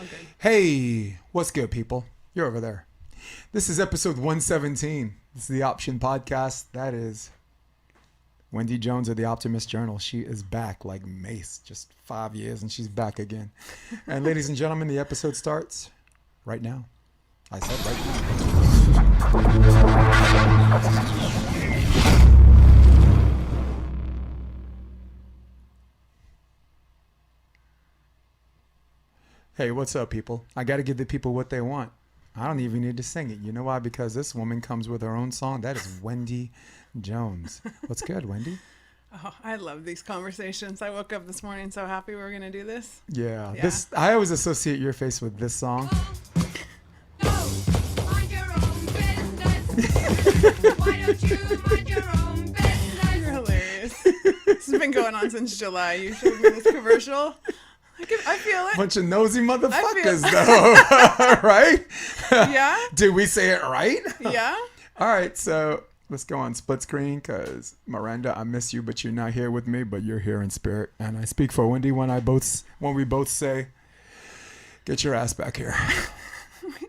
Okay. Hey, what's good, people? You're over there. This is episode 117. This is the Option Podcast. That is Wendy Jones of the Optimists Journal. She is back like Mace, just 5 years, and she's back again. And ladies and gentlemen, the episode starts right now. I said right now. Hey, what's up, people? I got to give the people what they want. I don't even need to sing it. You know why? Because this woman comes with her own song. That is Wendy Jones. What's good, Wendy? Oh, I love these conversations. I woke up this morning so happy we were going to do this. Yeah. This I always associate your face with this song. Mind your own business. Why don't you mind your own business? You're hilarious. This has been going on since July. You showed me this commercial. I feel it. Bunch of nosy motherfuckers, though. Right? Yeah? Did we say it right? Yeah? All right, so let's go on split screen because Miranda, I miss you, but you're not here with me, but you're here in spirit. And I speak for Wendy when we both say, get your ass back here.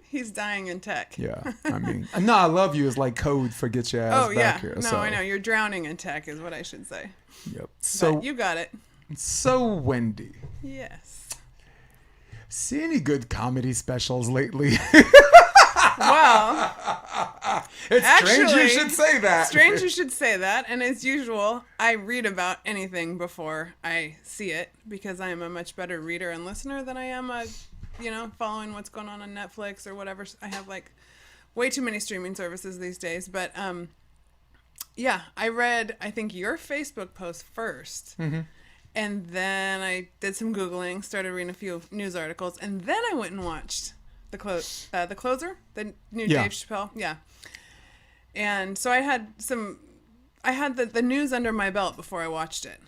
He's dying in tech. Yeah, I mean, no, I love you is like code for get your ass back here. No, So, I know. You're drowning in tech is what I should say. Yep. So But you got it. So Wendy, Yes. see any good comedy specials lately? Well, It's strange you actually, should say that. strange you should say that. And as usual, I read about anything before I see it because I am a much better reader and listener than I am following what's going on Netflix or whatever. I have like way too many streaming services these days. But yeah, I read, I think, your Facebook post first. Mm-hmm. And then I did some Googling, started reading a few news articles, and then I went and watched the Closer, the new Dave Chapelle. Yeah. And so I had the news under my belt before I watched it.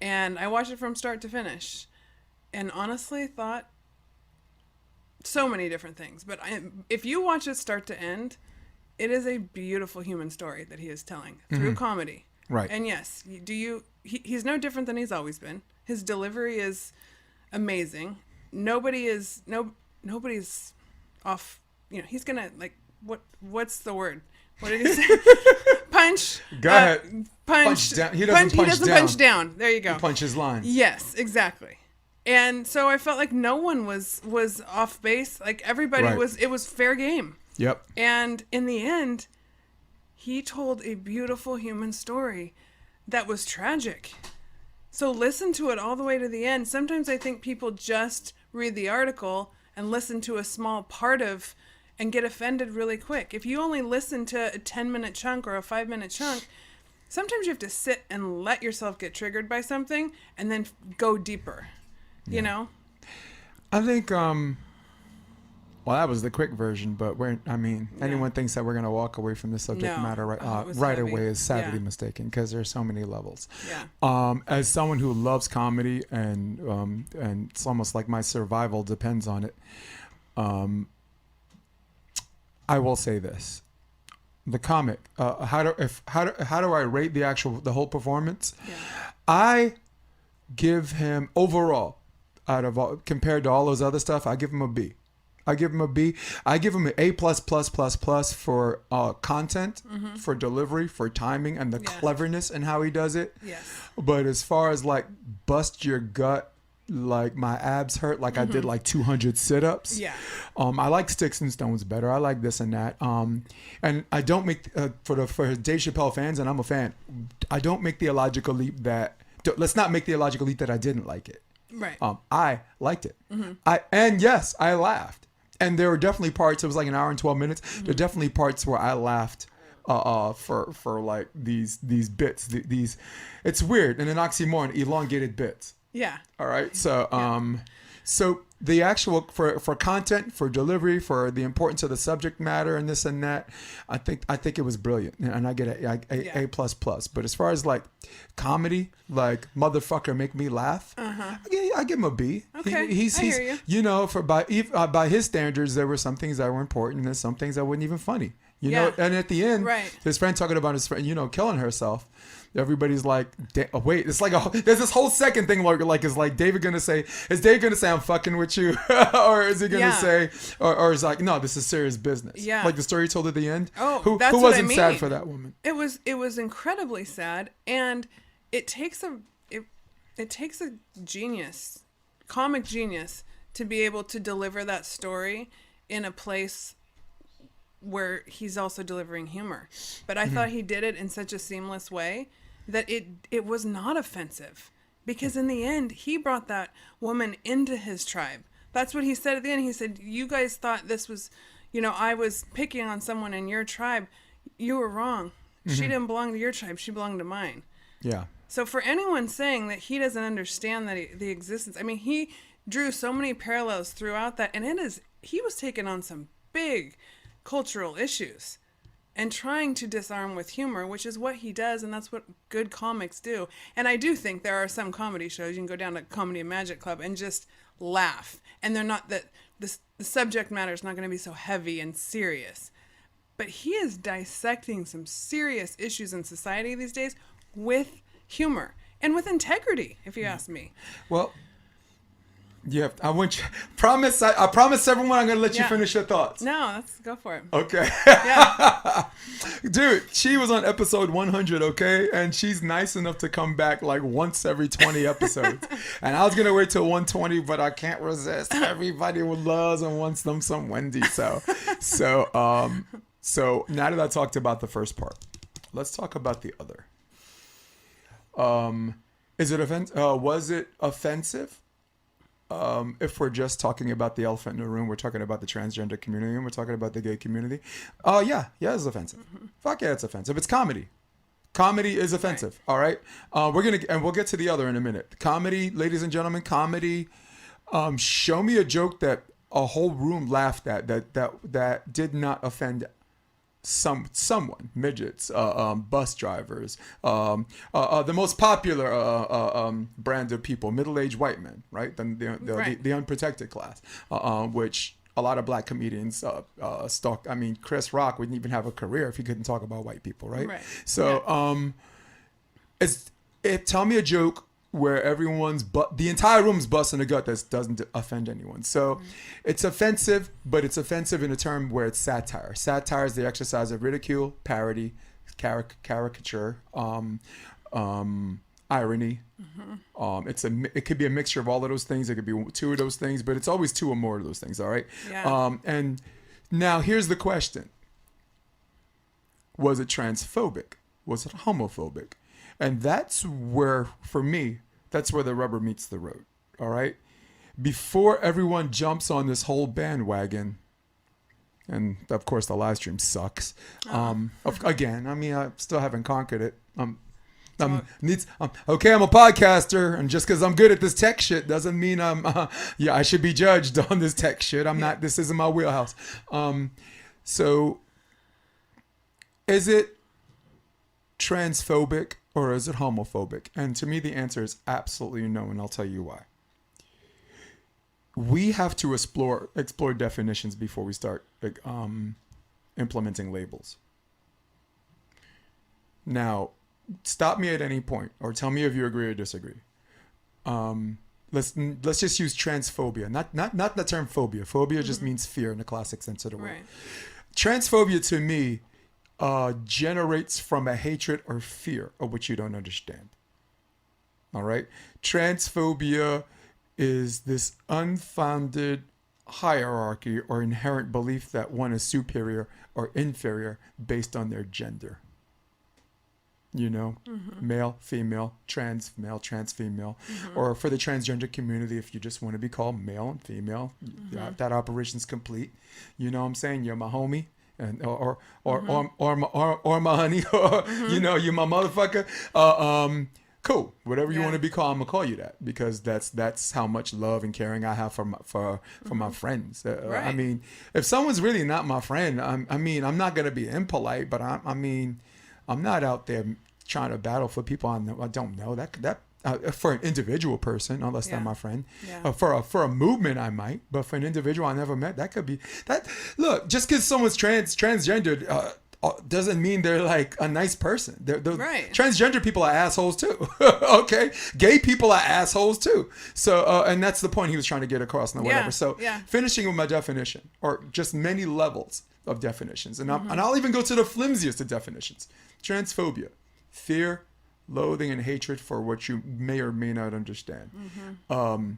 And I watched it from start to finish. And honestly thought so many different things. But if you watch it start to end, it is a beautiful human story that he is telling through comedy. Right. And yes, he's no different than he's always been. His delivery is amazing. Nobody's off, he's going to what's the word? What did he say? Punch. Go ahead. Punch down. He doesn't punch down. There you go. He punches lines. Yes, exactly. And so I felt like no one was off base. Like everybody it was fair game. Yep. And in the end, he told a beautiful human story that was tragic. So listen to it all the way to the end. Sometimes I think people just read the article and listen to a small part of and get offended really quick. If you only listen to a 10-minute chunk or a 5-minute chunk, sometimes you have to sit and let yourself get triggered by something and then go deeper. Yeah. You know? I think well, that was the quick version, but anyone thinks that we're going to walk away from the subject matter right away is sadly mistaken because there's so many levels. Yeah. As someone who loves comedy and it's almost like my survival depends on it. I will say this: the comic. How do I rate the whole performance? Yeah. I give him overall, compared to all those other stuff, I give him a B. I give him a B. I give him an A++++ for content, for delivery, for timing, and the cleverness in how he does it. Yes. But as far as like bust your gut, like my abs hurt, like I did like 200 sit-ups. Yeah. I like Sticks and Stones better. I like this and that. And I don't make for Dave Chapelle fans, and I'm a fan. I don't make the illogical leap let's not make the illogical leap that I didn't like it. Right. I liked it. Yes, I laughed. And there were definitely parts, it was like an hour and 12 minutes. There are definitely parts where I laughed for like these bits. These it's weird, and an oxymoron, elongated bits. Yeah. All right. So so the actual for content, for delivery, for the importance of the subject matter and this and that, I think it was brilliant, and I get A++. But as far as like comedy, like motherfucker make me laugh, I give him a B. Okay, I hear you. By his standards, there were some things that were important, and there's some things that weren't even funny. You know, and at the end, Right. his friend talking about his friend, killing herself. Everybody's like, oh, wait, it's like there's this whole second thing is like Dave gonna say I'm fucking with you, or is he gonna say, or is like, no, this is serious business. Yeah. Like the story he told at the end. Oh, who that's what wasn't I mean. sad for that woman? It was incredibly sad, and it takes a genius, comic genius, to be able to deliver that story in a place where he's also delivering humor. But I thought he did it in such a seamless way that it was not offensive, because in the end he brought that woman into his tribe. That's what he said at the end. He said, you guys thought this was, I was picking on someone in your tribe. You were wrong. She didn't belong to your tribe. She belonged to mine. Yeah. So for anyone saying that he doesn't understand the existence, I mean, he drew so many parallels throughout that, and he was taking on some big cultural issues and trying to disarm with humor, which is what he does, and that's what good comics do. And I do think there are some comedy shows you can go down to Comedy and Magic Club and just laugh, and they're not that the subject matter is not going to be so heavy and serious. But he is dissecting some serious issues in society these days with humor and with integrity, if you ask me. Well, yeah, I promise everyone I'm going to let you finish your thoughts. No, let's go for it. Okay. Yeah. Dude, she was on episode 100, okay? And she's nice enough to come back like once every 20 episodes. And I was going to wait till 120, but I can't resist. Everybody loves and wants them some Wendy. So now that I talked about the first part, let's talk about the other. Was it offensive? If we're just talking about the elephant in the room, we're talking about the transgender community, and we're talking about the gay community. Yeah, it's offensive. Fuck yeah, it's offensive. It's comedy. Comedy is offensive. Right. All right. We'll get to the other in a minute. Comedy, ladies and gentlemen, comedy. Show me a joke that a whole room laughed at that did not offend someone, midgets, bus drivers, the most popular brand of people, middle-aged white men, right? The unprotected class, which a lot of black comedians stalk. I mean, Chris Rock wouldn't even have a career if he couldn't talk about white people, right? So, tell me a joke where the entire room's busting a gut that doesn't offend anyone. So it's offensive, but it's offensive in a term where it's satire. Satire is the exercise of ridicule, parody, caricature, irony. It could be a mixture of all of those things. It could be two of those things, but it's always two or more of those things. All right. Yeah. And now here's the question: was it transphobic? Was it homophobic? And that's where, for me, that's where the rubber meets the road. All right. Before everyone jumps on this whole bandwagon, and of course the live stream sucks. Again, I mean, I still haven't conquered it. I'm a podcaster, and just because I'm good at this tech shit doesn't mean I should be judged on this tech shit. I'm not. This isn't my wheelhouse. So, is it transphobic or is it homophobic? And to me, the answer is absolutely no, and I'll tell you why. We have to explore definitions before we start implementing labels. Now, stop me at any point or tell me if you agree or disagree. Let's just use transphobia, not the term phobia. Phobia just means fear in the classic sense of the word. Right. Transphobia to me generates from a hatred or fear of what you don't understand. All right? Transphobia is this unfounded hierarchy or inherent belief that one is superior or inferior based on their gender. You know, male, female, trans male, trans female, or for the transgender community, if you just want to be called male and female, that operation's complete. You know what I'm saying? You're my homie. And or my honey, or you know, you my motherfucker. Cool. Whatever you want to be called, I'm gonna call you that, because that's how much love and caring I have for my friends. Right. I mean, if someone's really not my friend, I mean, I'm not gonna be impolite, but I mean, I'm not out there trying to battle for people I don't know. For an individual person, unless they're Yeah. my friend. Yeah. For a movement, I might. But for an individual I never met, that could be that. Look, just because someone's transgendered doesn't mean they're like a nice person. They're Right. Transgender people are assholes too. Okay, gay people are assholes too. So, and that's the point he was trying to get across. And whatever. Yeah, So, yeah. finishing with my definition, or just many levels of definitions, and Mm-hmm. I'll even go to the flimsiest of definitions. Transphobia, fear, loathing, and hatred for what you may or may not understand. Mm-hmm.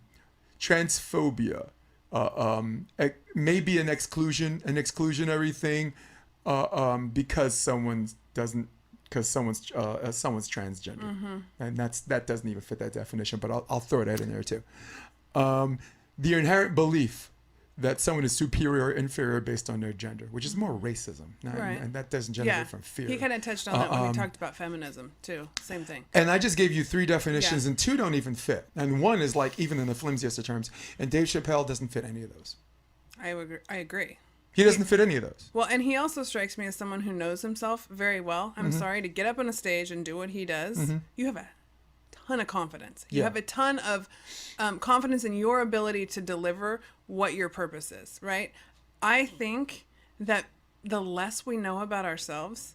Transphobia may be an exclusionary thing because someone's transgender, and that doesn't even fit that definition. But I'll throw that in there too. The inherent belief that someone is superior or inferior based on their gender, which is more racism, Right. and that doesn't generate Yeah. from fear. He kind of touched on that when he talked about feminism too. Same thing. And I just gave you 3 definitions, Yeah. and 2 don't even fit. And 1 is like even in the flimsiest of terms. And Dave Chapelle doesn't fit any of those. I agree. He doesn't fit any of those. Well, and he also strikes me as someone who knows himself very well. Mm-hmm. I'm sorry, to get up on a stage and do what he does, you have a ton of confidence. You Yeah. have a ton of confidence in your ability to deliver what your purpose is, right? I think that the less we know about ourselves,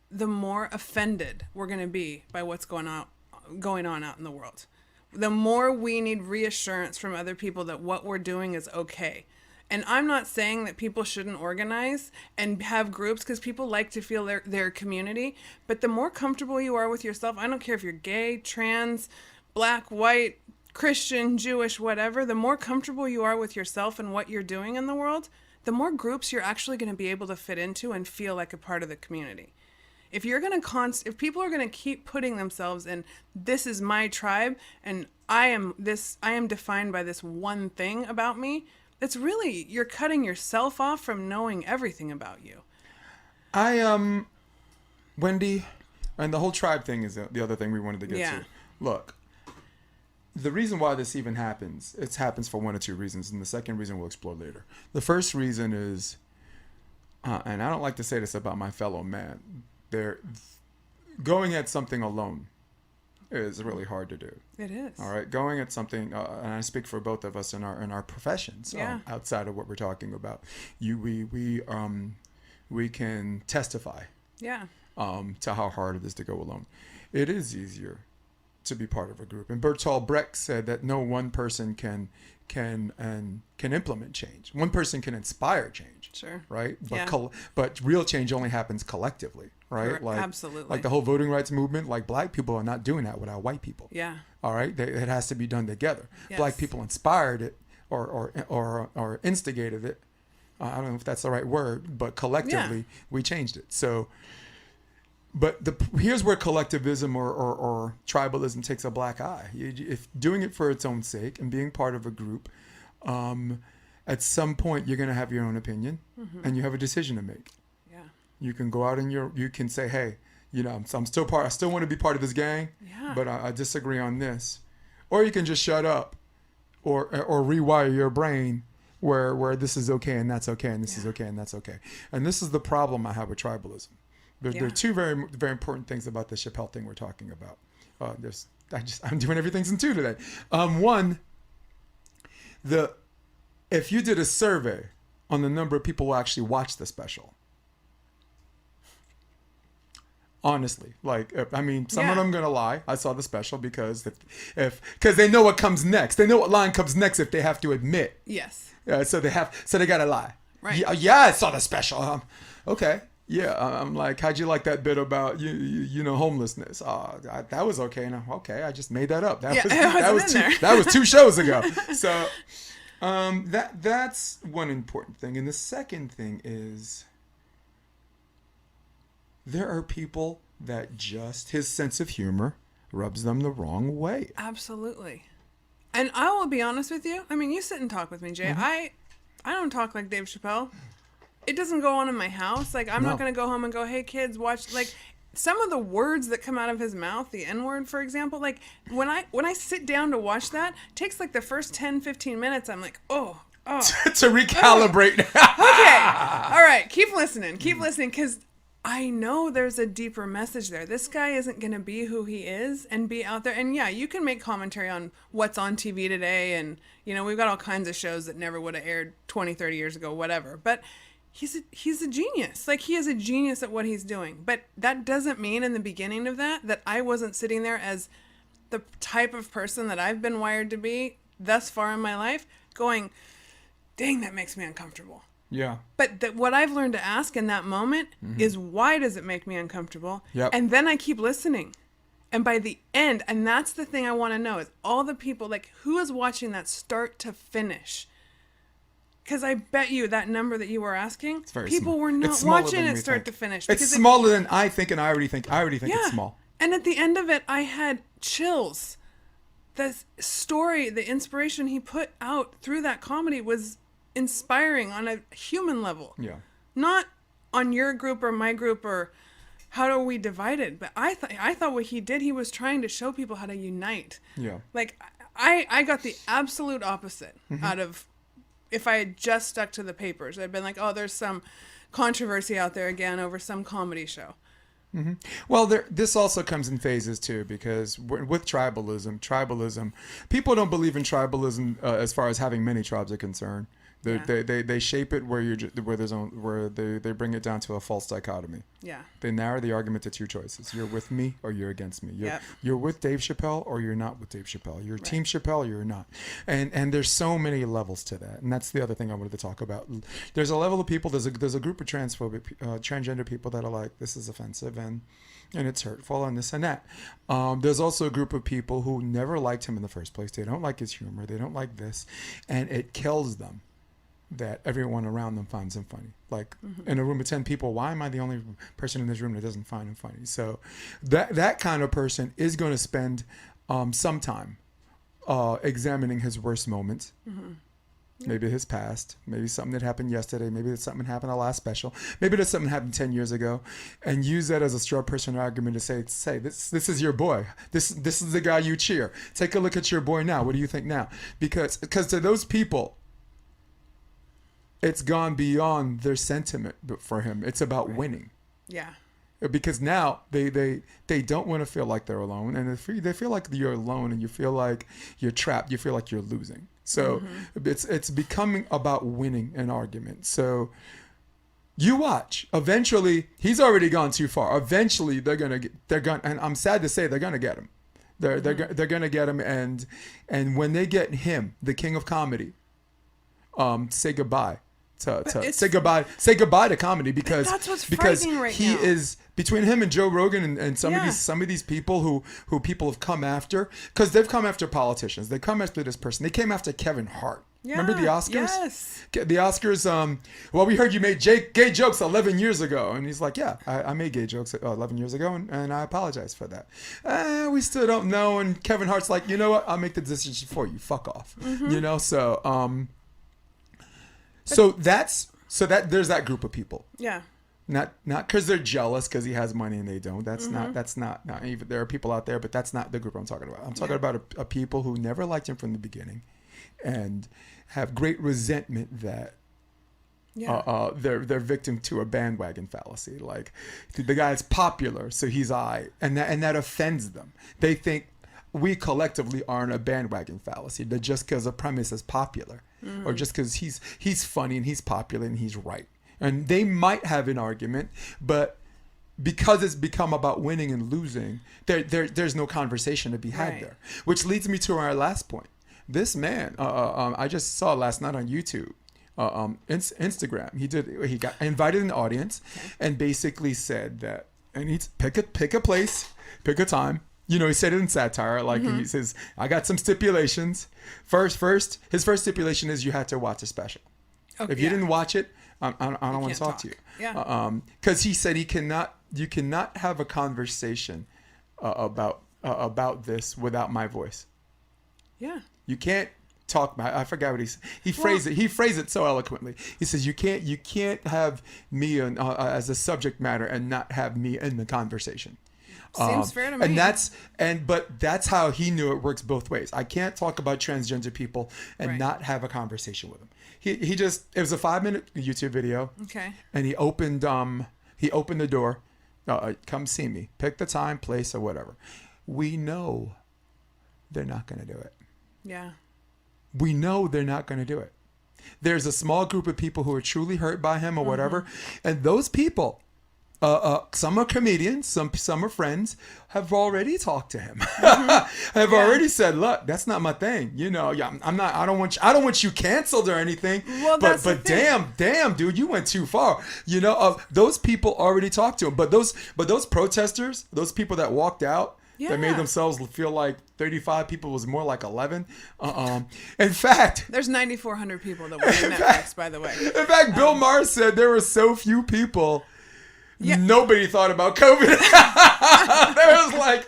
the more offended we're going to be by what's going on out in the world. The more we need reassurance from other people that what we're doing is okay. And I'm not saying that people shouldn't organize and have groups, because people like to feel their community. But the more comfortable you are with yourself, I don't care if you're gay, trans, black, white, Christian, Jewish, whatever, the more comfortable you are with yourself and what you're doing in the world, the more groups you're actually going to be able to fit into and feel like a part of the community. If you're going to if people are going to keep putting themselves in, this is my tribe and I am defined by this one thing about me, it's really, you're cutting yourself off from knowing everything about you. Wendy, and the whole tribe thing is the other thing we wanted to get Yeah. to. Look, the reason why this even happens, it happens for 1 or 2 reasons, and the second reason we'll explore later. The first reason is, and I don't like to say this about my fellow man, they're going at something alone is really hard to do. It is. All right, going at something, and I speak for both of us in our professions, Yeah. outside of what we're talking about. We can testify Yeah. to how hard it is to go alone. It is easier to be part of a group. And Bertolt Brecht said that no one person can implement change. One person can inspire change. Sure. Right. But Yeah. but real change only happens collectively. Right. Correct. Absolutely. Like the whole voting rights movement. Like black people are not doing that without white people. Yeah. All right. It has to be done together. Yes. Black people inspired it or instigated it. I don't know if that's the right word, but collectively we changed it. So. But here's where collectivism or tribalism takes a black eye. If doing it for its own sake and being part of a group, at some point you're going to have your own opinion and you have a decision to make. Yeah. You can go out and you can say, hey, I'm still part. I still want to be part of this gang, Yeah. but I disagree on this. Or you can just shut up, or rewire your brain where this is okay and that's okay and this is okay and that's okay. And this is the problem I have with tribalism. There are 2 very, very important things about the Chapelle thing we're talking about. I'm doing everything's in 2 today. One, if you did a survey on the number of people who actually watched the special, honestly, some of them are gonna lie. I saw the special because because they know what comes next. They know what line comes next if they have to admit. Yes. So they gotta lie. Right. Yeah, I saw the special. Okay. Yeah, I'm like, how'd you like that bit about homelessness? That was okay. And okay, I just made that up. That was 2 shows ago. So that's one important thing. And the second thing is there are people that just his sense of humor rubs them the wrong way. Absolutely. And I will be honest with you. I mean, you sit and talk with me, Jay. I don't talk like Dave Chapelle. It doesn't go on in my house. Like, I'm not going to go home and go, hey, kids, watch. Like, some of the words that come out of his mouth, the N-word, for example, like, when I sit down to watch that, it takes, like, the first 10, 15 minutes, I'm like, oh. To recalibrate. Okay. All right. Keep listening, because I know there's a deeper message there. This guy isn't going to be who he is and be out there. And yeah, you can make commentary on what's on TV today. And, you know, we've got all kinds of shows that never would have aired 20, 30 years ago, whatever. But he's a genius. Like, he is a genius at what he's doing. But that doesn't mean in the beginning of that I wasn't sitting there as the type of person that I've been wired to be thus far in my life going, dang, that makes me uncomfortable. Yeah. But what I've learned to ask in that moment is, why does it make me uncomfortable? Yep. And then I keep listening. And by the end, and that's the thing I want to know, is all the people, like, who is watching that start to finish? Because I bet you that number that you were asking, people were not watching it start to finish. It's smaller than I think, and I already think it's small. And at the end of it, I had chills. The story, the inspiration he put out through that comedy was inspiring on a human level. Yeah. Not on your group or my group or how are we divided. But I thought what he did, he was trying to show people how to unite. Yeah. Like, I got the absolute opposite out of, if I had just stuck to the papers. I'd been like, oh, there's some controversy out there again over some comedy show. Mm-hmm. Well, this also comes in phases too, because with tribalism, people don't believe in tribalism as far as having many tribes are concerned. They shape it where they bring it down to a false dichotomy. Yeah. They narrow the argument to two choices: you're with me or you're against me. Yep. You're with Dave Chapelle or you're not with Dave Chapelle. You're Team Chapelle or you're not. And there's so many levels to that. And that's the other thing I wanted to talk about. There's a level of people. There's a group of transgender people that are like, this is offensive and it's hurtful and this and that. There's also a group of people who never liked him in the first place. They don't like his humor. They don't like this, and it kills them that everyone around them finds him funny. Like, in a room of 10 people, why am I the only person in this room that doesn't find him funny? So that kind of person is going to spend some time examining his worst moments. Maybe his past, maybe something that happened yesterday, maybe there's something that happened in the last special, maybe there's something that happened 10 years ago, and use that as a straw person argument to say this is your boy. This is the guy you cheer. Take a look at your boy now. What do you think now? Because to those people, it's gone beyond their sentiment for him. It's about winning. Yeah. Because now they don't want to feel like they're alone, and they feel like you're alone, and you feel like you're trapped. You feel like you're losing. So it's becoming about winning an argument. So you watch. Eventually, he's already gone too far. Eventually, and I'm sad to say they're gonna get him. They're gonna get him, and when they get him, the king of comedy, say goodbye. Say goodbye to comedy, because that's what's frightening right he now. is between him and Joe Rogan and some of these people who people have come after, because they've come after politicians. They come after this person. They came after Kevin Hart. Yeah, remember the Oscars? Yes. The Oscars. Well, we heard you made gay jokes 11 years ago, and he's like, yeah, I made gay jokes 11 years ago, and I apologize for that. We still don't know. And Kevin Hart's like, you know what? I'll make the decision for you. Fuck off. You know. So there's that group of people. Yeah. Not because they're jealous because he has money and they don't. That's not even, there are people out there, but that's not the group I'm talking about. I'm talking about a people who never liked him from the beginning and have great resentment that they're victim to a bandwagon fallacy. Like, the guy's popular, so he's and that offends them. They think we collectively are in a bandwagon fallacy, that just because a premise is popular or just because he's funny and he's popular and he's right. And they might have an argument, but because it's become about winning and losing, there's no conversation to be had there. Which leads me to our last point. This man, I just saw last night on YouTube, Instagram. He got invited in the audience and basically said that, and he's pick a place, pick a time. You know, he said it in satire. Like, he says, I got some stipulations. First, his first stipulation is you had to watch the special. If you didn't watch it, I don't want to talk to you. Yeah. Because he said you cannot have a conversation about this without my voice. Yeah. You can't talk. I forgot what he said. He phrased it so eloquently. He says you can't have me as a subject matter and not have me in the conversation. Seems fair to me. But that's how he knew it works both ways. I can't talk about transgender people and not have a conversation with them. It was a 5-minute YouTube video. Okay. And he opened He opened the door. Come see me. Pick the time, place, or whatever. We know they're not going to do it. Yeah. We know they're not going to do it. There's a small group of people who are truly hurt by him or whatever. And those people, some are comedians, some are friends, have already talked to him. Have already said, look, that's not my thing. You know, I don't want you canceled or anything. Well, that's the but thing. damn, dude, you went too far. You know, those people already talked to him. But those protesters, those people that walked out, that made Yeah. themselves feel like 35 people was more like 11. In fact, There's 9,400 people that work in Netflix, by the way. in fact, Bill Maher said there were so few people. Yeah. Nobody thought about COVID. There was like,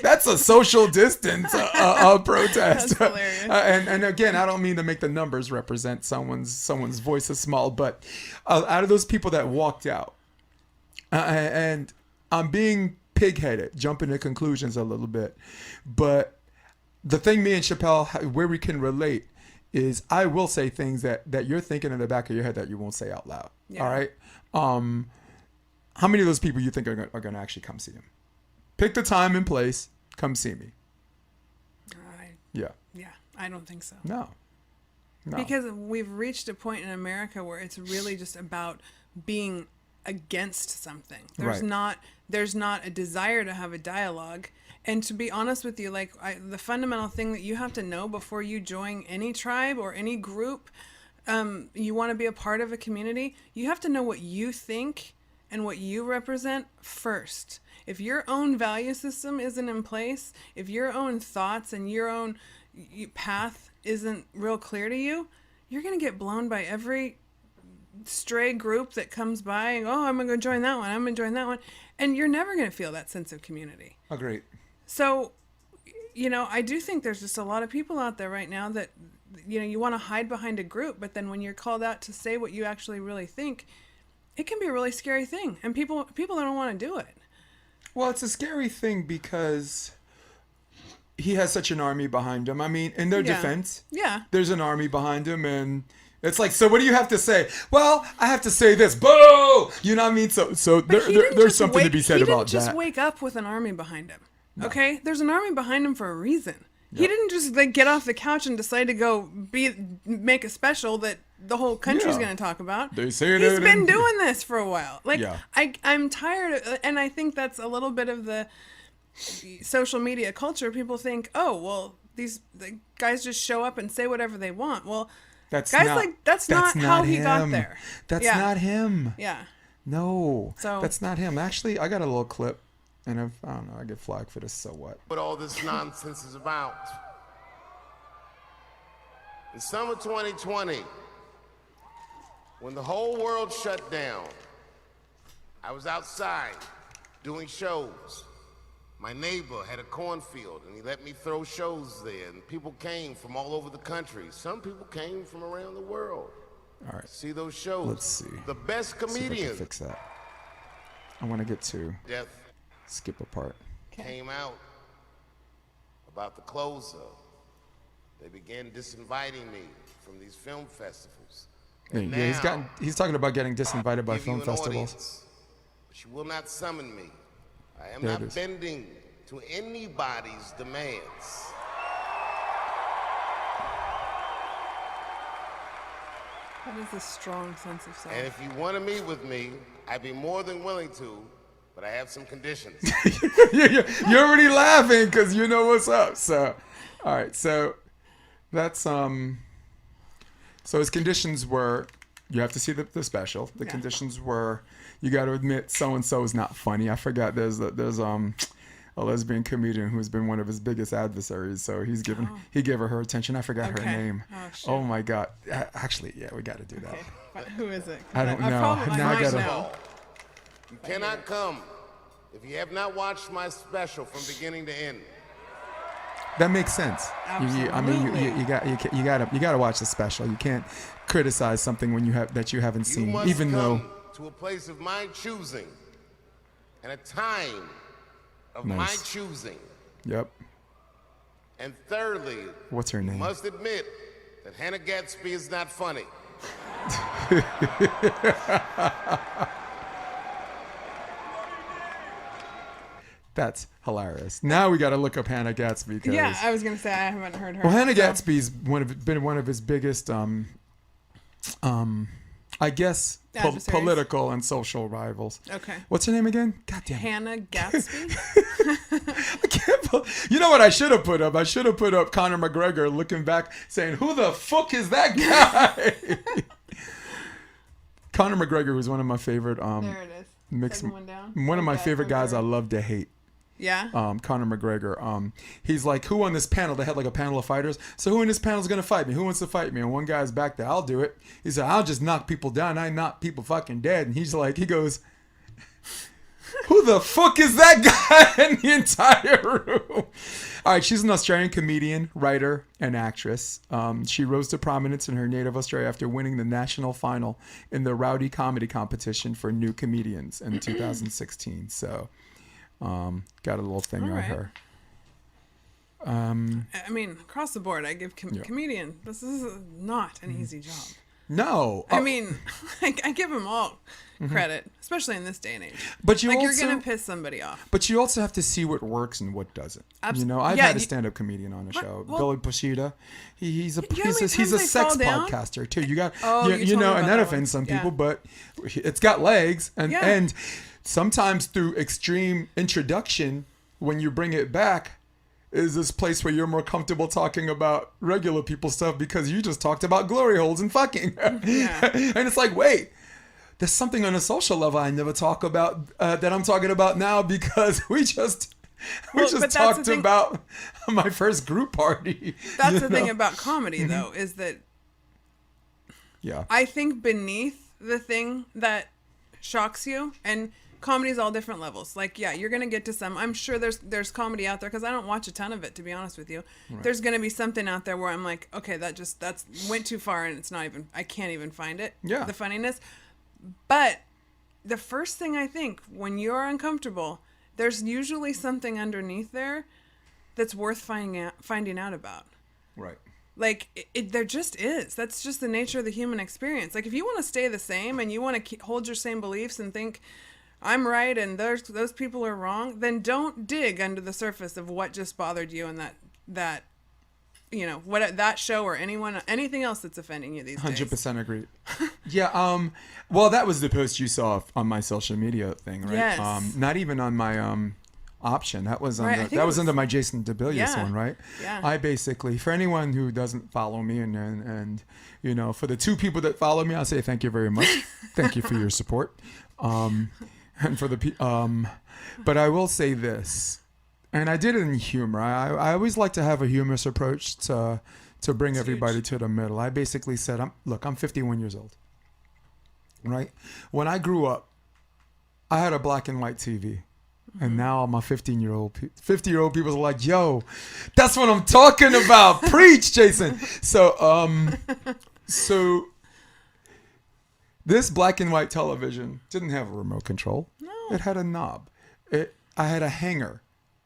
that's a social distance protest. That's hilarious. And again, I don't mean to make the numbers represent someone's voice is small, but out of those people that walked out, and I'm being pig-headed, jumping to conclusions a little bit, but the thing me and Chapelle, where we can relate, is I will say things that you're thinking in the back of your head that you won't say out loud. Yeah. All right. How many of those people you think are going to actually come see him? Pick the time and place. Come see me. Yeah. Yeah, I don't think so. No. Because we've reached a point in America where it's really just about being against something. There's not a desire to have a dialogue. And to be honest with you, like the fundamental thing that you have to know before you join any tribe or any group, you want to be a part of a community, you have to know what you think and what you represent first. If your own value system isn't in place, if your own thoughts and your own path isn't real clear to you, you're going to get blown by every stray group that comes by and, oh, I'm going to go join that one. I'm going to join that one. And you're never going to feel that sense of community. Agreed. So, you know, I do think there's just a lot of people out there right now that, you know, you want to hide behind a group, but then when you're called out to say what you actually really think, it can be a really scary thing. And people don't want to do it. Well, it's a scary thing because he has such an army behind him. I mean, in their defense, there's an army behind him, and it's like, so what do you have to say? Well, I have to say this. Boo! You know what I mean? So there's something to be said about that. He didn't just wake up with an army behind him. Okay? There's an army behind him for a reason. He didn't just like get off the couch and decide to go make a special that the whole country's going to talk about. They say He's been doing this for a while. Like, Yeah. I'm tired of, and I think that's a little bit of the social media culture. People think, oh, well, these guys just show up and say whatever they want. Well, that's not how he got there. That's not him. Yeah. No, So that's not him. Actually, I got a little clip, and I don't know, I get flagged for this, so what? What all this nonsense is about. In summer 2020, when the whole world shut down, I was outside doing shows. My neighbor had a cornfield, and he let me throw shows there, and people came from all over the country. Some people came from around the world. All right. See those shows. Let's see. The best See if I can comedians. fix that. I want to get to Death skip a part. came out about the closer. They began disinviting me from these film festivals. And now, he's talking about getting disinvited by give you film an festivals. audience, but you will not summon me. I am There it not is. bending to anybody's demands. That is a strong sense of self. And if you want to meet with me, I'd be more than willing to, but I have some conditions. You're already laughing because you know what's up. So, all right. So that's so his conditions were you have to see the special. The conditions were you got to admit so and so is not funny. I forgot there's a lesbian comedian who's been one of his biggest adversaries. So he gave her attention. I forgot her name. shit. Oh my God. Actually, yeah, we got to do that. Okay. But who is it? I don't know. Probably Now I might gotta- know. You cannot come if you have not watched my special from beginning to end. That makes sense. I mean, you gotta watch the special. You can't criticize something when you haven't You seen, must even though. come to a place of my choosing and a time of Nice. my choosing. Yep. And thirdly, What's her you name? must admit that Hannah Gatsby is not funny. That's hilarious. Now we got to look up Hannah Gatsby. Yeah, I was gonna say I haven't heard her. Well, Hannah so- Gatsby's been one of his biggest, I guess, Adversaries. political and social rivals. Okay. What's her name again? God damn it. Hannah Gatsby. I can't you know what I should have put up? I should have put up Conor McGregor looking back saying, who the fuck is that guy? Conor McGregor was one of my favorite There it is. mixed, Second one down. one of my Okay, favorite guys I third. love to hate. Yeah. Conor McGregor. He's like, who on this panel? They had like a panel of fighters. So who in this panel is going to fight me? Who wants to fight me? And one guy's back there. I'll do it. He said, I'll just knock people down. I knock people fucking dead. And he's like, he goes, who the fuck is that guy in the entire room? All right, she's an Australian comedian, writer, and actress. She rose to prominence in her native Australia after winning the national final in the Rowdy Comedy Competition for New Comedians in 2016. So, got a little thing All on right. her. I mean, across the board, I give comedian. This is not an easy job. No, I mean, I give them all credit, especially in this day and age. but you Like also, you're gonna piss somebody off. but you also have to see what works and what doesn't. You know, I've yeah, had a you- stand-up comedian on the What? Show, Well- Billy Pashida. He's a You know how many he's times a they sex fall down? podcaster too. You got Oh, you, you you told me know, about and that that one. offends some Yeah. people, but it's got legs, and Yeah. and sometimes through extreme introduction, when you bring it back, is this place where you're more comfortable talking about regular people stuff because you just talked about glory holes and fucking. Yeah. And it's like, wait, there's something on a social level I never talk about that I'm talking about now because we just Well, but that's the talked thing- about my first group party. That's you the thing know? about comedy, Mm-hmm. though, is that Yeah. I think beneath the thing that shocks you, and comedy's all different levels. Like, yeah, you're gonna get to some. I'm sure there's comedy out there because I don't watch a ton of it, to be honest with you. There's gonna be something out there where I'm like, okay, that's went too far, and it's not even. I can't even find it. Yeah. The funniness, but the first thing I think when you're uncomfortable, there's usually something underneath there that's worth finding out about. Right. Like there just is. That's just the nature of the human experience. Like if you want to stay the same and you want to hold your same beliefs and think I'm right and those people are wrong, then don't dig under the surface of what just bothered you and that you know what that show or anything else that's offending you these days. 100% agree. Yeah. Well, that was the post you saw on my social media thing, right? Yes. Not even on my option. That was Right, I under think it was- under my Jason DeBillius Yeah. one, right? Yeah. I basically, for anyone who doesn't follow me and you know, for the two people that follow me, I'll say thank you very much. Thank you for your support. And for the but I will say this, and I did it in humor. I always like to have a humorous approach to bring It's everybody huge. to the middle. I basically said, I'm 51 years old, right? When I grew up, I had a black and white TV. And now my 50-year-old people are like, yo, that's what I'm talking about. Preach, Jason. So this black and white television didn't have a remote control. No. It had a knob. I had a hanger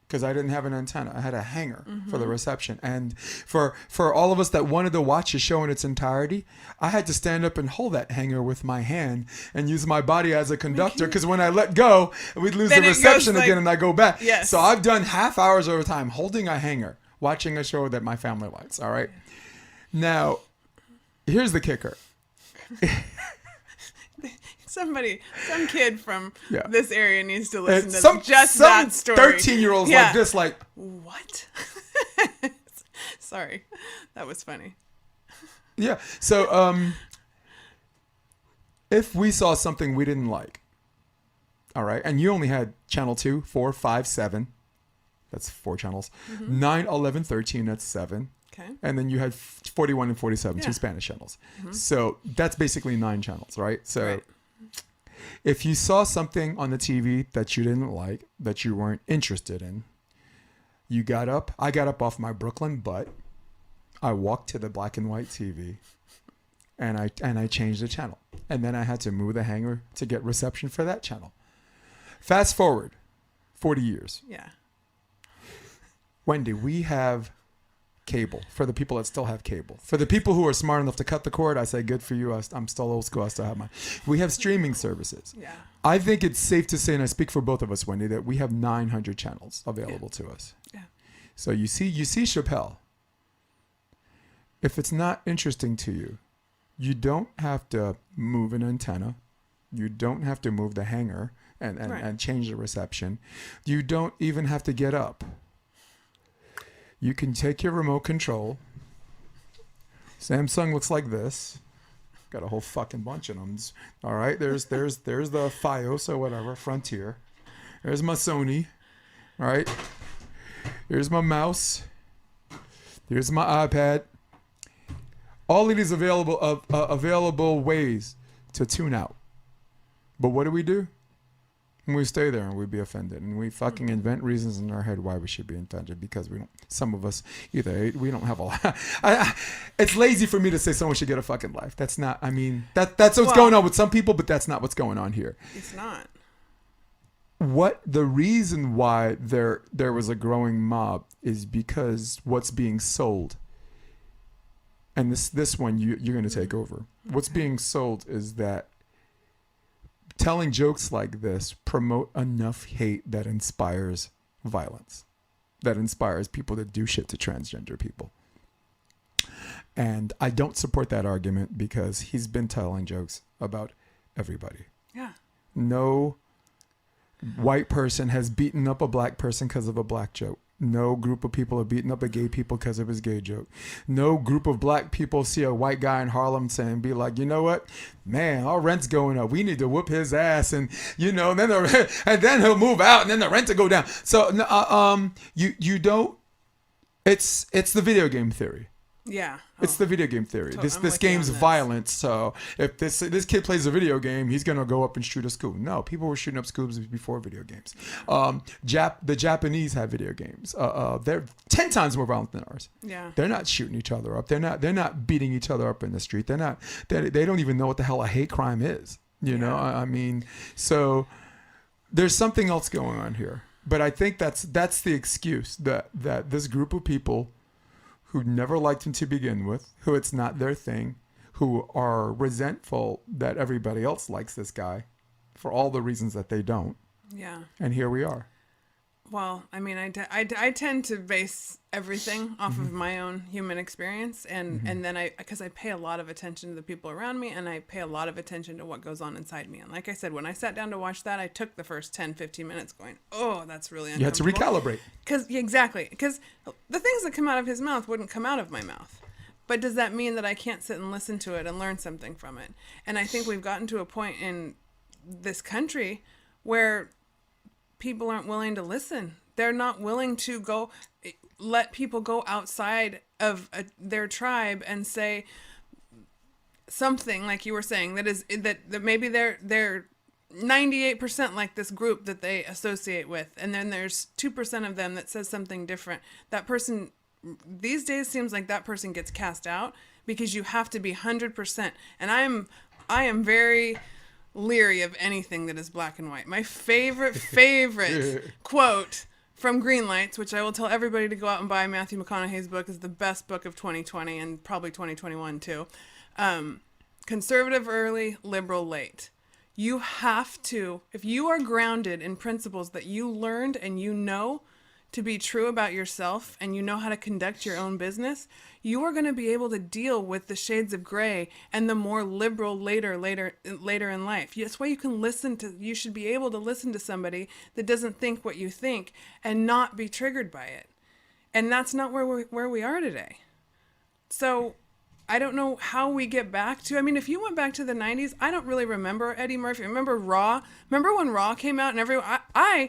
because I didn't have an antenna. I had a hanger for the reception. And for all of us that wanted to watch the show in its entirety, I had to stand up and hold that hanger with my hand and use my body as a conductor because when I let go, we'd lose Then the it goes reception like- again and I go back. Yes. So I've done half hours over time holding a hanger, watching a show that my family likes. All right. Now, here's the kicker. Some kid from Yeah. this area needs to listen to Some that story. 13-year-olds Yeah. like this, like, What? Sorry, that was funny. yeah. So, if we saw something we didn't like, all right, and you only had channel 2, 4, 5, 7, that's 4 channels, 9, 11, 13, that's 7. Okay. And then you had 41 and 47, Yeah. 2 Spanish channels. So that's basically 9 channels, right? So Right. if you saw something on the TV that you didn't like, that you weren't interested in, you got up. I got up off my Brooklyn butt. I walked to the black and white TV, and I changed the channel. And then I had to move the hanger to get reception for that channel. Fast forward 40 years. Yeah. Wendy, we have cable for the people that still have cable. For the people who are smart enough to cut the cord, I say good for you. I'm still old school. I still have mine. We have streaming services. Yeah. I think it's safe to say, and I speak for both of us, Wendy, that we have 900 channels available to us. Yeah. So you see Chapelle. If it's not interesting to you, you don't have to move an antenna. You don't have to move the hanger and change the reception. You don't even have to get up. You can take your remote control. Samsung looks like this. Got a whole fucking bunch of them. All right, there's the Fios or whatever, Frontier. There's my Sony. All right. Here's my mouse. Here's my iPad. All of these available ways to tune out. But what do? We stay there and we be offended, and we fucking invent reasons in our head why we should be offended, because we don't. Some of us either we don't have a lot. It's lazy for me to say someone should get a fucking life. That's not. I mean, that's what's going on with some people, but that's not what's going on here. It's not. What the reason why there was a growing mob is because what's being sold. And this one you're going to take over. What's being sold is that telling jokes like this promote enough hate that inspires violence, that inspires people to do shit to transgender people. And I don't support that argument, because he's been telling jokes about everybody. Yeah. No white person has beaten up a black person because of a black joke. No group of people have beaten up a gay people because of his gay joke. No group of black people see a white guy in Harlem saying, be like, you know what, man, our rent's going up. We need to whoop his ass, and and then he'll move out, and then the rent will go down. So you don't. It's the video game theory. Yeah. It's the video game theory. This with you game's on this. violent, so if this kid plays a video game, he's gonna go up and shoot a school. No, people were shooting up schools before video games. The Japanese have video games. They're 10 times more violent than ours. Yeah. They're not shooting each other up. They're not beating each other up in the street. They don't even know what the hell a hate crime is. You know, I mean, so there's something else going on here. But I think that's the excuse that this group of people who never liked him to begin with, who it's not their thing, who are resentful that everybody else likes this guy for all the reasons that they don't. Yeah. And here we are. Well, I mean, I tend to base everything off of my own human experience, and then because I pay a lot of attention to the people around me, and I pay a lot of attention to what goes on inside me. And like I said, when I sat down to watch that, I took the first 10, 15 minutes going, oh, that's really uncomfortable. You had to recalibrate. Exactly. Because the things that come out of his mouth wouldn't come out of my mouth. But does that mean that I can't sit and listen to it and learn something from it? And I think we've gotten to a point in this country where people aren't willing to listen. They're not willing to let people go outside of their tribe and say something, like you were saying, that maybe they're 98% like this group that they associate with, and then there's 2% of them that says something different. That person these days seems like that person gets cast out, because you have to be 100%. And I am very leery of anything that is black and white. My favorite quote from Greenlights, which I will tell everybody to go out and buy, Matthew McConaughey's book, is the best book of 2020 and probably 2021 too. Conservative early, liberal late. You have to, if you are grounded in principles that you learned and you know to be true about yourself, and you know how to conduct your own business, you are going to be able to deal with the shades of gray and the more liberal later in life. That's why you should be able to listen to somebody that doesn't think what you think and not be triggered by it. And that's not where we are today. So I don't know how we get back to, I mean, if you went back to the 90s, I don't really remember Eddie Murphy. Remember Raw? Remember when Raw came out and everyone, I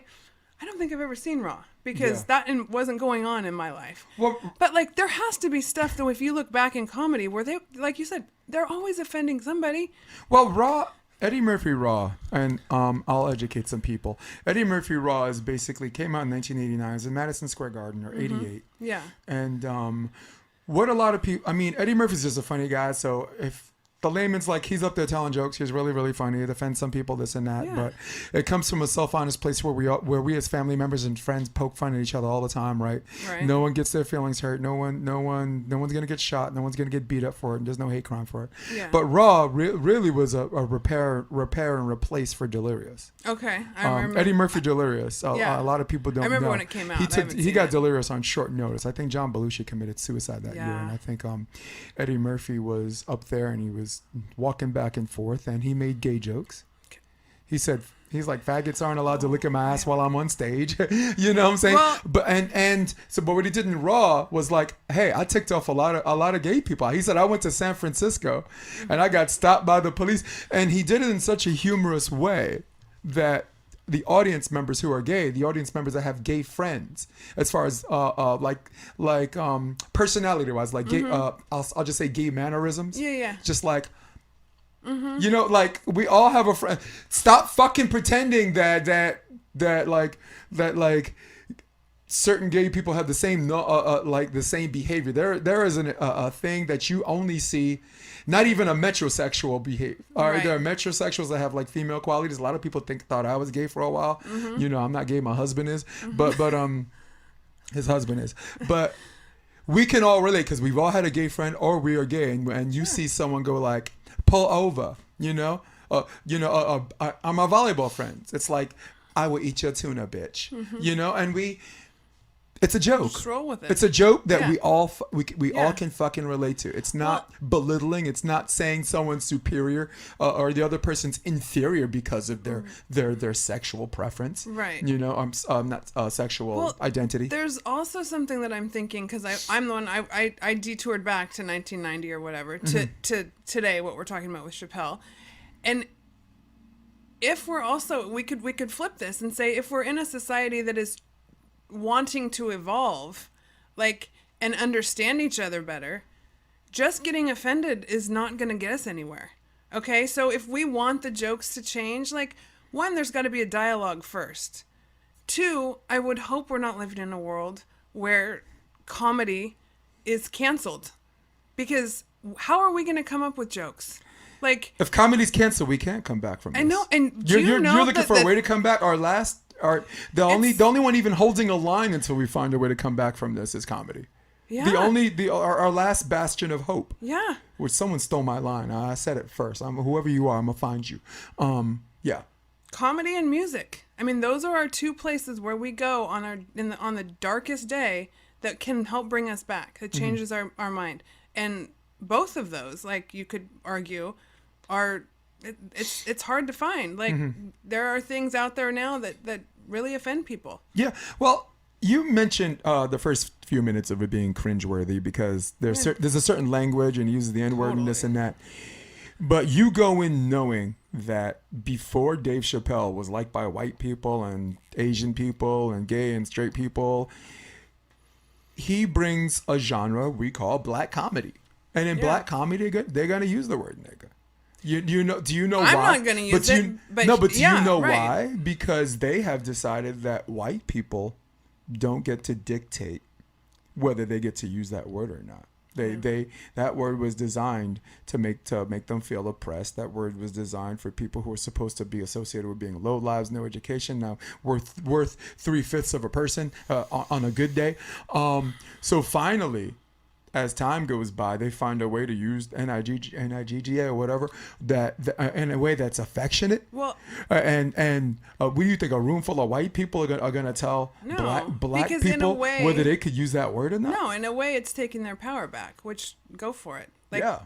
don't think I've ever seen Raw, because that wasn't going on in my life. Well, but like, there has to be stuff though, if you look back in comedy, where they, like you said, they're always offending somebody. Well, Eddie Murphy Raw, and I'll educate some people. Eddie Murphy Raw is basically came out in 1989. It was in Madison Square Garden, or 88. Yeah. And what a lot of people, I mean, Eddie Murphy's just a funny guy, so if the layman's like, he's up there telling jokes. He's really, really funny. It offends some people, this and that. Yeah. But it comes from a self-honest place where we as family members and friends poke fun at each other all the time, right? Right. No one gets their feelings hurt. No one's gonna get shot. No one's gonna get beat up for it. And there's no hate crime for it. Yeah. But Raw really was a repair and replace for Delirious. Okay, I remember. Eddie Murphy Delirious. Yeah. A lot of people don't know. I remember when it came out. I haven't He seen got it. Delirious on short notice. I think John Belushi committed suicide that year, Yeah. and I think Eddie Murphy was up there and he was walking back and forth, and he made gay jokes. He said, he's like, faggots aren't allowed to lick at my ass while I'm on stage. You know what I'm saying? Well- But what he did in Raw was like, hey, I ticked off a lot of gay people. He said, I went to San Francisco and I got stopped by the police, and he did it in such a humorous way that the audience members who are gay, the audience members that have gay friends, as far as personality wise, like gay, I'll just say gay mannerisms. Yeah. Just like, you know, like we all have a friend. Stop fucking pretending that certain gay people have the same the same behavior. There is a thing that you only see. Not even a metrosexual behavior. Right. There are metrosexuals that have like female qualities. A lot of people thought I was gay for a while. You know, I'm not gay. My husband is, but his husband is. But we can all relate because we've all had a gay friend or we are gay, and you see someone go like, pull over. I'm a volleyball friend. It's like, I will eat your tuna, bitch. And it's a joke. Just roll with it. It's a joke that Yeah. we all Yeah. can fucking relate to. It's not belittling. It's not saying someone's superior or the other person's inferior because of their sexual preference. Right. Not sexual identity. There's also something that I'm thinking, because I'm the one, I detoured back to 1990 or whatever, to today, what we're talking about with Chappelle. And if we're also, we could flip this and say, if we're in a society that is wanting to evolve, and understand each other better, just getting offended is not going to get us anywhere. Okay, so if we want the jokes to change, one, there's got to be a dialogue first. Two, I would hope we're not living in a world where comedy is canceled, because how are we going to come up with jokes? If comedy's canceled, we can't come back from this. I know, and you're looking for a way to come back. The only one even holding a line until we find a way to come back from this is comedy. Yeah. Our last bastion of hope. Yeah. Which someone stole my line. I said it first. Whoever you are, I'm gonna find you. Yeah. Comedy and music. I mean, those are our two places where we go on the darkest day that can help bring us back. That changes our mind. And both of those, you could argue, it's hard to find. There are things out there now that really offend people. Yeah. Well, you mentioned the first few minutes of it being cringeworthy because there's a certain language and he uses the N-word and this and that. But you go in knowing that before Dave Chapelle was liked by white people and Asian people and gay and straight people, he brings a genre we call black comedy. And in black comedy, they're going to use the word nigga. Do you know why? I'm not going to use it. Do you know why? Because they have decided that white people don't get to dictate whether they get to use that word or not. That word was designed to make them feel oppressed. That word was designed for people who are supposed to be associated with being low lives, no education, now worth 3/5 of a person on a good day. So finally, as time goes by, they find a way to use N-I-G-G-A or whatever that in a way that's affectionate. Well, and what do you think? A room full of white people are going to tell black because in a people way, whether they could use that word or not? No, in a way, it's taking their power back. Which, go for it.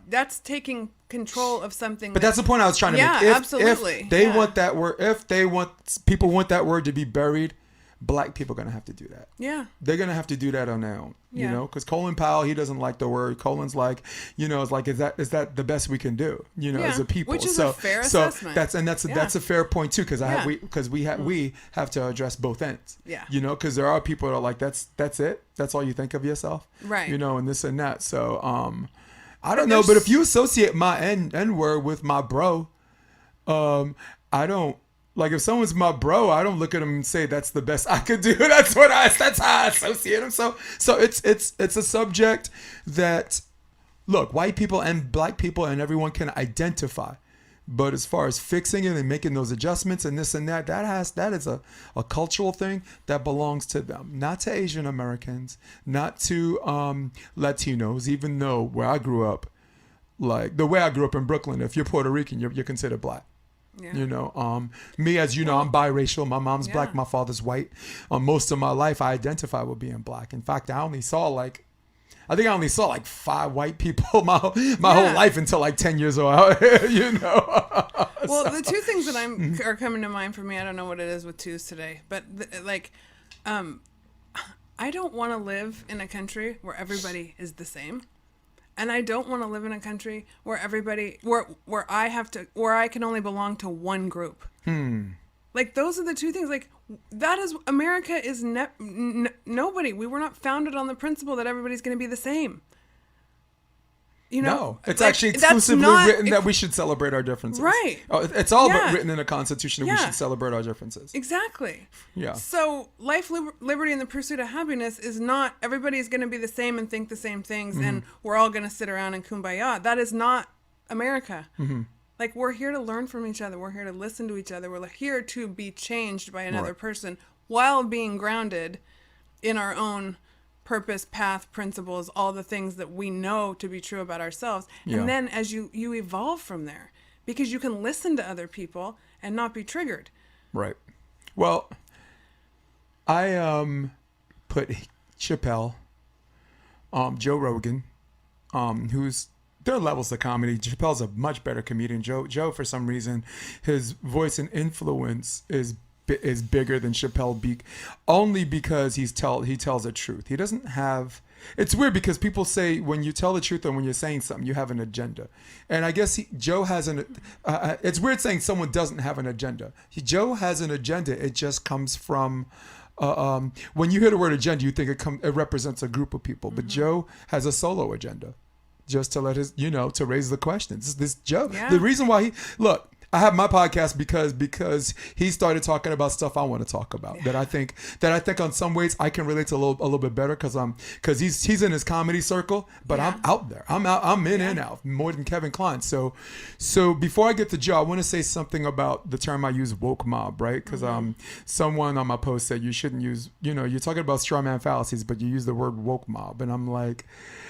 That's taking control of something. But that's the point I was trying to make. Absolutely. If they want that word, people want that word to be buried, black people are going to have to do that. Yeah. They're going to have to do that on their own, Yeah. because Colin Powell, he doesn't like the word. Colin's like, it's like, is that the best we can do, as a people? Which is a fair assessment. That's a fair point too, because we have to address both ends. Yeah. Because there are people that are like, that's it. That's all you think of yourself. Right. And this and that. So, I don't know, but if you associate my N word with my bro, I don't. Like if someone's my bro, I don't look at him and say that's the best I could do. That's how I associate him. So it's a subject that look, white people and black people and everyone can identify. But as far as fixing it and making those adjustments and this and that, that is a cultural thing that belongs to them, not to Asian Americans, not to Latinos, even though where I grew up, like the way I grew up in Brooklyn, if you're Puerto Rican, you're considered black. Yeah. You know, me, as you know, I'm biracial. My mom's black, my father's white. Most of my life, I identify with being black. In fact, I only saw like 5 white people my whole life until like 10 years old. You know. Well, the two things that are coming to mind for me, I don't know what it is with twos today, but I don't want to live in a country where everybody is the same. And I don't want to live in a country where where I can only belong to one group. Like, those are the two things. Like, that is, America is nobody. We were not founded on the principle that everybody's going to be the same. You know, no, it's like, actually exclusively written that we should celebrate our differences. Right. It's all but written in the Constitution that we should celebrate our differences. Exactly. Yeah. So life, liberty, and the pursuit of happiness is not everybody's going to be the same and think the same things and we're all going to sit around and kumbaya. That is not America. Like, we're here to learn from each other. We're here to listen to each other. We're here to be changed by another person while being grounded in our own purpose, path, principles, all the things that we know to be true about ourselves. Yeah. And then as you evolve from there, because you can listen to other people and not be triggered. Right. Well, I put Chapelle, Joe Rogan, who's, there are levels of comedy. Chappelle's a much better comedian. Joe, for some reason, his voice and influence is bigger than Chappelle, only because he tells the truth. He doesn't have. It's weird because people say when you tell the truth and when you're saying something, you have an agenda. And I guess Joe has an. It's weird saying someone doesn't have an agenda. Joe has an agenda. It just comes from. When you hear the word agenda, you think it represents a group of people. But Joe has a solo agenda. Just to let to raise the questions. This Joe, the reason why I have my podcast because he started talking about stuff I want to talk about that I think on some ways I can relate to a little bit better because he's in his comedy circle, but I'm out there. I'm in and out more than Kevin Kline. So before I get to Joe, I want to say something about the term I use, woke mob, right? Because someone on my post said you shouldn't use, you're talking about straw man fallacies, but you use the word woke mob, and I'm like,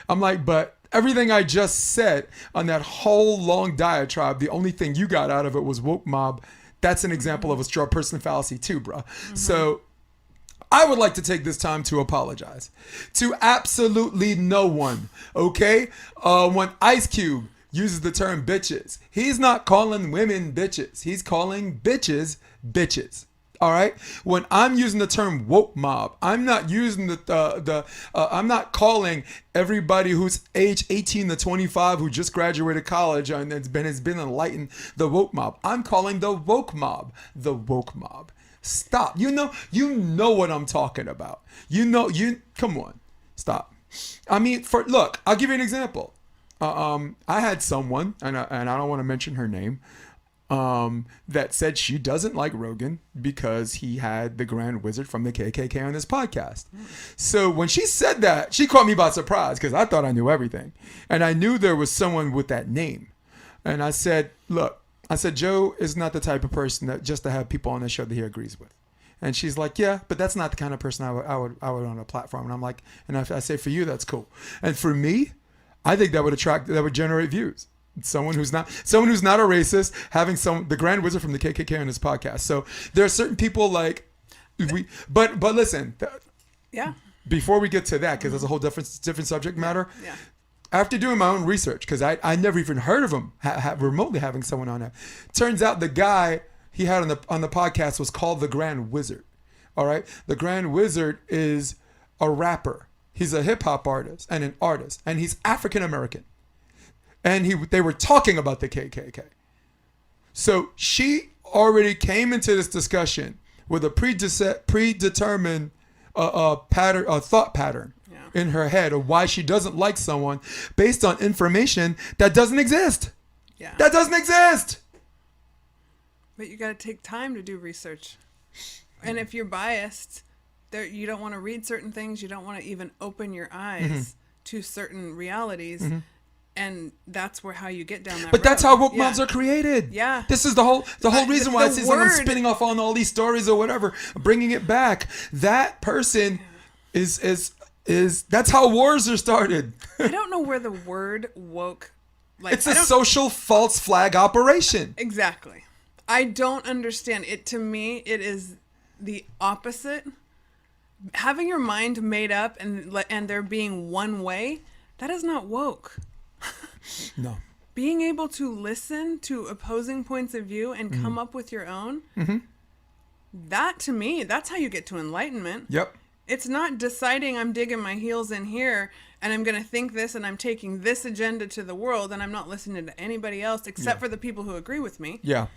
but everything I just said on that whole long diatribe, the only thing you got out of it was woke mob. That's an example of a straw person fallacy too, bro. So I would like to take this time to apologize to absolutely no one, okay? When Ice Cube uses the term bitches, he's not calling women bitches. He's calling bitches bitches. All right. When I'm using the term woke mob, I'm not using I'm not calling everybody who's age 18 to 25 who just graduated college and has been enlightened the woke mob. I'm calling the woke mob the woke mob. Stop. You know what I'm talking about. Come on. Stop. I mean, look, I'll give you an example. I had someone, and I don't want to mention her name, that said she doesn't like Rogan because he had the Grand Wizard from the KKK on his podcast. So when she said that, she caught me by surprise because I thought I knew everything. And I knew there was someone with that name. And I said, look, Joe is not the type of person that just to have people on the show that he agrees with. And she's like, yeah, but that's not the kind of person I would on a platform. And I'm like, and I say, for you, that's cool. And for me, I think that would generate views. Someone who's not a racist, having the Grand Wizard from the KKK on his podcast. So there are certain people like but listen. Yeah. Before we get to that, because there's a whole different subject matter. Yeah. After doing my own research, because I never even heard of him remotely having someone on that. Turns out the guy he had on the podcast was called the Grand Wizard. All right, the Grand Wizard is a rapper. He's a hip hop artist and an artist, and he's African American. And they were talking about the KKK. So she already came into this discussion with a predetermined thought pattern in her head of why she doesn't like someone based on information that doesn't exist. Yeah. That doesn't exist. But you got to take time to do research. And if you're biased, you don't want to read certain things. You don't want to even open your eyes to certain realities. And that's how you get down that But that's road. how woke mobs are created. Yeah. This is the whole reason why the it seems like I'm word- spinning off on all these stories or whatever, bringing it back. That person is that's how wars are started. I don't know where the word woke, like, It's a social false flag operation. Exactly. I don't understand it. To me, it is the opposite. Having your mind made up and there being one way, that is not woke. No. Being able to listen to opposing points of view and come up with your own, that to me, that's how you get to enlightenment. Yep. It's not deciding I'm digging my heels in here and I'm going to think this and I'm taking this agenda to the world and I'm not listening to anybody else except for the people who agree with me. Yeah.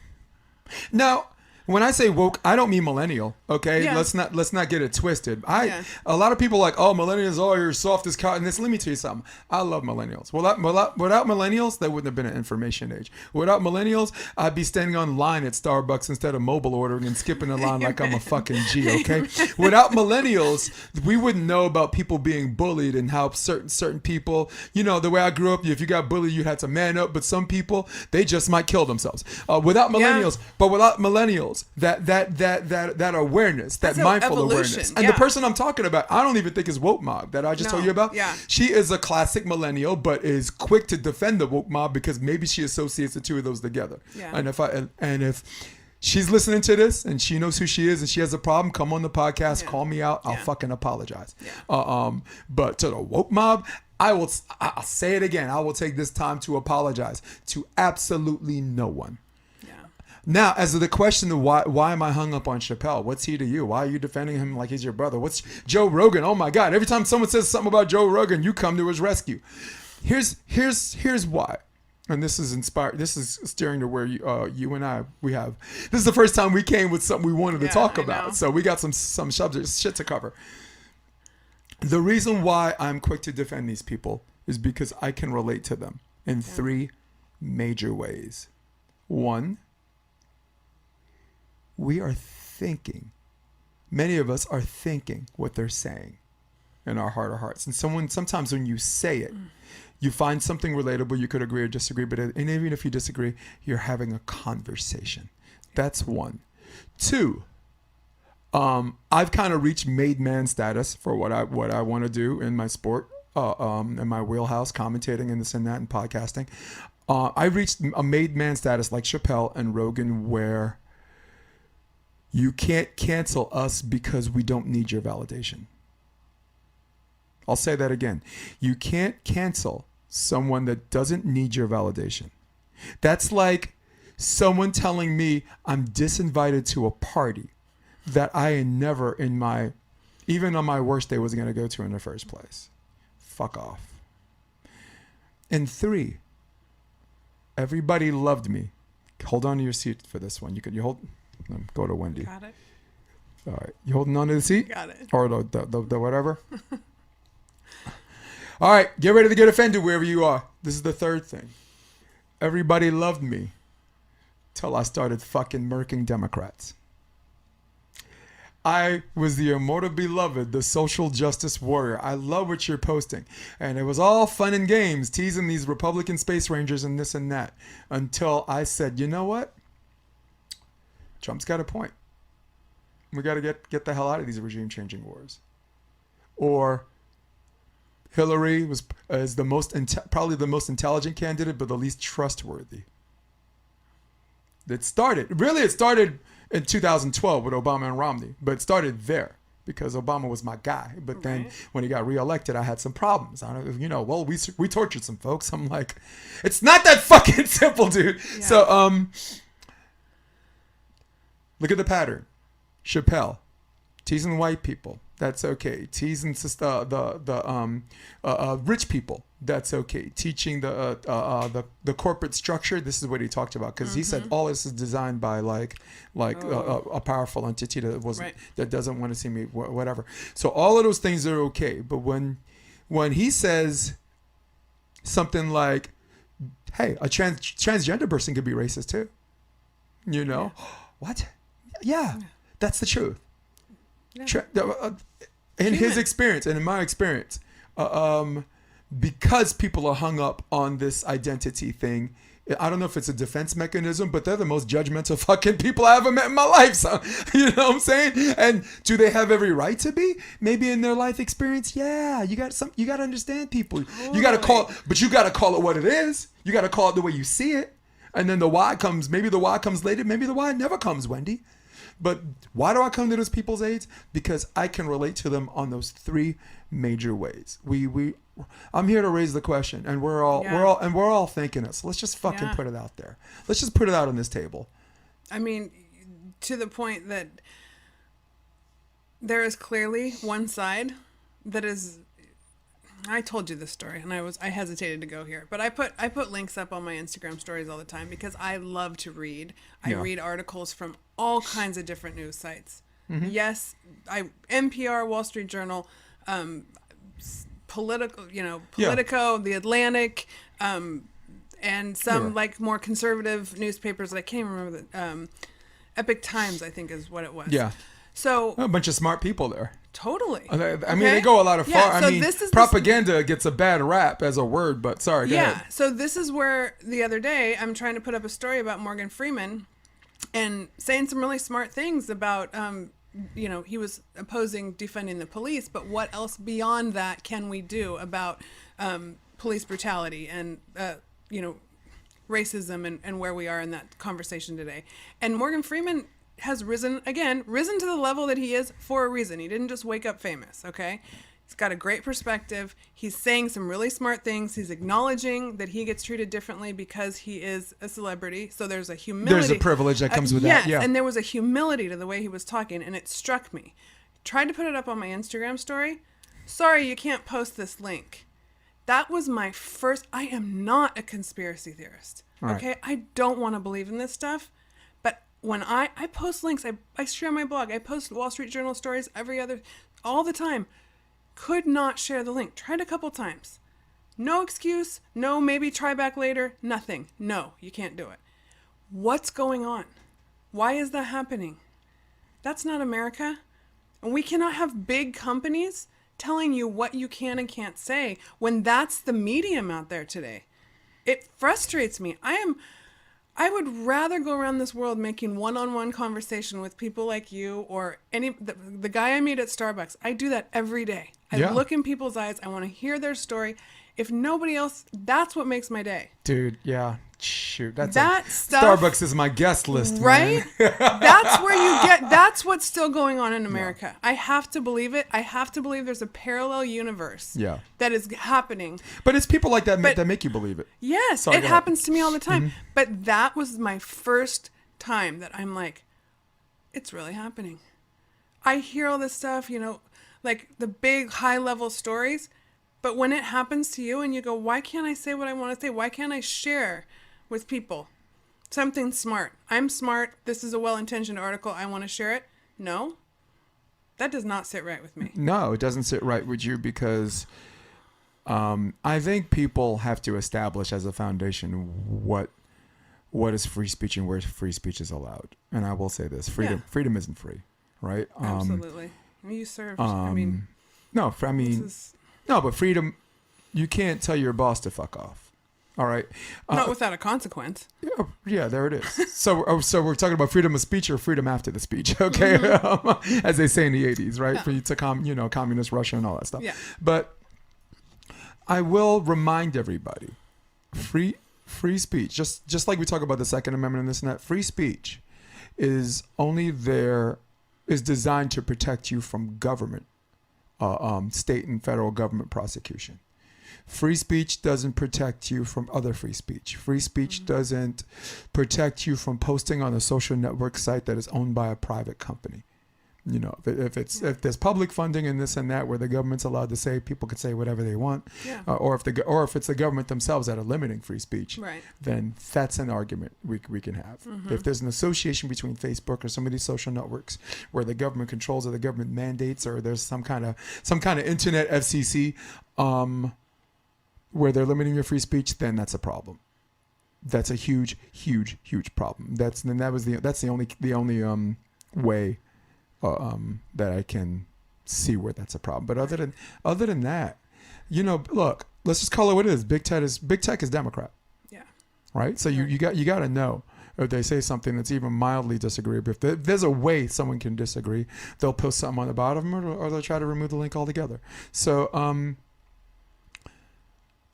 Now, when I say woke, I don't mean millennial. Okay, Yeah. let's not get it twisted. Yeah. A lot of people are like, oh, millennials, oh, you're soft as cotton. Let me tell you something. I love millennials. Without millennials, there wouldn't have been an information age. Without millennials, I'd be standing on line at Starbucks instead of mobile ordering and skipping the line like I'm a fucking G. Okay. Without millennials, we wouldn't know about people being bullied and how certain people, you know, the way I grew up, if you got bullied, you had to man up. But some people, they just might kill themselves. Without millennials, that awareness, that That's mindful evolution, awareness. And yeah. the person I'm talking about, I don't even think is woke mob that I just told you about. Yeah. She is a classic millennial, but is quick to defend the woke mob because maybe she associates the two of those together. Yeah. And if she's listening to this and she knows who she is and she has a problem, come on the podcast, call me out. I'll fucking apologize. Yeah. But to the woke mob, I'll say it again. I will take this time to apologize to absolutely no one. Now, as to the question of why am I hung up on Chapelle? What's he to you? Why are you defending him like he's your brother? What's Joe Rogan? Oh my God! Every time someone says something about Joe Rogan, you come to his rescue. Here's why, and this is inspired. This is steering to where you and I have. This is the first time we came with something we wanted to talk I about. know. So we got some shit to cover. The reason why I'm quick to defend these people is because I can relate to them in three major ways. One, we are thinking. Many of us are thinking what they're saying in our heart of hearts. And sometimes when you say it, you find something relatable. You could agree or disagree, and even if you disagree, you're having a conversation. That's one. Two, I've kind of reached made man status for what I want to do in my sport, in my wheelhouse, commentating and this and that and podcasting. I reached a made man status like Chapelle and Rogan where you can't cancel us because we don't need your validation. I'll say that again. You can't cancel someone that doesn't need your validation. That's like someone telling me I'm disinvited to a party that I never even on my worst day was going to go to in the first place. Fuck off. And three, everybody loved me. Hold on to your seat for this one. You hold. Go to Wendy. Got it. All right. You holding on to the seat? Got it. Or the whatever? All right. Get ready to get offended wherever you are. This is the third thing. Everybody loved me till I started fucking murking Democrats. I was the immortal beloved, the social justice warrior. I love what you're posting. And it was all fun and games, teasing these Republican space rangers and this and that. Until I said, you know what? Trump's got a point. We got to get the hell out of these regime-changing wars. Or Hillary is probably the most intelligent candidate, but the least trustworthy. It started in 2012 with Obama and Romney, but it started there because Obama was my guy. But then when he got reelected, I had some problems. We tortured some folks. I'm like, it's not that fucking simple, dude. Yeah. So, look at the pattern. Chapelle, teasing white people, that's okay. Teasing the rich people, that's okay. Teaching the corporate structure, this is what he talked about because he said all this is designed by a powerful entity that doesn't want to see me, whatever. So all of those things are okay, but when he says something like, "Hey, a transgender person could be racist too," what? Yeah, that's the truth. Yeah. In his experience and in my experience, because people are hung up on this identity thing. I don't know if it's a defense mechanism, but they're the most judgmental fucking people I ever met in my life. So, you know what I'm saying? And do they have every right to be? Maybe in their life experience, yeah. You got to understand people. You got to you got to call it what it is. You got to call it the way you see it. And then the why comes. Maybe the why comes later. Maybe the why never comes, Wendy. But why do I come to those people's aids? Because I can relate to them on those three major ways. I'm here to raise the question, and we're all thinking it. So let's just fucking put it out there. Let's just put it out on this table. I mean, to the point that there is clearly one side that is. I told you this story, and I hesitated to go here, but I put links up on my Instagram stories all the time because I love to read. I read articles from all kinds of different news sites. Mm-hmm. Yes, NPR, Wall Street Journal, Politico, The Atlantic, and some like more conservative newspapers that I can't even remember. Epic Times, I think, is what it was. Yeah. So a bunch of smart people there. Totally. I mean, they go a lot of far. So I mean, propaganda gets a bad rap as a word, but sorry. Go ahead. So this is where the other day I'm trying to put up a story about Morgan Freeman and saying some really smart things about, he was opposing defunding the police, but what else beyond that can we do about police brutality and, racism and where we are in that conversation today. And Morgan Freeman has risen to the level that he is for a reason. He didn't just wake up famous, okay? He's got a great perspective. He's saying some really smart things. He's acknowledging that he gets treated differently because he is a celebrity. So there's a humility. There's a privilege that comes with that. Yeah. And there was a humility to the way he was talking, and it struck me. Tried to put it up on my Instagram story. Sorry, you can't post this link. That was my first. I am not a conspiracy theorist, okay? Right. I don't want to believe in this stuff. When I post links, I share my blog, I post Wall Street Journal stories all the time. Could not share the link. Tried a couple times. No excuse. No, maybe try back later. Nothing. No, you can't do it. What's going on? Why is that happening? That's not America. And we cannot have big companies telling you what you can and can't say when that's the medium out there today. It frustrates me. I would rather go around this world making one-on-one conversation with people like you or the guy I meet at Starbucks. I do that every day. I look in people's eyes. I want to hear their story. If nobody else, that's what makes my day. Dude, yeah. Shoot. Stuff, Starbucks is my guest list, right? That's where you that's what's still going on in America. Yeah. I have to believe it. I have to believe there's a parallel universe that is happening. But it's people like that that make you believe it. Yes, it happens to me all the time. Mm-hmm. But that was my first time that I'm like, it's really happening. I hear all this stuff, like the big high level stories. But when it happens to you and you go, why can't I say what I want to say? Why can't I share with people something smart? I'm smart. This is a well-intentioned article. I want to share it. No, that does not sit right with me. No, it doesn't sit right with you because I think people have to establish as a foundation what is free speech and where free speech is allowed. And I will say this, freedom isn't free, right? Absolutely. You served. No, but freedom, you can't tell your boss to fuck off. All right. Not without a consequence. Yeah, there it is. So we're talking about freedom of speech or freedom after the speech, okay? Mm-hmm. As they say in the 80s, right? Yeah. To communist Russia and all that stuff. Yeah. But I will remind everybody, free speech, just like we talk about the Second Amendment and this and that, free speech is designed to protect you from government. State and federal government prosecution. Free speech doesn't protect you from other free speech. Free speech doesn't protect you from posting on a social network site that is owned by a private company. If there's public funding and this and that where the government's allowed to say people can say whatever they want, or if it's the government themselves that are limiting free speech, then that's an argument we can have. Mm-hmm. If there's an association between Facebook or some of these social networks where the government controls or the government mandates, or there's some kind of internet FCC where they're limiting your free speech, then that's a problem. That's a huge problem. That's the only way. That I can see where that's a problem. But other than that, look, let's just call it what it is. Big tech is Democrat, Yeah. right? So you got to know if they say something that's even mildly disagreeable. If there's a way someone can disagree, they'll post something on the bottom, or they'll try to remove the link altogether. So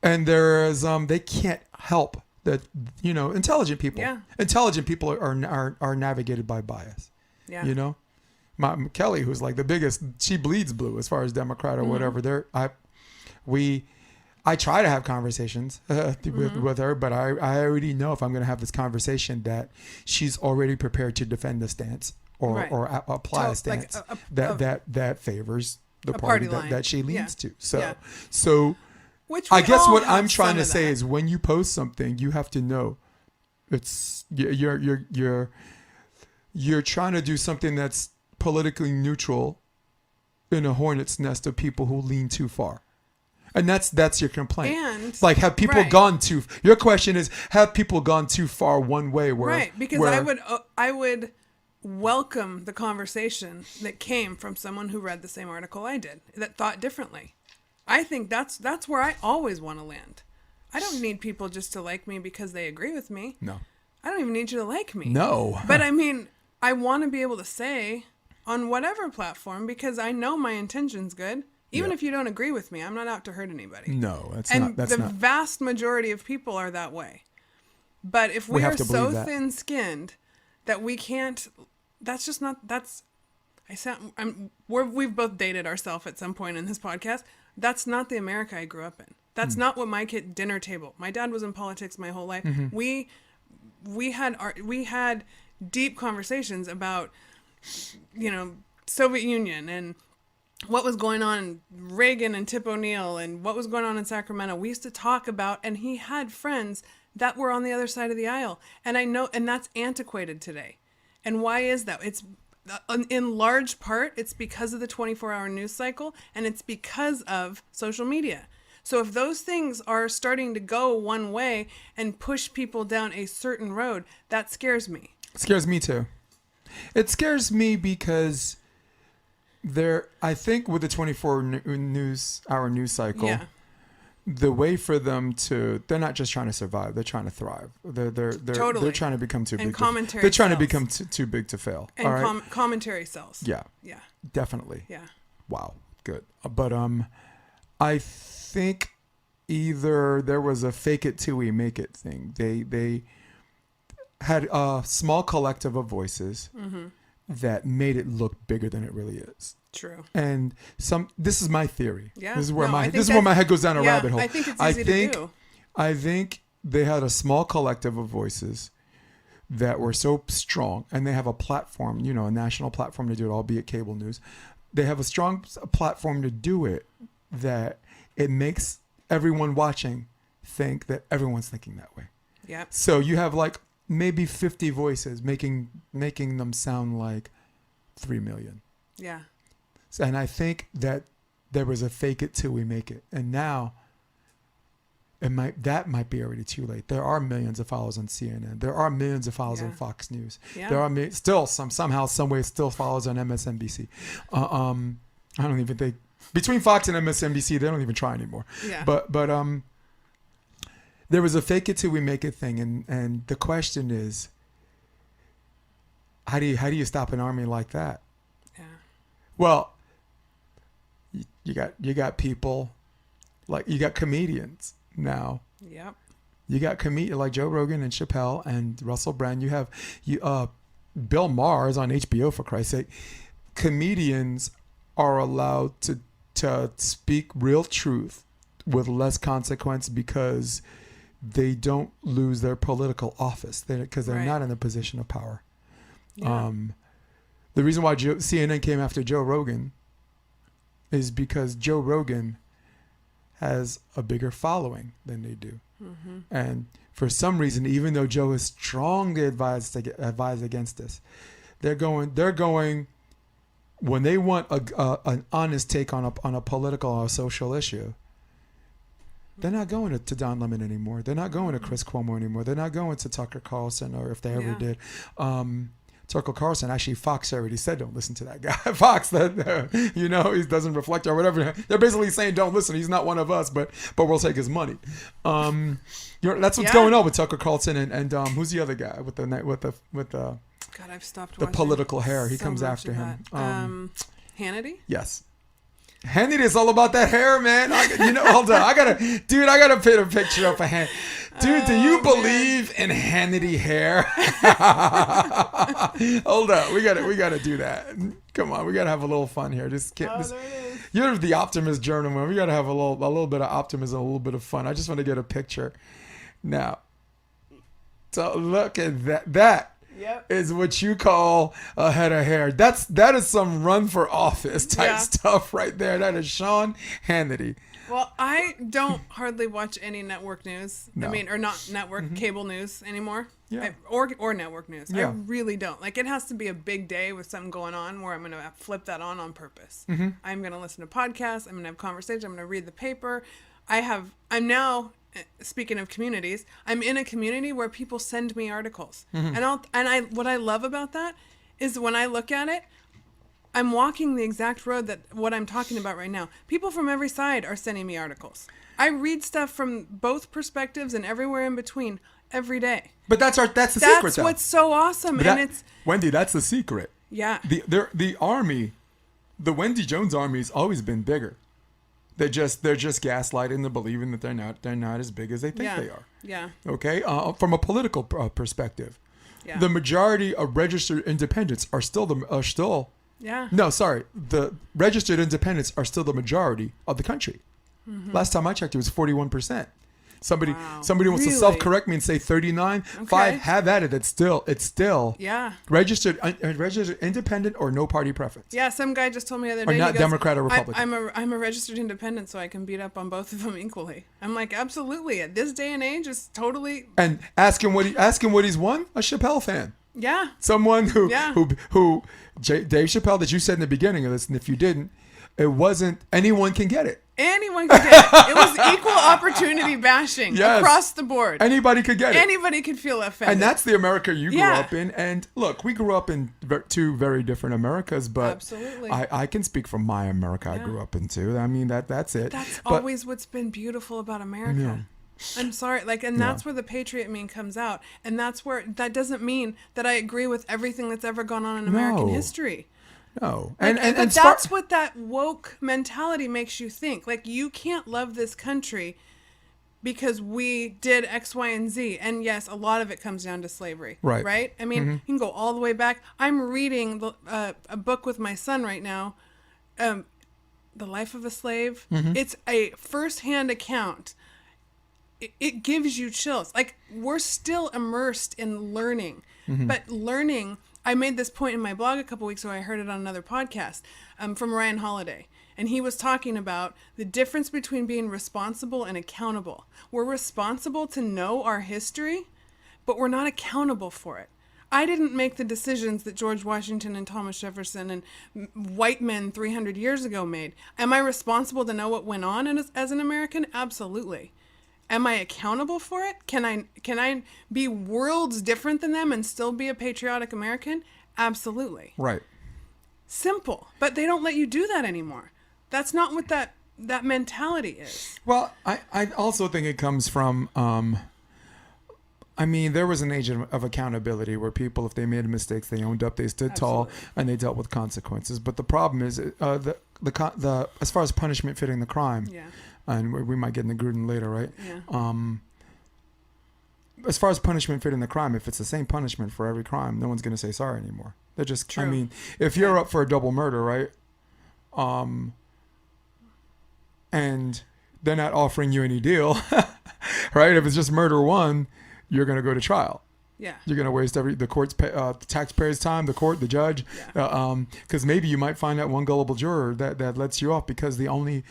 and there's they can't help that, intelligent people. Yeah. Intelligent people are navigated by bias. Yeah. Kelly, who's like the biggest, she bleeds blue as far as Democrat or whatever. I try to have conversations with her, but I already know if I'm going to have this conversation that she's already prepared to defend the stance or apply a stance that favors the party that she leans to. So Which I we guess all what have I'm trying some to of say that. is when you post something, you have to know you're trying to do something that's politically neutral in a hornet's nest of people who lean too far. And that's your complaint. And like, have people gone too? Your question is, have people gone too far one way? Because I would welcome the conversation that came from someone who read the same article I did, that thought differently. I think that's where I always want to land. I don't need people just to like me because they agree with me. No. I don't even need you to like me. No. But I mean, I want to be able to say on whatever platform, because I know my intention's good. Even if you don't agree with me, I'm not out to hurt anybody. No, that's and not. That's the not. vast majority of people are that way. But if we have are to so believe that. thin-skinned that we can't, that's just not. We've both dated ourselves at some point in this podcast. That's not the America I grew up in. That's not what my kid dinner table. My dad was in politics my whole life. Mm-hmm. We had deep conversations about, Soviet Union and what was going on in Reagan and Tip O'Neill and what was going on in Sacramento. We used to talk about, and he had friends that were on the other side of the aisle. And I know, and that's antiquated today. And why is that? It's in large part, it's because of the 24-hour news cycle, and it's because of social media. So if those things are starting to go one way and push people down a certain road, that scares me. It scares me too. It scares me because I think with the 24-hour news cycle, the way for them they're not just trying to survive, they're trying to thrive. They're trying to become too big. They're trying to become too big to fail. And all right? commentary sells. Yeah. Yeah. Definitely. Yeah. Wow. Good. But I think either there was a fake it till we make it thing. They had a small collective of voices that made it look bigger than it really is. True. And this is my theory. Yeah. This is where I think my head goes down a rabbit hole. I think it's easy to do. I think they had a small collective of voices that were so strong, and they have a platform, a national platform to do it, albeit cable news. They have a strong platform to do it that it makes everyone watching think that everyone's thinking that way. Yeah. So you have like maybe 50 voices making them sound like 3 million. Yeah. And I think that there was a fake it till we make it. And now that might be already too late. There are millions of followers on CNN. There are millions of followers on Fox News. Yeah. There are still some way still followers on MSNBC. I don't even think between Fox and MSNBC, they don't even try anymore. Yeah. But there was a fake it till we make it thing, and the question is, how do you stop an army like that? Yeah. Well, you got people like you got comedians now. Yep. You got like Joe Rogan and Chapelle and Russell Brand. You have Bill Maher is on HBO, for Christ's sake. Comedians are allowed to speak real truth with less consequence because they don't lose their political office because they're not in a position of power. Yeah. The reason why CNN came after Joe Rogan is because Joe Rogan has a bigger following than they do. Mm-hmm. And for some reason, even though Joe is strongly advised against this, they're going when they want an honest take on a political or a social issue. They're not going to Don Lemon anymore. They're not going to Chris Cuomo anymore. They're not going to Tucker Carlson, or if they ever did. Tucker Carlson, actually Fox already said don't listen to that guy. Fox, that he doesn't reflect or whatever. They're basically saying don't listen. He's not one of us, but we'll take his money. That's what's going on with Tucker Carlson and who's the other guy with the God, I've stopped the watching political hair. He so comes much after of him. that. Hannity? Yes. Hannity is all about that hair, man. Hold on. I gotta put a picture up of Hannity. Dude, do you believe in Hannity hair? Hold up. We gotta do that. Come on, we gotta have a little fun here. Just kidding. There it is. You're the Optimist Journal, man. We gotta have a little bit of optimism, a little bit of fun. I just want to get a picture. Now, so look at that. That is what you call a head of hair. That is some run for office type stuff right there. That is Sean Hannity. Well, I don't hardly watch any network news. No. I mean, or not network, cable news anymore. Yeah. Or network news. Yeah. I really don't. Like, it has to be a big day with something going on where I'm going to flip that on purpose. I'm going to listen to podcasts. I'm going to have conversations. I'm going to read the paper. I'm now, speaking of communities, I'm in a community where people send me articles. What I love about that is when I look at it, I'm walking the exact road that what I'm talking about right now. People from every side are sending me articles. I read stuff from both perspectives and everywhere in between every day. But that's the secret, though. That's what's so awesome. Wendy, that's the secret. Yeah. The army, the Wendy Jones army has always been bigger. They're just gaslighting and believing that they're not as big as they think they are. Yeah. Okay. From a political perspective, Yeah. the majority of registered independents are still. Yeah. No, sorry. The registered independents are still the majority of the country. Last time I checked, it was 41%. Somebody wants to Really? self-correct me and say 39. Okay. 5, have at it. It's still Yeah. registered independent or no party preference. Yeah, some guy just told me the other Or day. not he goes, Democrat or Republican. I'm a registered independent, so I can beat up on both of them equally. I'm like, absolutely. At this day and age, it's totally. And ask him what he's won. A Chappelle fan. Yeah. Someone who Yeah. Dave Chapelle that you said in the beginning of this, and if you didn't, it wasn't anyone can get it. Anyone could get it. It was equal opportunity bashing across the board. Anybody could get it. Anybody could feel offended. And that's the America you grew Yeah. up in. And look, we grew up in two very different Americas, but Absolutely. I can speak from my America I grew up in too. I mean, that's it. That's But- always what's been beautiful about America. I'm sorry, that's where the patriot meme comes out. And that doesn't mean that I agree with everything that's ever gone on in American No. history. No. But that's what that woke mentality makes you think. Like, you can't love this country because we did X, Y, and Z. And yes, a lot of it comes down to slavery. Right. Right? I mean, you can go all the way back. I'm reading a book with my son right now, The Life of a Slave. It's a firsthand account. It gives you chills. Like, we're still immersed in learning. But learning... I made this point in my blog a couple weeks ago. I heard it on another podcast from Ryan Holiday. And he was talking about the difference between being responsible and accountable. We're responsible to know our history, but we're not accountable for it. I didn't make the decisions that George Washington and Thomas Jefferson and white men 300 years ago made. Am I responsible to know what went on as an American? Absolutely. Am I accountable for it? Can I be worlds different than them and still be a patriotic American? Absolutely. Right. Simple. But they don't let you do that anymore. That's not what that mentality is. Well, I also think it comes from, there was an age of accountability where people, if they made mistakes, they owned up, they stood tall, and they dealt with consequences. But the problem is, as far as punishment fitting the crime, and we might get into Gruden later, right? Yeah. As far as punishment fitting the crime, if it's the same punishment for every crime, no one's going to say sorry anymore. They're just, True. if you're up for a double murder, right? And they're not offering you any deal, right? If it's just murder one, you're going to go to trial. Yeah. You're going to waste the court's the taxpayers' time, the judge, because maybe you might find that one gullible juror that lets you off because the only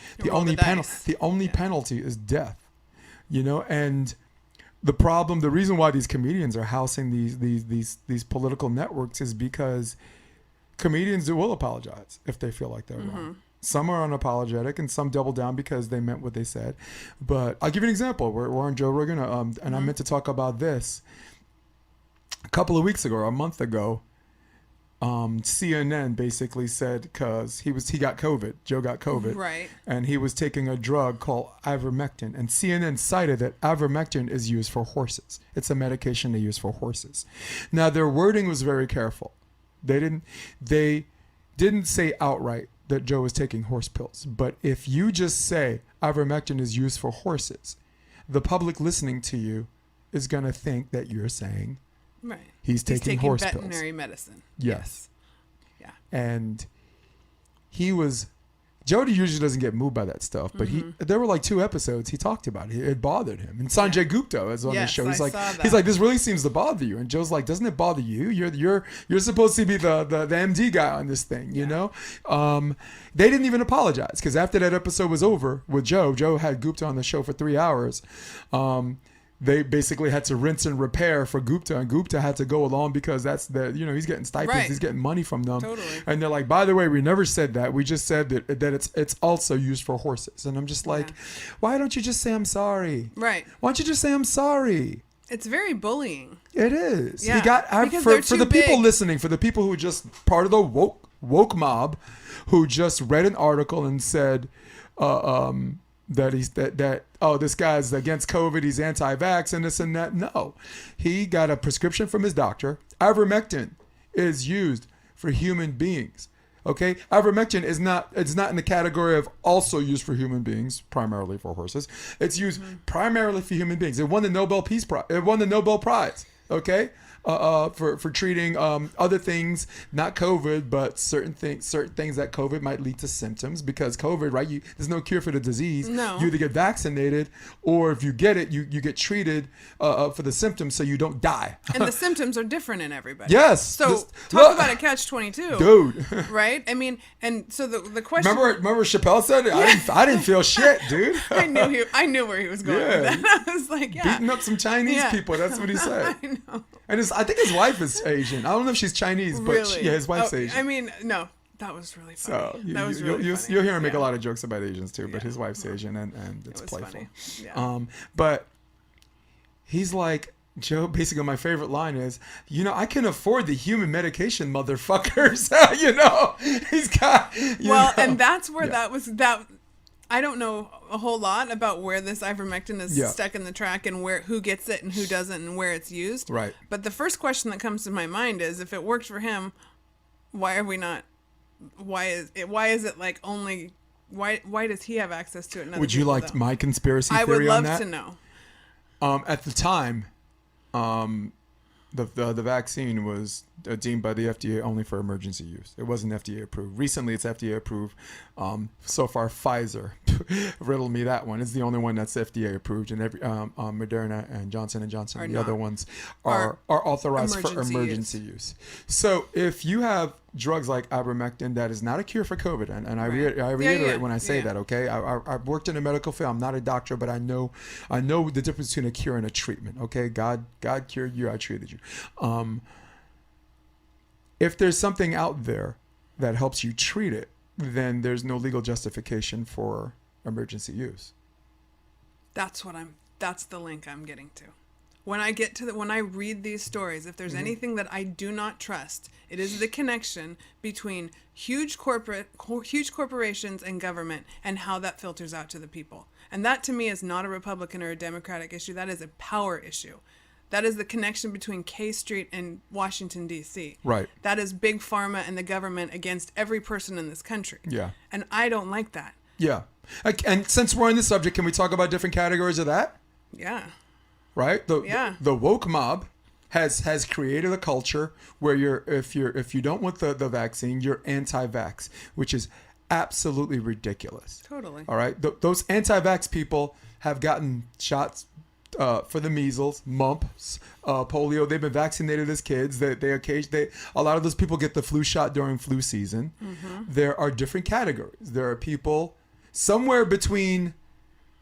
penalty is death, and the reason why these comedians are housing these political networks is because comedians will apologize if they feel like they're wrong. Some are unapologetic and some double down because they meant what they said. But I'll give you an example. We're on Joe Rogan, and I meant to talk about this. A couple of weeks ago, or a month ago, CNN basically said because he got COVID, Joe got COVID, Right. and he was taking a drug called ivermectin, and CNN cited that ivermectin is used for horses. It's a medication they use for horses. Now their wording was very careful. They didn't say outright that Joe was taking horse pills, but if you just say ivermectin is used for horses, the public listening to you is gonna think that you're saying Right. he's taking horse pills. veterinary medicine. Yes. Yeah. And Jody usually doesn't get moved by that stuff, but there were like 2 episodes he talked about it. It bothered him. And Sanjay Gupta was on the Yes, show. He's I like, saw that. he's like, this really seems to bother you. And Joe's like, doesn't it bother you? You're supposed to be the MD guy on this thing, you know? They didn't even apologize because after that episode was over with Joe had Gupta on the show for 3 hours. They basically had to rinse and repair for Gupta, and Gupta had to go along because that's he's getting stipends, Right. he's getting money from them. Totally. And they're like, by the way, we never said that. We just said that it's also used for horses. And I'm just like, why don't you just say I'm sorry? Right. Why don't you just say I'm sorry? It's very bullying. It is. Yeah, He got because they're for too the people big. listening, for the people who are just part of the woke mob, who just read an article and said, that this guy's against COVID, he's anti-vax and this and that. No, he got a prescription from his doctor. Ivermectin is used for human beings. Okay, ivermectin is not. It's not in the category of also used for human beings, primarily for horses. It's used primarily for human beings. It won the Nobel Peace Prize. It won the Nobel Prize. Okay. For treating other things, not COVID, but certain things that COVID might lead to symptoms, because COVID, right? There's no cure for the disease. No. You either get vaccinated, or if you get it, you get treated for the symptoms so you don't die. And the symptoms are different in everybody. Yes. So talk about a catch-22. Dude. Right? I mean, and so the question. Remember Chappelle said it? I didn't feel shit, dude. I knew where he was going with that. I was like, yeah. Beating up some Chinese people. That's what he said. I know. And I think his wife is Asian. I don't know if she's Chinese, but Really? his wife's Oh, Asian. I mean, no, that was really funny. So That was really funny. you'll hear him make a Yeah. lot of jokes about Asians too, but Yeah. his wife's Asian and it's was playful. funny. Yeah. But he's like, Joe, basically my favorite line is, I can afford the human medication, motherfuckers. He's got, and that's where that. I don't know a whole lot about where this ivermectin is stuck in the track and who gets it and who doesn't and where it's used. Right. But the first question that comes to my mind is, if it worked for him, why are we not? Why is it like only? Why does he have access to it? And other Would you people like don't? my conspiracy theory I would love on that? to know. At the time, the vaccine was deemed by the FDA only for emergency use. It wasn't FDA approved. Recently, it's FDA approved. So far, Pfizer riddle me that one. It's the only one that's FDA approved, and every Moderna and Johnson & Johnson, Are the not. other ones are authorized for Emergency emergency use. So if you have drugs like ivermectin, that is not a cure for COVID, and I reiterate when I say that. Okay, I worked in the medical field. I'm not a doctor, but I know the difference between a cure and a treatment. Okay, God cured you, I treated you. If there's something out there that helps you treat it, then there's no legal justification for emergency use. That's the link I'm getting to. When I read these stories, if there's anything that I do not trust, it is the connection between huge corporations and government and how that filters out to the people. And that to me is not a Republican or a Democratic issue. That is a power issue. That is the connection between K Street and Washington, D.C. Right. That is big pharma and the government against every person in this country. Yeah. And I don't like that. Yeah. And since we're on this subject, can we talk about different categories of that? Yeah. Right? The woke mob has created a culture where if you don't want the vaccine, you're anti-vax, which is absolutely ridiculous. Totally. All right? Those anti-vax people have gotten shots for the measles, mumps, polio. They've been vaccinated as kids. A lot of those people get the flu shot during flu season. Mm-hmm. There are different categories. There are people somewhere between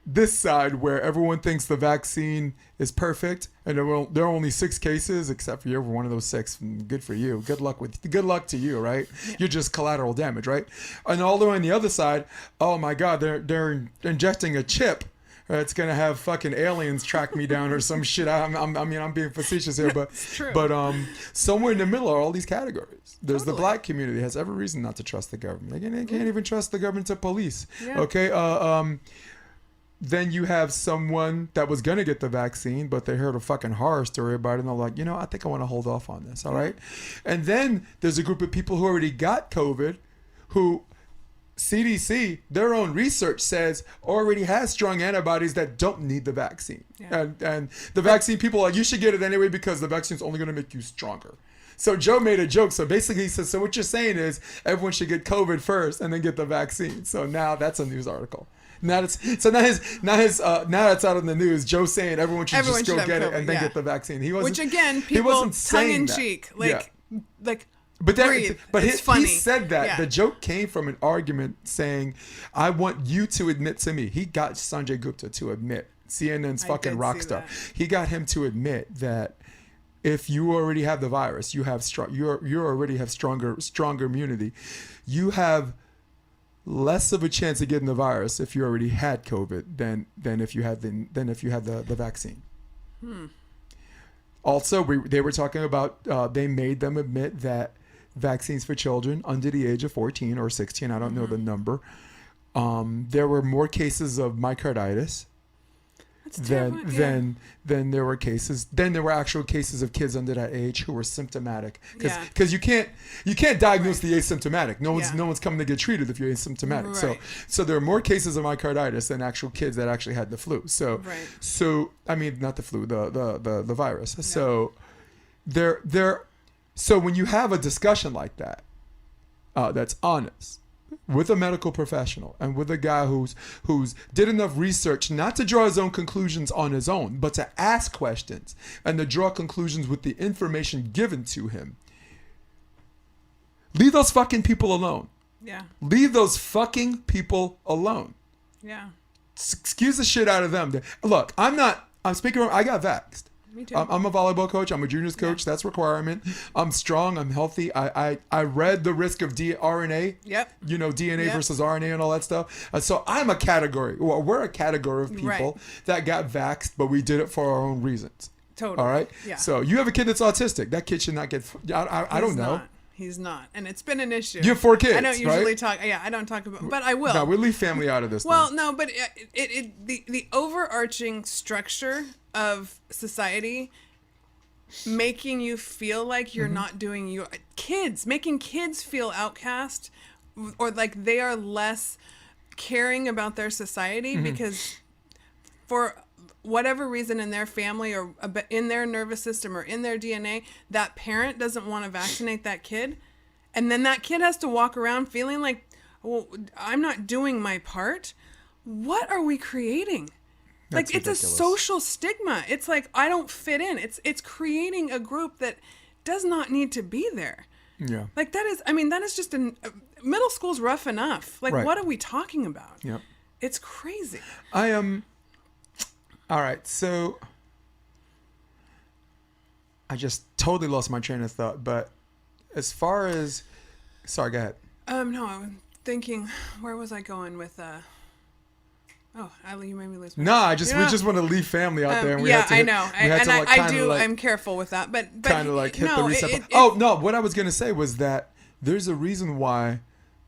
this side where everyone thinks the vaccine is perfect, and there are only 6 cases, except for you're one of those 6. Good for you. Good luck to you, right? Yeah. You're just collateral damage, right? And all the way on the other side, oh my God, they're injecting a chip or it's gonna have fucking aliens track me down or some shit. I'm being facetious here, but true. Somewhere in the middle are all these categories. There's the Totally. black community has every reason not to trust the government. They can't even trust the government to police. Yeah. Okay. Then you have someone that was going to get the vaccine, but they heard a fucking horror story about it, and they're like, I think I want to hold off on this, all right? And then there's a group of people who already got COVID, who CDC, their own research says already has strong antibodies that don't need the vaccine. Yeah. And the vaccine people are like, you should get it anyway because the vaccine's only going to make you stronger. So Joe made a joke. So basically he says, so what you're saying is everyone should get COVID first and then get the vaccine. So now that's a news article. Now it's out in the news. Joe saying everyone should just go have get it COVID, and then get the vaccine. He wasn't. Which again, he people wasn't tongue saying in that. cheek, Yeah. like. But breathe. It's he funny. said that. Yeah. The joke came from an argument saying, I want you to admit to me. He got Sanjay Gupta to admit, CNN's I fucking did rock see star. that. He got him to admit that if you already have the virus, you already have stronger immunity. You have less of a chance of getting the virus if you already had COVID than if you had the vaccine. Also, they were talking about they made them admit that vaccines for children under the age of 14 or 16, I don't know the number, there were more cases of myocarditis That's terrifying. than there were cases. Then there were actual cases of kids under that age who were symptomatic. Yeah. Because you can't diagnose the asymptomatic. No Yeah. one's coming to get treated if you're asymptomatic. Right. So there are more cases of myocarditis than actual kids that actually had the flu. So Right. so I mean not the flu, the virus. So so when you have a discussion like that, that's honest, with a medical professional and with a guy who's did enough research not to draw his own conclusions on his own, but to ask questions and to draw conclusions with the information given to him. Leave those fucking people alone. Yeah. Leave those fucking people alone. Yeah. Excuse the shit out of them. Look, I'm speaking, I got vaxxed. Me too. I'm a volleyball coach. I'm a juniors coach. That's requirement. I'm strong. I'm healthy. I read the risk of RNA. Yep. DNA Yep. versus RNA and all that stuff. So I'm a category. Well, we're a category of people Right. that got vaxxed, but we did it for our own reasons. Totally. All right. Yeah. So you have a kid that's autistic. That kid should not get. I don't He's know. not. He's not, and it's been an issue. You have 4 kids, I don't usually right? talk. Yeah, I don't talk about, but I will. No, we leave family out of this. Well, thing. no, but the overarching structure of society making you feel like you're not doing making kids feel outcast or like they are less caring about their society because for whatever reason in their family or in their nervous system or in their DNA, that parent doesn't want to vaccinate that kid. And then that kid has to walk around feeling like, well, I'm not doing my part. What are we creating? That's like, it's ridiculous. a social stigma. It's like, I don't fit in. It's creating a group that does not need to be there. Yeah. Like, that is just middle school's rough enough. Like, Right. what are we talking about? Yep. It's crazy. I am. All right, so I just totally lost my train of thought. But as far as, sorry, go ahead. No, I was thinking, where was I going with, oh, Ali, you made me lose my No, we Yeah. just want to leave family out there. And we yeah, had to I hit- know. we had to, like, I kinda, do. like, I'm careful with that, but kind of like hit the no, reset. it- Oh no, what I was gonna say was that there's a reason why,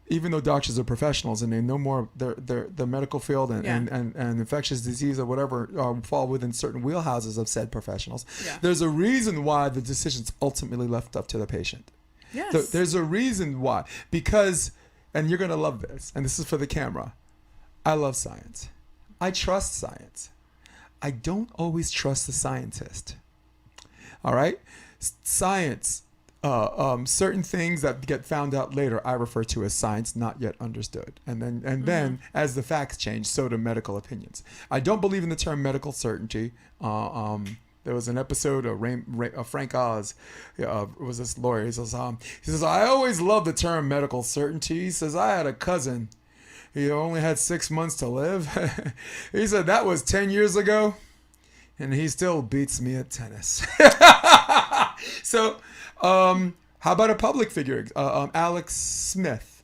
even though doctors are professionals and they know more the medical field and, Yeah. and infectious disease or whatever fall within certain wheelhouses of said professionals, Yeah. there's a reason why the decision's ultimately left up to the patient. Yes. So there's a reason why, because, and you're gonna love this, and this is for the camera. I love science. I trust science. I don't always trust the scientist. All right, science. Certain things that get found out later, I refer to as science not yet understood, and then as the facts change, so do medical opinions. I don't believe in the term medical certainty. There was an episode of Frank Oz, was this lawyer. He says, I always love the term medical certainty. He says, I had a cousin. He only had 6 months to live. He said, that was 10 years ago, and he still beats me at tennis. So, how about a public figure? Alex Smith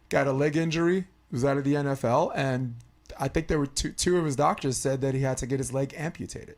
got a leg injury, was out of the NFL, and I think there were two of his doctors said that he had to get his leg amputated.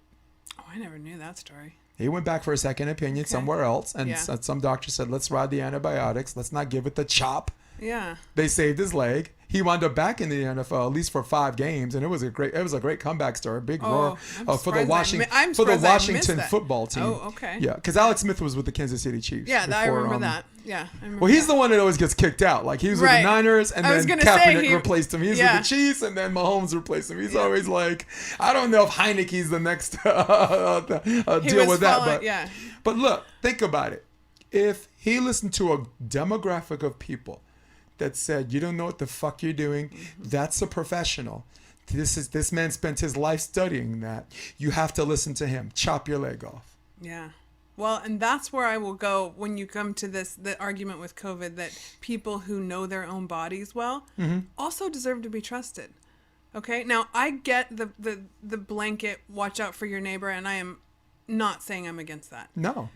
Oh, I never knew that story. He went back for a second opinion somewhere else, and some doctor said, let's ride the antibiotics. Let's not give it the chop. Yeah. They saved his leg. He wound up back in the NFL at least for 5 games, and it was a great comeback story, big roar for the Washington football team. Oh, okay. Yeah, because Alex Smith was with the Kansas City Chiefs. Yeah, I remember that. Yeah, I remember. Well, he's the one that always gets kicked out. Like he was with the Niners, and then Kaepernick replaced him. He's with the Chiefs, and then Mahomes replaced him. He's always like, I don't know if Heineke's the next deal with that, but look, think about it. If he listened to a demographic of people that said, you don't know what the fuck you're doing, that's a professional. This man spent his life studying that. You have to listen to him. Chop your leg off. Yeah. Well, and that's where I will go when you come to the argument with COVID, that people who know their own bodies well also deserve to be trusted. Okay? Now, I get the blanket, watch out for your neighbor, and I am not saying I'm against that. No.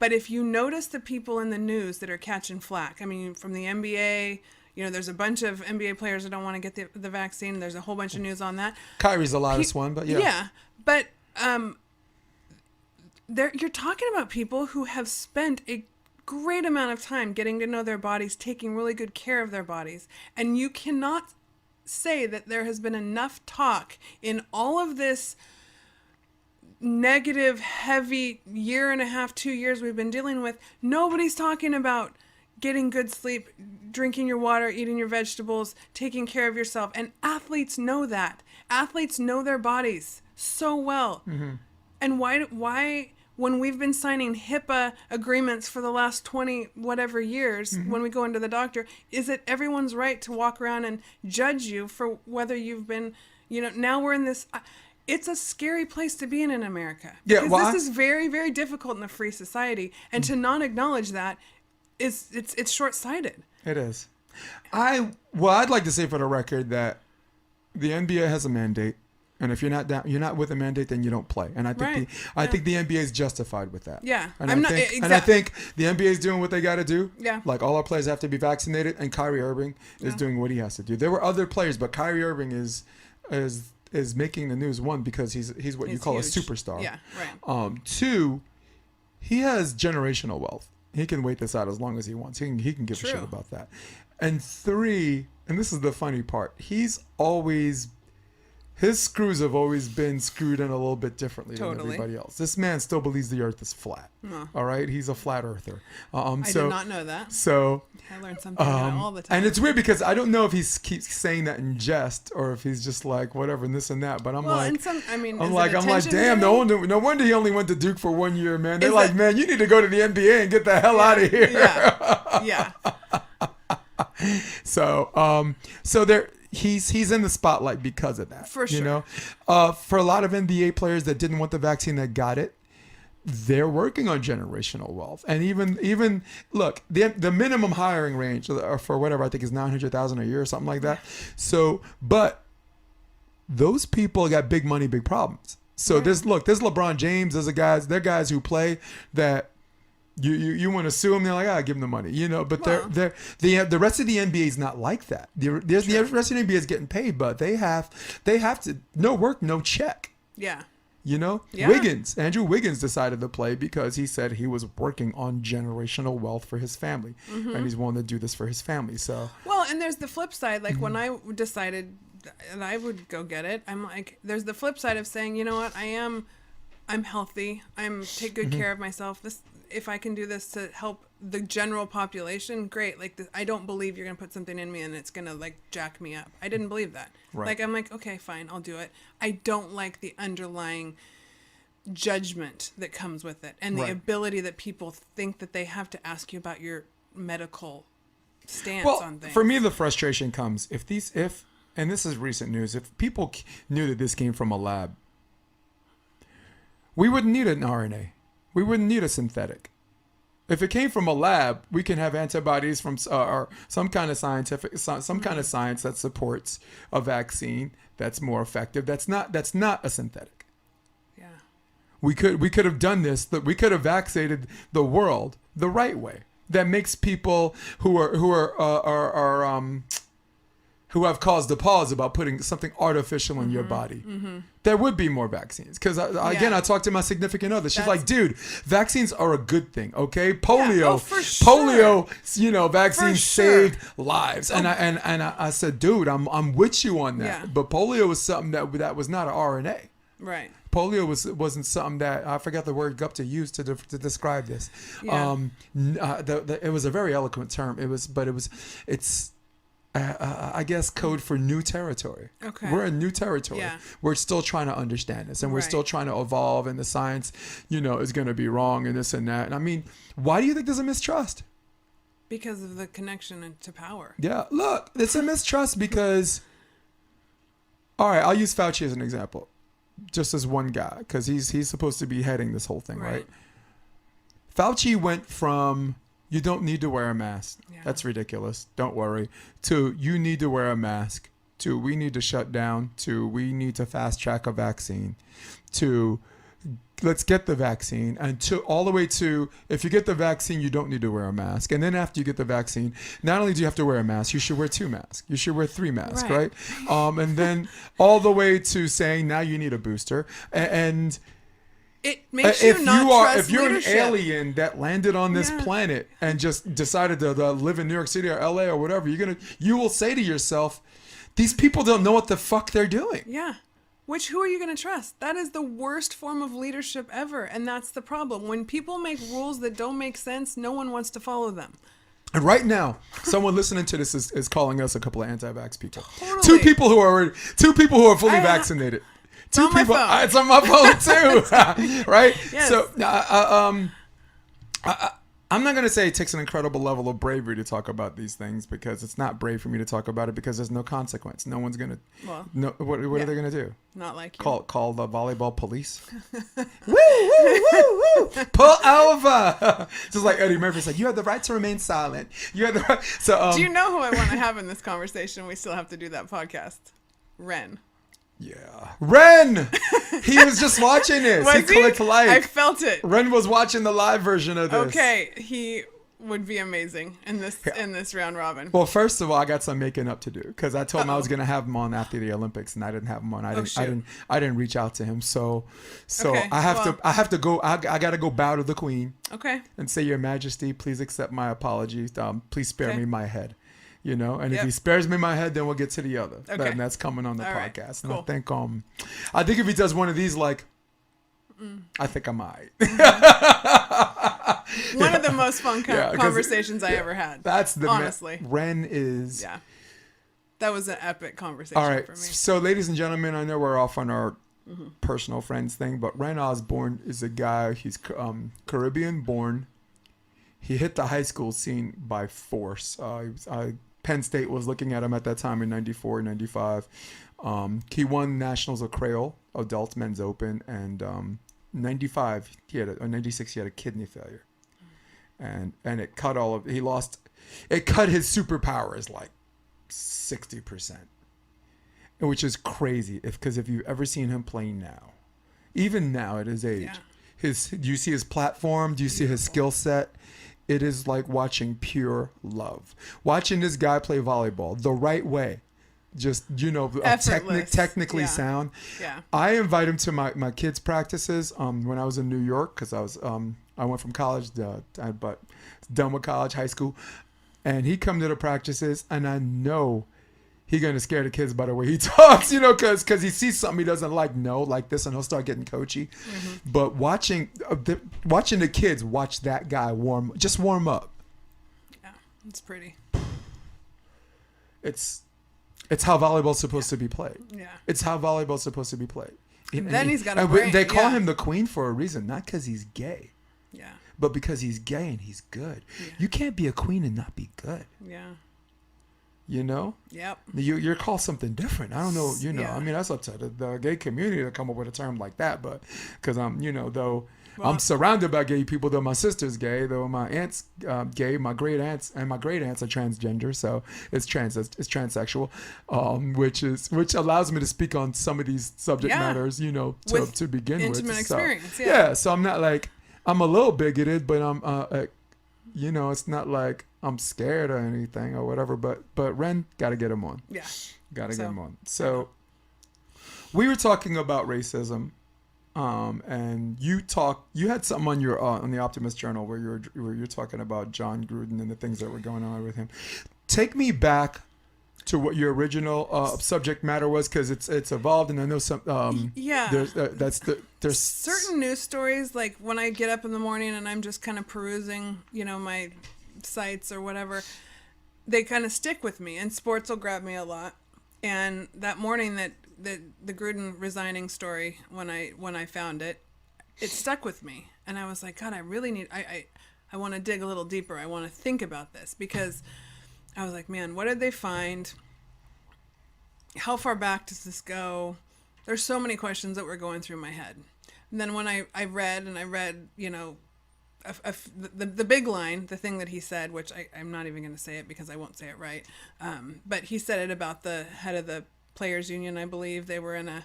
But if you notice the people in the news that are catching flack, I mean, from the NBA, there's a bunch of NBA players that don't want to get the vaccine. There's a whole bunch of news on that. Kyrie's the loudest one, but yeah. Yeah, but you're talking about people who have spent a great amount of time getting to know their bodies, taking really good care of their bodies. And you cannot say that there has been enough talk in all of this negative, heavy 1.5, 2 years we've been dealing with. Nobody's talking about getting good sleep, drinking your water, eating your vegetables, taking care of yourself. And athletes know that. Athletes know their bodies so well. And why when we've been signing HIPAA agreements for the last 20 whatever years, when we go into the doctor, is it everyone's right to walk around and judge you for whether you've been, now we're in this... It's a scary place to be in America. Yeah, because this is very, very difficult in a free society, and to not acknowledge that it's short-sighted. It is. I'd like to say for the record that the NBA has a mandate, and if you're not with a mandate, then you don't play. And I think I think the NBA is justified with that. Yeah, and I think the NBA is doing what they got to do. Yeah, like all our players have to be vaccinated, and Kyrie Irving is doing what he has to do. There were other players, but Kyrie Irving is making the news, one, because he's what you call huge. A superstar. Yeah, right. 2, he has generational wealth. He can wait this out as long as he wants. He can give a shit about that. And 3, and this is the funny part, his screws have always been screwed in a little bit differently than everybody else. This man still believes the earth is flat. All right? He's a flat earther. I did not know that. So I learn something all the time. And it's weird because I don't know if he keeps saying that in jest or if he's just like whatever and this and that. But I'm like, damn, no wonder he only went to Duke for 1 year, man. They're like, man, you need to go to the NBA and get the hell out of here. Yeah. So there. He's in the spotlight because of that. For sure. For a lot of NBA players that didn't want the vaccine that got it, they're working on generational wealth. And even look, the minimum hiring range for whatever I think is $900,000 a year or something like that. So, but those people got big money, big problems. So there's LeBron James. They're guys who play that. You want to sue them? They're like, give them the money, But the rest of the NBA is not like that. The rest of the NBA is getting paid, but they have to no work, no check. Yeah. Andrew Wiggins decided to play because he said he was working on generational wealth for his family, and he's willing to do this for his family. So and there's the flip side. Like when I decided that I would go get it, I'm like, there's the flip side of saying, you know what, I'm healthy. Take good care of myself. If I can do this to help the general population, great. Like, I don't believe you're going to put something in me and it's going to, like, jack me up. I didn't believe that. Right. Like, I'm like, okay, fine, I'll do it. I don't like the underlying judgment that comes with it and the ability that people think that they have to ask you about your medical stance on things. For me, the frustration comes and this is recent news, if people knew that this came from a lab, we wouldn't need an RNA. We wouldn't need a synthetic. If it came from a lab, we can have antibodies from or some kind of science that supports a vaccine that's more effective. That's not a synthetic. Yeah. We could have done this. That we could have vaccinated the world the right way. That makes people who are who have caused a pause about putting something artificial in your body, there would be more vaccines. Because again, I talked to my significant other. She's like, dude, vaccines are a good thing. Okay. Polio, for sure. polio, vaccines saved lives. And I said, dude, I'm with you on that. Yeah. But polio was something that was not an RNA. Right. Polio wasn't something that I forgot the word Gupta used to describe this. Yeah. It was a very eloquent term. It's I guess code for new territory. Okay. We're in new territory. Yeah. We're still trying to understand this, and we're Right. still trying to evolve. And the science, is going to be wrong, and this and that. And I mean, why do you think there's a mistrust? Because of the connection to power. Yeah, look, it's a mistrust because. All right, I'll use Fauci as an example, just as one guy, because he's supposed to be heading this whole thing, right? Fauci went from you don't need to wear a mask, that's ridiculous, don't worry, to you need to wear a mask, to we need to shut down, to we need to fast track a vaccine, to let's get the vaccine, and to all the way to if you get the vaccine you don't need to wear a mask, and then after you get the vaccine not only do you have to wear a mask, you should wear 2 masks, you should wear 3 masks, right? And then all the way to saying now you need a booster, and it makes you not trust if you're leadership. an alien that landed on this planet and just decided to live in New York City or LA or whatever, you will say to yourself, these people don't know what the fuck they're doing. Yeah. Who are you going to trust? That is the worst form of leadership ever. And that's the problem. When people make rules that don't make sense, no one wants to follow them. And right now, someone listening to this is calling us a couple of anti-vax people. Totally. Two people who are fully vaccinated. It's on my phone. It's on my phone too, right? Yes. So, I'm not gonna say it takes an incredible level of bravery to talk about these things, because it's not brave for me to talk about it because there's no consequence. No one's gonna. Well, no. What are they gonna do? Not like you. Call the volleyball police. Woo, woo, woo, woo! Pull over. Just like Eddie Murphy said, you have the right to remain silent. You have the right. So, do you know who I want to have in this conversation? We still have to do that podcast. Ren. Yeah. Ren! He was just watching this. Was he clicked like. I felt it. Ren was watching the live version of this. Okay, he would be amazing in this round robin. Well, first of all, I got some making up to do, because I told him I was going to have him on after the Olympics, and I didn't have him on. I didn't reach out to him. So Okay, I have to go. I got to go bow to the Queen. Okay. And say, Your Majesty, please accept my apologies. Please spare me my head. And Yep. if he spares me my head, then we'll get to the other. Okay. And that's coming on the All right. podcast. Cool. And I think if he does one of these, I think I'm all right. One of the most fun 'cause conversations I ever had. That's the honestly. Ren is. Yeah. That was an epic conversation All right. for me. So, ladies and gentlemen, I know we're off on our personal friends thing, but Ren Osborne is a guy. He's Caribbean born. He hit the high school scene by force. Penn State was looking at him at that time in 94, 95. He won Nationals of Creole, Adult Men's Open, and 95, 96, he had a kidney failure. And it cut it cut his superpowers like 60%, which is crazy because if you've ever seen him play now, even now at his age, do you see his platform? Do you see his skill set? It is like watching pure love. Watching this guy play volleyball the right way. Just, technically sound. Yeah. I invite him to my kids' practices when I was in New York, because I went from college, but done with college, high school. And he come to the practices, and I know he's going to scare the kids by the way he talks, because he sees something he doesn't like this, and he'll start getting coachy. Mm-hmm. But watching the kids watch that guy warm up. Yeah, it's pretty. It's how volleyball's supposed to be played. Yeah. It's how volleyball's supposed to be played. And then he's got a and brain. They call him the Queen for a reason, not because he's gay. Yeah. But because he's gay and he's good. Yeah. You can't be a queen and not be good. Yeah. Yep. You're called something different. I don't know. Yeah. I mean, that's up to the gay community to come up with a term like that. But because I'm surrounded by gay people, though my sister's gay, though my aunt's gay, my great aunts are transgender, so it's transsexual, which allows me to speak on some of these subject matters, to begin with. Intimate experience. So, yeah. So I'm not I'm a little bigoted, but I'm you know, it's not like I'm scared or anything or whatever, but Ren, got to get him on. Yeah. Got to get So- him on. So we were talking about racism. And you had something on your on the Optimist Journal where you're talking about Jon Gruden and the things that were going on with him. Take me back to what your original subject matter was, because it's evolved, and I know some. Yeah. There's Certain news stories, like when I get up in the morning and I'm just kind of perusing, you know, my sites or whatever, they kind of stick with me, and sports will grab me a lot. And that morning that the Gruden resigning story, when I found it stuck with me, and I was like, God, I really need I want to dig a little deeper. I want to think about this, because I was like, man, what did they find? How far back does this go? There's so many questions that were going through my head. And then when I read, you know, the big line, the thing that he said, which I'm not even going to say it because I won't say it right. But he said it about the head of the Players Union, I believe. They were in a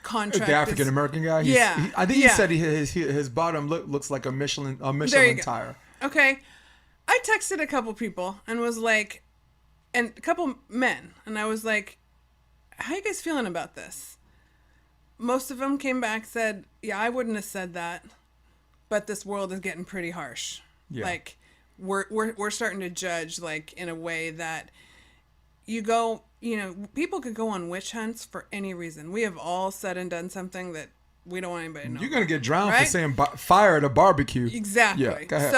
contract. the African American guy. Yeah. I think he said his bottom looks like a Michelin tire. Okay. I texted a couple people and was like, and a couple men, and I was like, how you guys feeling about this? Most of them came back, said, yeah, I wouldn't have said that, but this world is getting pretty harsh. Yeah. Like we're starting to judge, like, in a way that you go, you know, people could go on witch hunts for any reason. We have all said and done something that we don't want anybody to know. You're gonna get drowned for Right? saying fire at a barbecue. Exactly. Yeah, go ahead.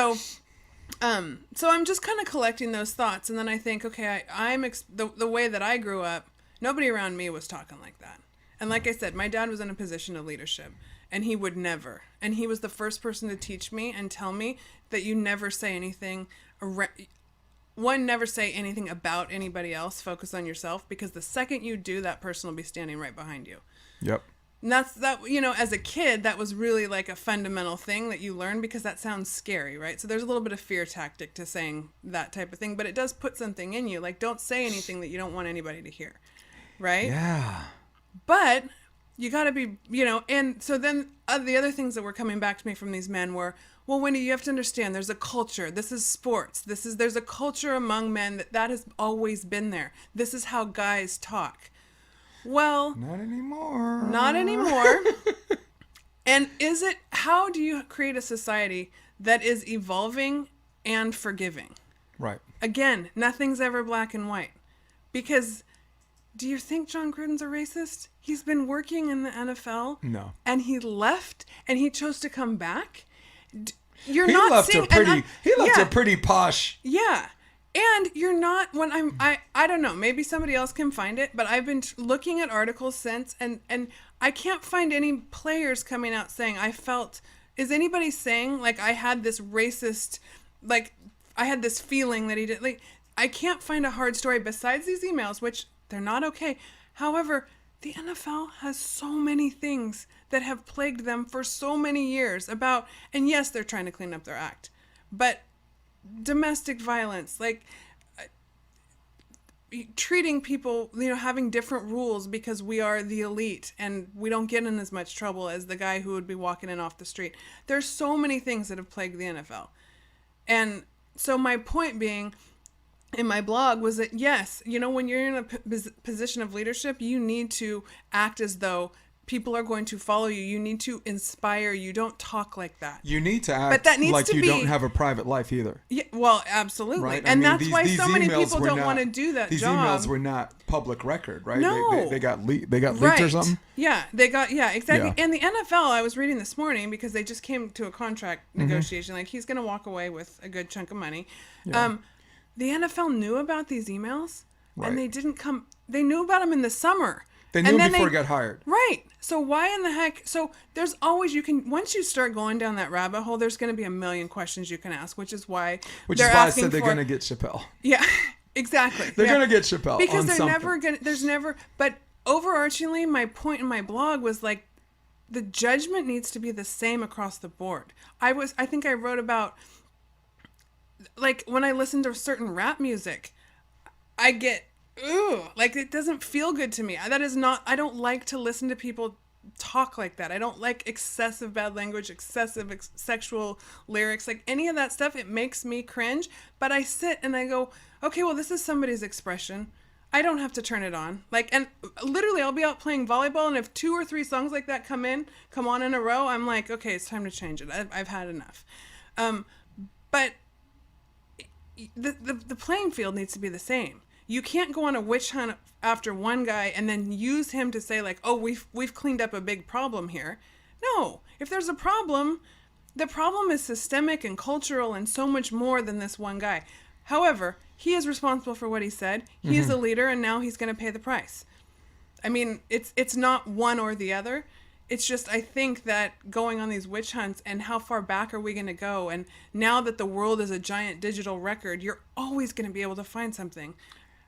So I'm just kind of collecting those thoughts, and then I think, okay, the way that I grew up, nobody around me was talking like that. And like I said, my dad was in a position of leadership, and he would never. And he was the first person to teach me and tell me that you never say anything. Never say anything about anybody else. Focus on yourself, because the second you do, that person will be standing right behind you. Yep. And that, you know, as a kid, that was really like a fundamental thing that you learn, because that sounds scary, right? So there's a little bit of fear tactic to saying that type of thing, but it does put something in you. Like, don't say anything that you don't want anybody to hear, right? Yeah. But you got to be, you know, and so then the other things that were coming back to me from these men were, well, Wendy, you have to understand there's a culture. This is sports. There's a culture among men that has always been there. This is how guys talk. Well, Not anymore. not anymore. And how do you create a society that is evolving and forgiving? Right. Again, nothing's ever black and white. Because do you think Jon Gruden's a racist? He's been working in the NFL. No. And he left, and he chose to come back. You're He not left seeing, a pretty posh. Yeah. And you're not, when I don't know, maybe somebody else can find it, but I've been looking at articles since, and I can't find any players coming out saying, is anybody saying, like, I had this racist, like, I had this feeling that he did, like, I can't find a hard story besides these emails, which they're not okay. However, the NFL has so many things that have plagued them for so many years about, and yes, they're trying to clean up their act, but domestic violence, like treating people, you know, having different rules because we are the elite and we don't get in as much trouble as the guy who would be walking in off the street. There's so many things that have plagued the NFL. And so my point being in my blog was that, yes, you know, when you're in a position of leadership, you need to act as though people are going to follow you. You need to inspire. You don't talk like that. You need to act But that needs like to you be- don't have a private life either. Yeah, well, absolutely. Right? And I mean, that's why so many emails people were don't not- want to do that these job. emails were not public record, right? No. They got leaked. They got leaked or something. Yeah, exactly. Yeah. And the NFL, I was reading this morning because they just came to a contract Mm-hmm. negotiation. Like, he's going to walk away with a good chunk of money. Yeah. The NFL knew about these emails, Right. and they didn't come. They knew about them in the summer. They And knew then before he got hired. Right. So why in the heck? So there's always, once you start going down that rabbit hole, there's going to be a million questions you can ask, which is why Which they're is why I asking said they're for- going to get Chappelle. Yeah, exactly. They're Yeah. going to get Chappelle because on they're something. never gonna. There's never. But overarchingly, my point in my blog was like, the judgment needs to be the same across the board. I think I wrote about, like, when I listen to certain rap music, I get, like, it doesn't feel good to me. That is not. I don't like to listen to people talk like that. I don't like excessive bad language, excessive sexual lyrics, like any of that stuff. It makes me cringe. But I sit and I go, okay, well, this is somebody's expression. I don't have to turn it on. Like, and literally I'll be out playing volleyball, and if 2 or 3 songs like that come on in a row, I'm like, okay, it's time to change it. I've had enough. But the playing field needs to be the same. You can't go on a witch hunt after one guy and then use him to say like, oh, we've cleaned up a big problem here. No, if there's a problem, the problem is systemic and cultural and so much more than this one guy. However, he is responsible for what he said. He's a leader, and now he's going to pay the price. I mean, it's not one or the other. It's just, I think that going on these witch hunts and how far back are we going to go? And now that the world is a giant digital record, you're always going to be able to find something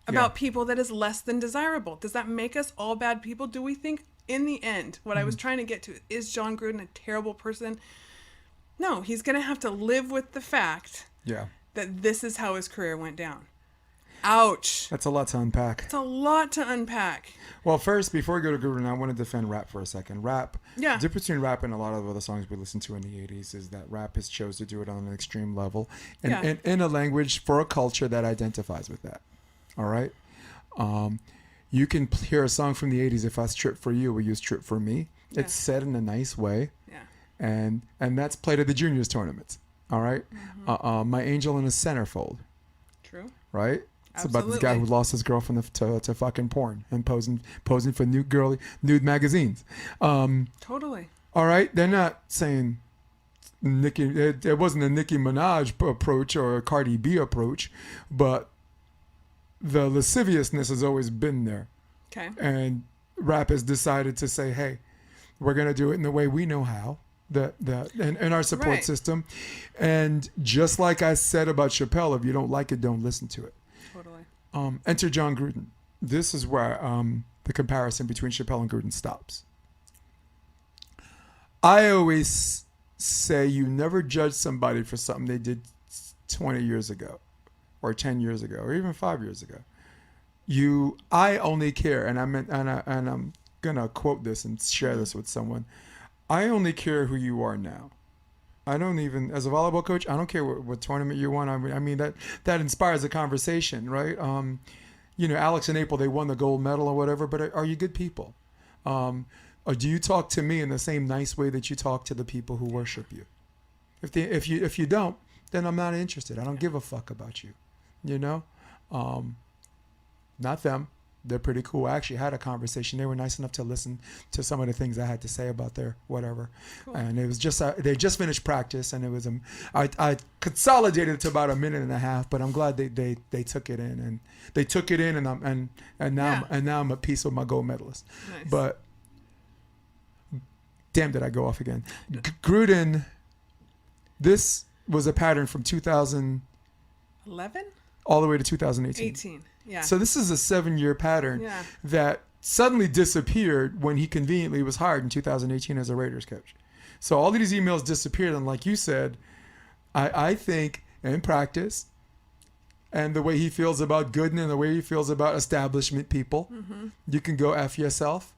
about people that is less than desirable. Does that make us all bad people? Do we think in the end, what I was trying to get to, is Jon Gruden a terrible person? No, he's going to have to live with the fact that this is how his career went down. Ouch. That's a lot to unpack. It's a lot to unpack. Well, first, before we go to Gruden, I want to defend rap for a second. Rap, Yeah. the difference between rap and a lot of other songs we listened to in the 80s is that rap has chose to do it on an extreme level and in a language for a culture that identifies with that. All right? You can hear a song from the 80s, If I Strip For You, we use Strip For Me. Yeah. It's said in a nice way. Yeah. And that's played at the juniors tournaments. All right? My Angel in a Centerfold. True. Right? It's about this guy who lost his girlfriend to fucking porn and posing for nude magazines. Totally. All right, they're not saying Nicki. It wasn't a Nicki Minaj approach or a Cardi B approach, but the lasciviousness has always been there. Okay. And rap has decided to say, hey, we're gonna do it in the way we know how. In our support system. And just like I said about Chappelle, if you don't like it, don't listen to it. Totally. Enter Jon Gruden. This is where the comparison between Chappelle and Gruden stops. I always say you never judge somebody for something they did 20 years ago or 10 years ago or even 5 years ago. I only care, and I'm gonna quote this and share this with someone. I only care who you are now. I don't even, as a volleyball coach, I don't care what tournament you won. I mean that inspires a conversation, right? Alex and April, they won the gold medal or whatever, but are you good people? Or do you talk to me in the same nice way that you talk to the people who worship you? If you don't, then I'm not interested. I don't give a fuck about you. Not them. They're pretty cool. I actually had a conversation. They were nice enough to listen to some of the things I had to say about their whatever. Cool. And it was just, they just finished practice, and it was, I consolidated it to about a minute and a half, but I'm glad they took it in, and they took it in, and now I'm at peace with my gold medalist. Nice. But damn, did I go off again? Gruden, this was a pattern from 2011 all the way to 2018. Yeah. So this is a 7-year pattern that suddenly disappeared when he conveniently was hired in 2018 as a Raiders coach. So all of these emails disappeared, and like you said, I think in practice and the way he feels about Gooden and the way he feels about establishment people, you can go F yourself.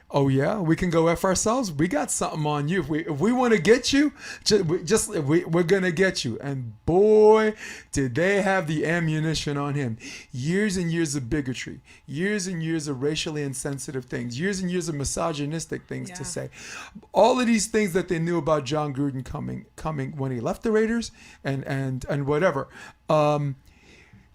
Oh yeah, we can go F ourselves. We got something on you. If we want to get you, we're gonna get you. And boy, did they have the ammunition on him. Years and years of bigotry, years and years of racially insensitive things, years and years of misogynistic things to say. All of these things that they knew about Jon Gruden coming when he left the Raiders and whatever.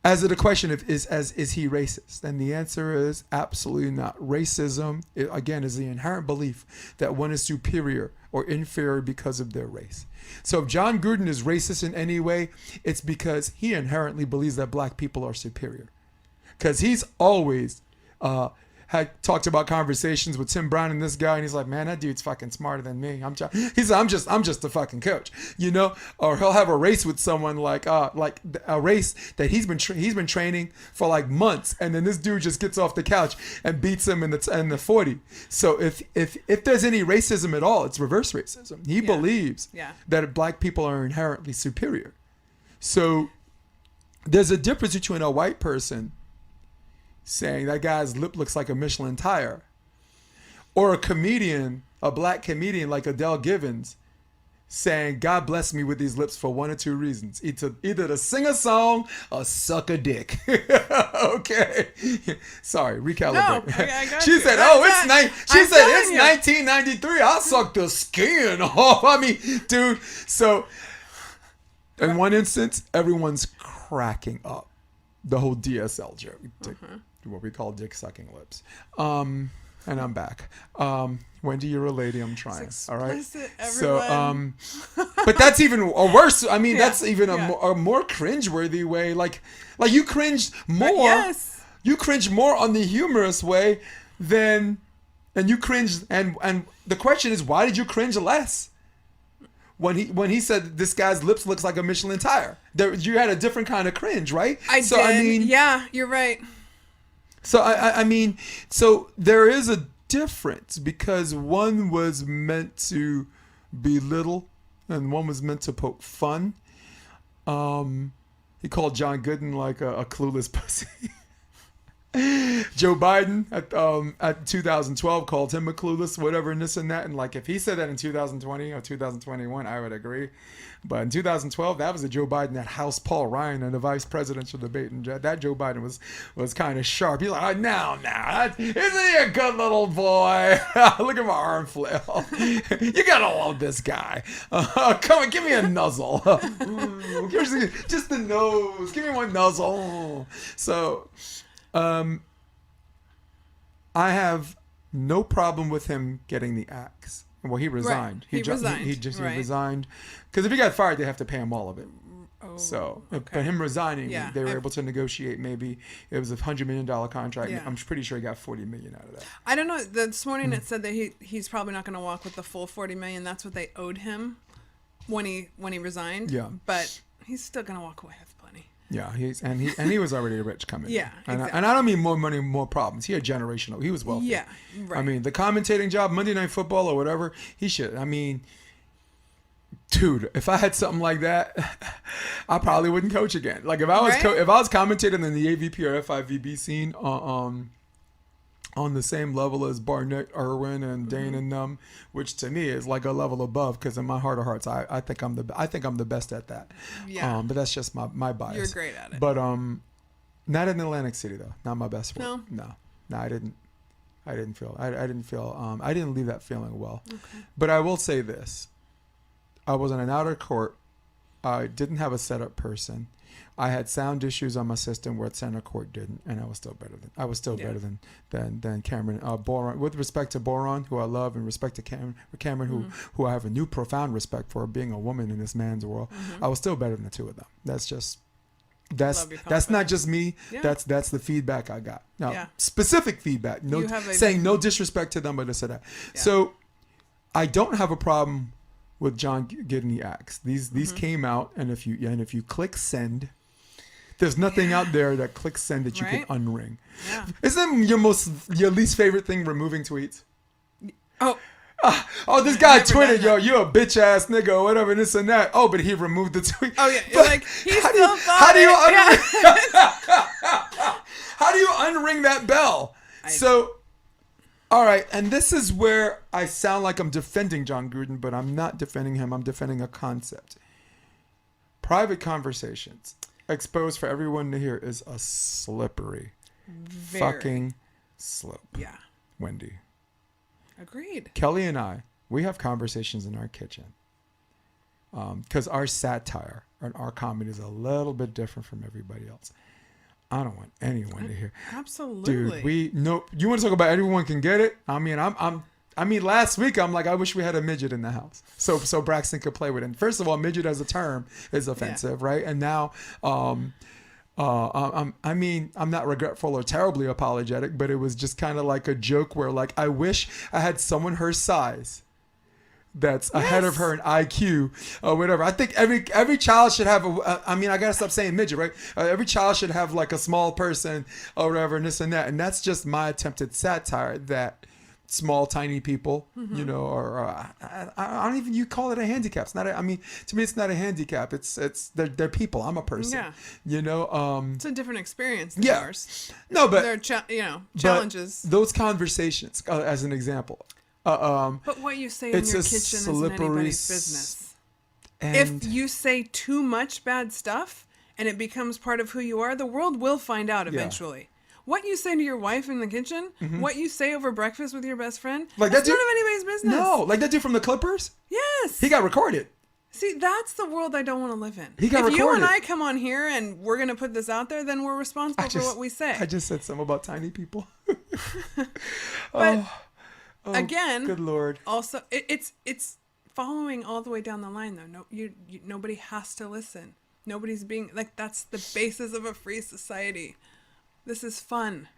As to the question of is he racist? And the answer is absolutely not. Racism, again, is the inherent belief that one is superior or inferior because of their race. So if Jon Gruden is racist in any way, it's because he inherently believes that black people are superior. Because he's always had talked about conversations with Tim Brown and this guy, and he's like, man, that dude's fucking smarter than me. He's I'm just a fucking coach, Or he'll have a race with someone like a race that he's been training for like months, and then this dude just gets off the couch and beats him in the 40. So if there's any racism at all, it's reverse racism. He believes that black people are inherently superior. So there's a difference between a white person saying that guy's lip looks like a Michelin tire, or a comedian, a black comedian like Adele Givens, saying, God bless me with these lips for one or two reasons. Either to sing a song or suck a dick. Okay. Sorry, recalibrate. No, I got She you. said, I'm telling you. 1993. I'll suck the skin off. I mean, dude. So in one instance, everyone's cracking up. The whole DSL joke. What we call dick sucking lips. And I'm back. Wendy, you're a lady. I'm trying. All right. Everyone. So, but that's even a worse. I mean, Yeah, that's even a more cringeworthy way. Like you cringed more. Yes. You cringed more on the humorous way and you cringed. And the question is, why did you cringe less? When he said this guy's lips looks like a Michelin tire, you had a different kind of cringe, right? I did. Yeah, you're right. So I mean, so there is a difference because one was meant to belittle and one was meant to poke fun. He called Jon Gruden like a clueless pussy. Joe Biden at 2012 called him a clueless whatever and this and that, and like if he said that in 2020 or 2021, I would agree. But in 2012, that was a Joe Biden that housed Paul Ryan in the vice presidential debate, and that Joe Biden was kind of sharp. He's like, now, isn't he a good little boy? Look at my arm flail. You gotta love this guy. Come on, give me a nuzzle. Just the nose. Give me one nuzzle. So, I have no problem with him getting the axe. Well, he resigned. Right. He resigned. He Right. resigned because if he got fired, they have to pay him all of it. Oh, So, okay. but him resigning, Yeah, they were able to negotiate. Maybe it was $100 million contract. Yeah. I'm pretty sure he got $40 million out of that. I don't know. This morning it said that he's probably not going to walk with the full $40 million. That's what they owed him when he resigned. Yeah. But he's still going to walk away with plenty. Yeah, he was already rich coming. Yeah, in. exactly. And I don't mean more money, more problems. He had generational. He was wealthy. Yeah, right. I mean, the commentating job, Monday Night Football or whatever, he should. I mean, dude, if I had something like that, I probably wouldn't coach again. Like if I was Right? if I was commentating in the AVP or FIVB scene on the same level as Barnett, Irwin, and Dane and them, which to me is like a level above, because in my heart of hearts, I think I'm the best at that. Yeah. But that's just my bias. You're great at it. But not in Atlantic City though. Not my best friend. No? No, I didn't feel. I didn't leave that feeling well. Okay. But I will say this: I was on an outer court. I didn't have a setup person. I had sound issues on my system where center court didn't, and I was still better than than Cameron Boron. With respect to Boron, who I love, and respect to Cameron, who I have a new profound respect for, being a woman in this man's world. I was still better than the two of them. That's not just me. Yeah. That's the feedback I got. Now, Yeah. specific feedback. No, You have a- saying no disrespect to them, but this or that. Yeah. So, I don't have a problem with Jon getting the axe. These came out, and if you click send, there's nothing out there that clicks send that you Right? can unring. Yeah. Isn't your least favorite thing removing tweets? Oh, Oh, this guy never tweeted, done yo, you a bitch ass nigga or whatever, this and that. Oh, but he removed the tweet. oh yeah. But Like he how do still you- thought how do you it. Yeah. How do you unring that bell? So, all right, and this is where I sound like I'm defending Jon Gruden, but I'm not defending him. I'm defending a concept. Private conversations exposed for everyone to hear is a slippery Very. fucking slope. Yeah. Wendy. Agreed. Kelly and I, we have conversations in our kitchen. Because our satire and our comedy is a little bit different from everybody else. I don't want anyone to hear. Absolutely. Dude, you want to talk about everyone can get it? I mean, last week I'm like, I wish we had a midget in the house, so Braxton could play with it. And first of all, midget as a term is offensive, right? And now, I'm not regretful or terribly apologetic, but it was just kind of like a joke where, like, I wish I had someone her size that's ahead of her in IQ or whatever. I think every child should have I gotta stop saying midget, right? Every child should have like a small person or whatever, and this and that. And that's just my attempt at satire that small, tiny people, you know, or I don't even, you call it a handicap. It's not. I mean, to me, it's not a handicap. It's they're people. I'm a person. Yeah. You know. It's a different experience than Yeah. yours. No, but There are but challenges. those conversations, as an example. But what you say in it's your a kitchen isn't slippery anybody's business. And If you say too much bad stuff and it becomes part of who you are, the world will find out eventually. What you say to your wife in the kitchen, what you say over breakfast with your best friend, Like that's that none dude- of anybody's business. no, like that dude from the Clippers, Yes. he got recorded. See, that's the world I don't want to live in. He got if you and recorded. I come on here and we're going to put this out there, then we're responsible for what we say. I just said something about tiny people. But Oh, again, good Lord. also it's following all the way down the line though. No, you nobody has to listen. Nobody's being like, that's the basis of a free society. This is fun.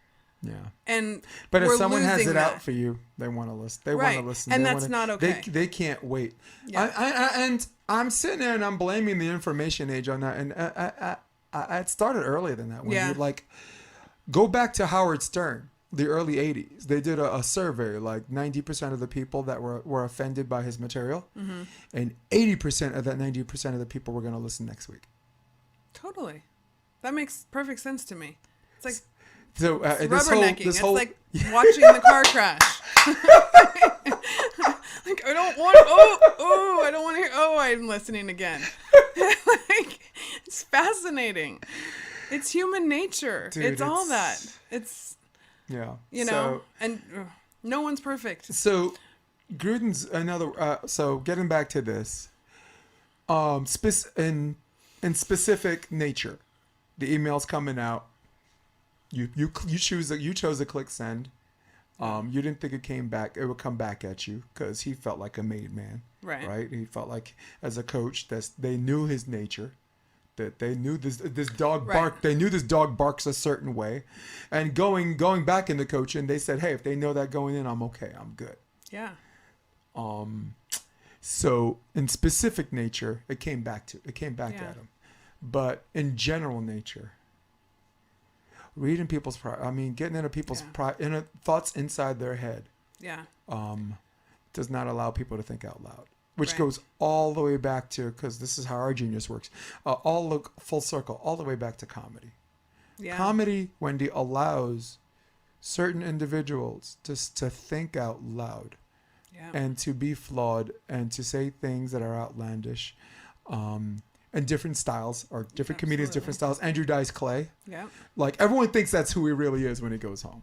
Yeah. And But if we're someone has losing it that. out for you, they want to listen. They Right. want to listen. And They that's wanna- not okay. They can't wait. Yeah. And I'm sitting there and I'm blaming the information age on that. And it started earlier than that. When Yeah. you like go back to Howard Stern, the early 80s. They did a survey, like 90% of the people that were offended by his material, and 80% of that 90% of the people were going to listen next week. Totally. That makes perfect sense to me. It's like So rubbernecking. this It's whole like watching the car crash. Like, I don't want. I don't want to hear. Oh, I'm listening again. Like, it's fascinating. It's human nature. Dude, it's all it's- that. It's yeah, and no one's perfect. So Gruden's another. So getting back to this, in specific nature, the emails coming out. You chose to click send. You didn't think it would come back at you because he felt like a made man. Right. He felt like as a coach that they knew his nature, that they knew this dog bark. Right. They knew this dog barks a certain way, and going back into coaching, they said, hey, if they know that going in, I'm okay. I'm good. Yeah. So in specific nature, it came back Yeah. at him, but in general nature. Reading people's getting into people's thoughts inside their head Yeah. does not allow people to think out loud, which Right. goes all the way back to, because this is how our genius works, all look full circle, all the way back to comedy. Yeah. Comedy, Wendy, allows certain individuals to think out loud Yeah. and to be flawed and to say things that are outlandish. And different styles, or different comedians, Absolutely. different styles. Andrew Dice Clay. Yeah. Like, everyone thinks that's who he really is when he goes home.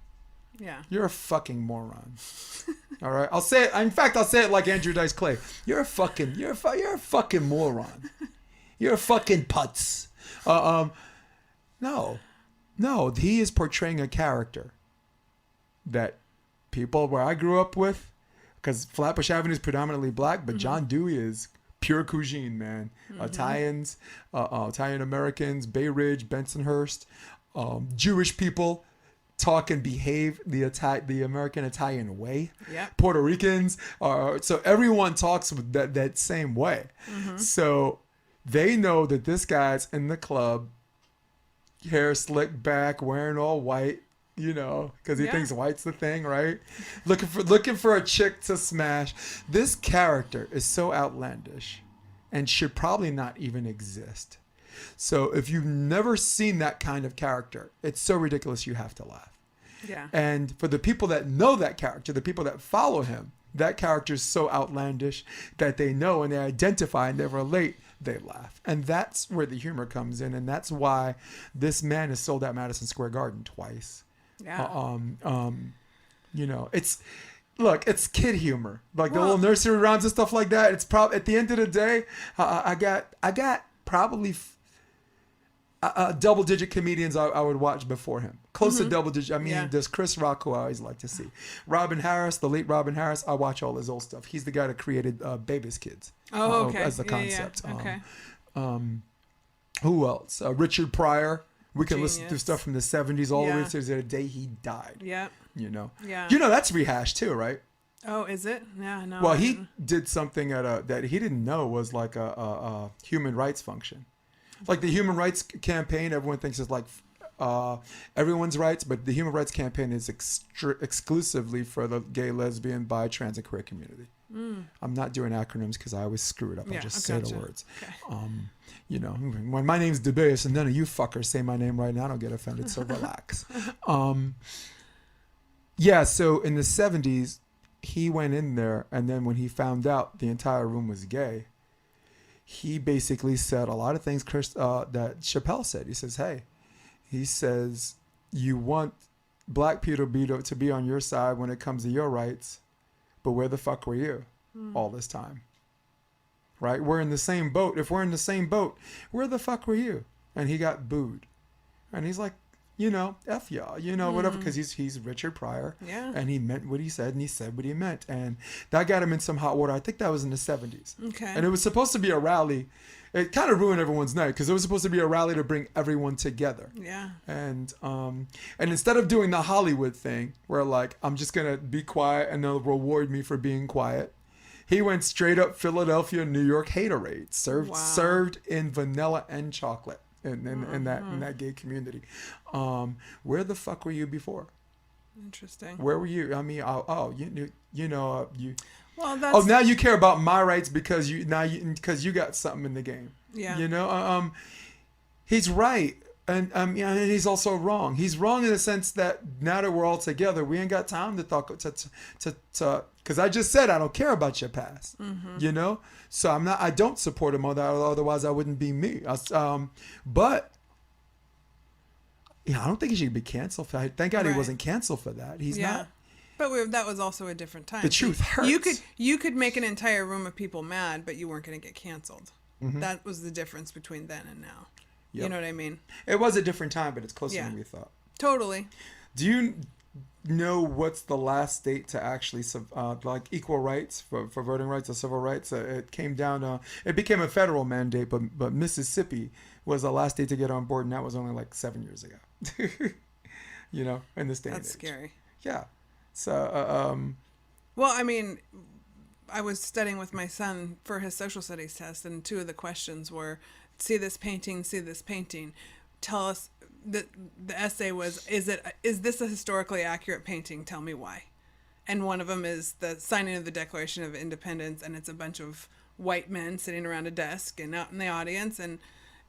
Yeah. You're a fucking moron. All right? I'll say it. In fact, I'll say it like Andrew Dice Clay. You're a fucking moron. You're a fucking putz. No, he is portraying a character that people where I grew up with, because Flatbush Avenue is predominantly black, but John Dewey is pure cuisine, man. Italians, Italian Americans, Bay Ridge, Bensonhurst, Jewish people talk and behave the American Italian way. Yeah. Puerto Ricans, so everyone talks with that same way. So they know that this guy's in the club, hair slicked back, wearing all white, because he Yeah. thinks white's the thing, right? Looking for a chick to smash. This character is so outlandish and should probably not even exist. So if you've never seen that kind of character, it's so ridiculous you have to laugh. Yeah. And for the people that know that character, the people that follow him, that character is so outlandish that they know and they identify and they relate, they laugh. And that's where the humor comes in. And that's why this man is sold at Madison Square Garden twice. Yeah. It's kid humor, like the Well- little nursery rhymes and stuff like that. It's probably at the end of the day, I got probably double-digit comedians I would watch before him, close to double-digit. I mean, Yeah. there's Chris Rock, who I always like to see. Robin Harris, the late Robin Harris, I watch all his old stuff. He's the guy that created Baby's Kids. Oh, okay. As the Yeah, concept. yeah. Okay. Who else? Richard Pryor. We can listen to Genius. stuff from the 70s all the way Yeah. to the day he died. Yeah. Yeah. That's rehashed too, right? Oh, is it? Yeah. No. Well, I he didn't. did something that he didn't know was like a human rights function. Like the human rights campaign, everyone thinks is like everyone's rights, but the Human Rights Campaign is exclusively for the gay, lesbian, bi, trans, and queer community. I'm not doing acronyms because I always screw it up. I Yeah, just I say gotcha. the words. Okay. You know, when my name's DeBeus and none of you fuckers say my name right now, I don't get offended, so relax. Yeah, so in the 70s, he went in there, and then when he found out the entire room was gay, he basically said a lot of things that Chapelle said. He says, hey, he says, you want black people to be on your side when it comes to your rights, but where the fuck were you all this time? Right? We're in the same boat. If we're in the same boat, where the fuck were you? And he got booed. And he's like, you know, F y'all, you know, whatever, because he's Richard Pryor. Yeah. And he meant what he said, and he said what he meant. And that got him in some hot water. I think that was in the 70s. Okay. And it was supposed to be a rally. It kind of ruined everyone's night because it was supposed to be a rally to bring everyone together. Yeah. And instead of doing the Hollywood thing where like, I'm just going to be quiet and they'll reward me for being quiet, he went straight up Philadelphia, New York haterade, served in vanilla and chocolate. In that gay community. Where the fuck were you before? Interesting. Where were you? I mean, you know. Well, that's Now you care about my rights because you got something in the game. Yeah. You know, he's right, and he's also wrong. He's wrong in the sense that now that we're all together, we ain't got time to talk to because I just said I don't care about your past. You know. So I don't support him, otherwise I wouldn't be me. But I don't think he should be canceled for that. Thank God he Right. wasn't canceled for that. He's not. But that was also a different time. The truth hurts. You could make an entire room of people mad, but you weren't going to get canceled. That was the difference between then and now. Yep. You know what I mean? It was a different time, but it's closer Yeah. than we thought. Totally. Do you know what's the last state to actually like equal rights for voting rights or civil rights? It came down. It became a federal mandate, but Mississippi was the last state to get on board, and that was only like 7 years ago. You know, in this day and age. That's scary. Yeah. So, Well, I mean, I was studying with my son for his social studies test, and two of the questions were, see this painting, tell us, the essay was, is this a historically accurate painting? Tell me why. And one of them is the signing of the Declaration of Independence, and it's a bunch of white men sitting around a desk and out in the audience, and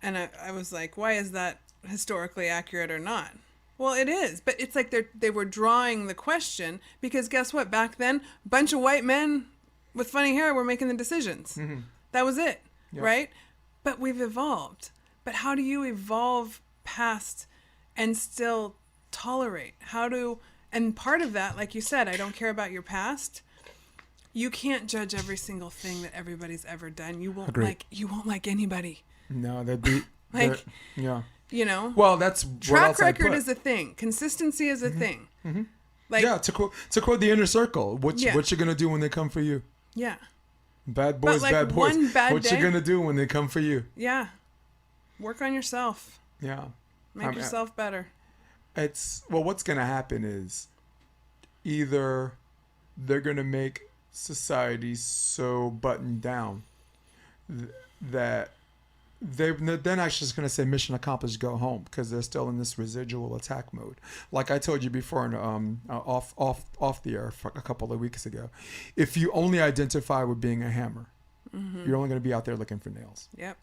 I was like, why is that historically accurate or not? Well, it is, but it's like they were drawing the question because guess what? Back then, a bunch of white men with funny hair were making the decisions. That was it, right? But we've evolved. But how do you evolve past and still tolerate? And part of that, like you said, I don't care about your past. You can't judge every single thing that everybody's ever done. You won't like anybody. no, that'd be Like, yeah. you know, Well, that's track record is a thing. Consistency is a thing. Like, yeah. To quote the Inner Circle, what you gonna do when they come for you? yeah, Bad boys, like, bad boys. one bad What day- you gonna do when they come for you? yeah. Work on yourself. Yeah. Make yourself better. What's gonna happen is either they're gonna make society so buttoned down that they're not just going to say mission accomplished, go home, because they're still in this residual attack mode. Like I told you before, off the air a couple of weeks ago, if you only identify with being a hammer, you're only going to be out there looking for nails. Yep.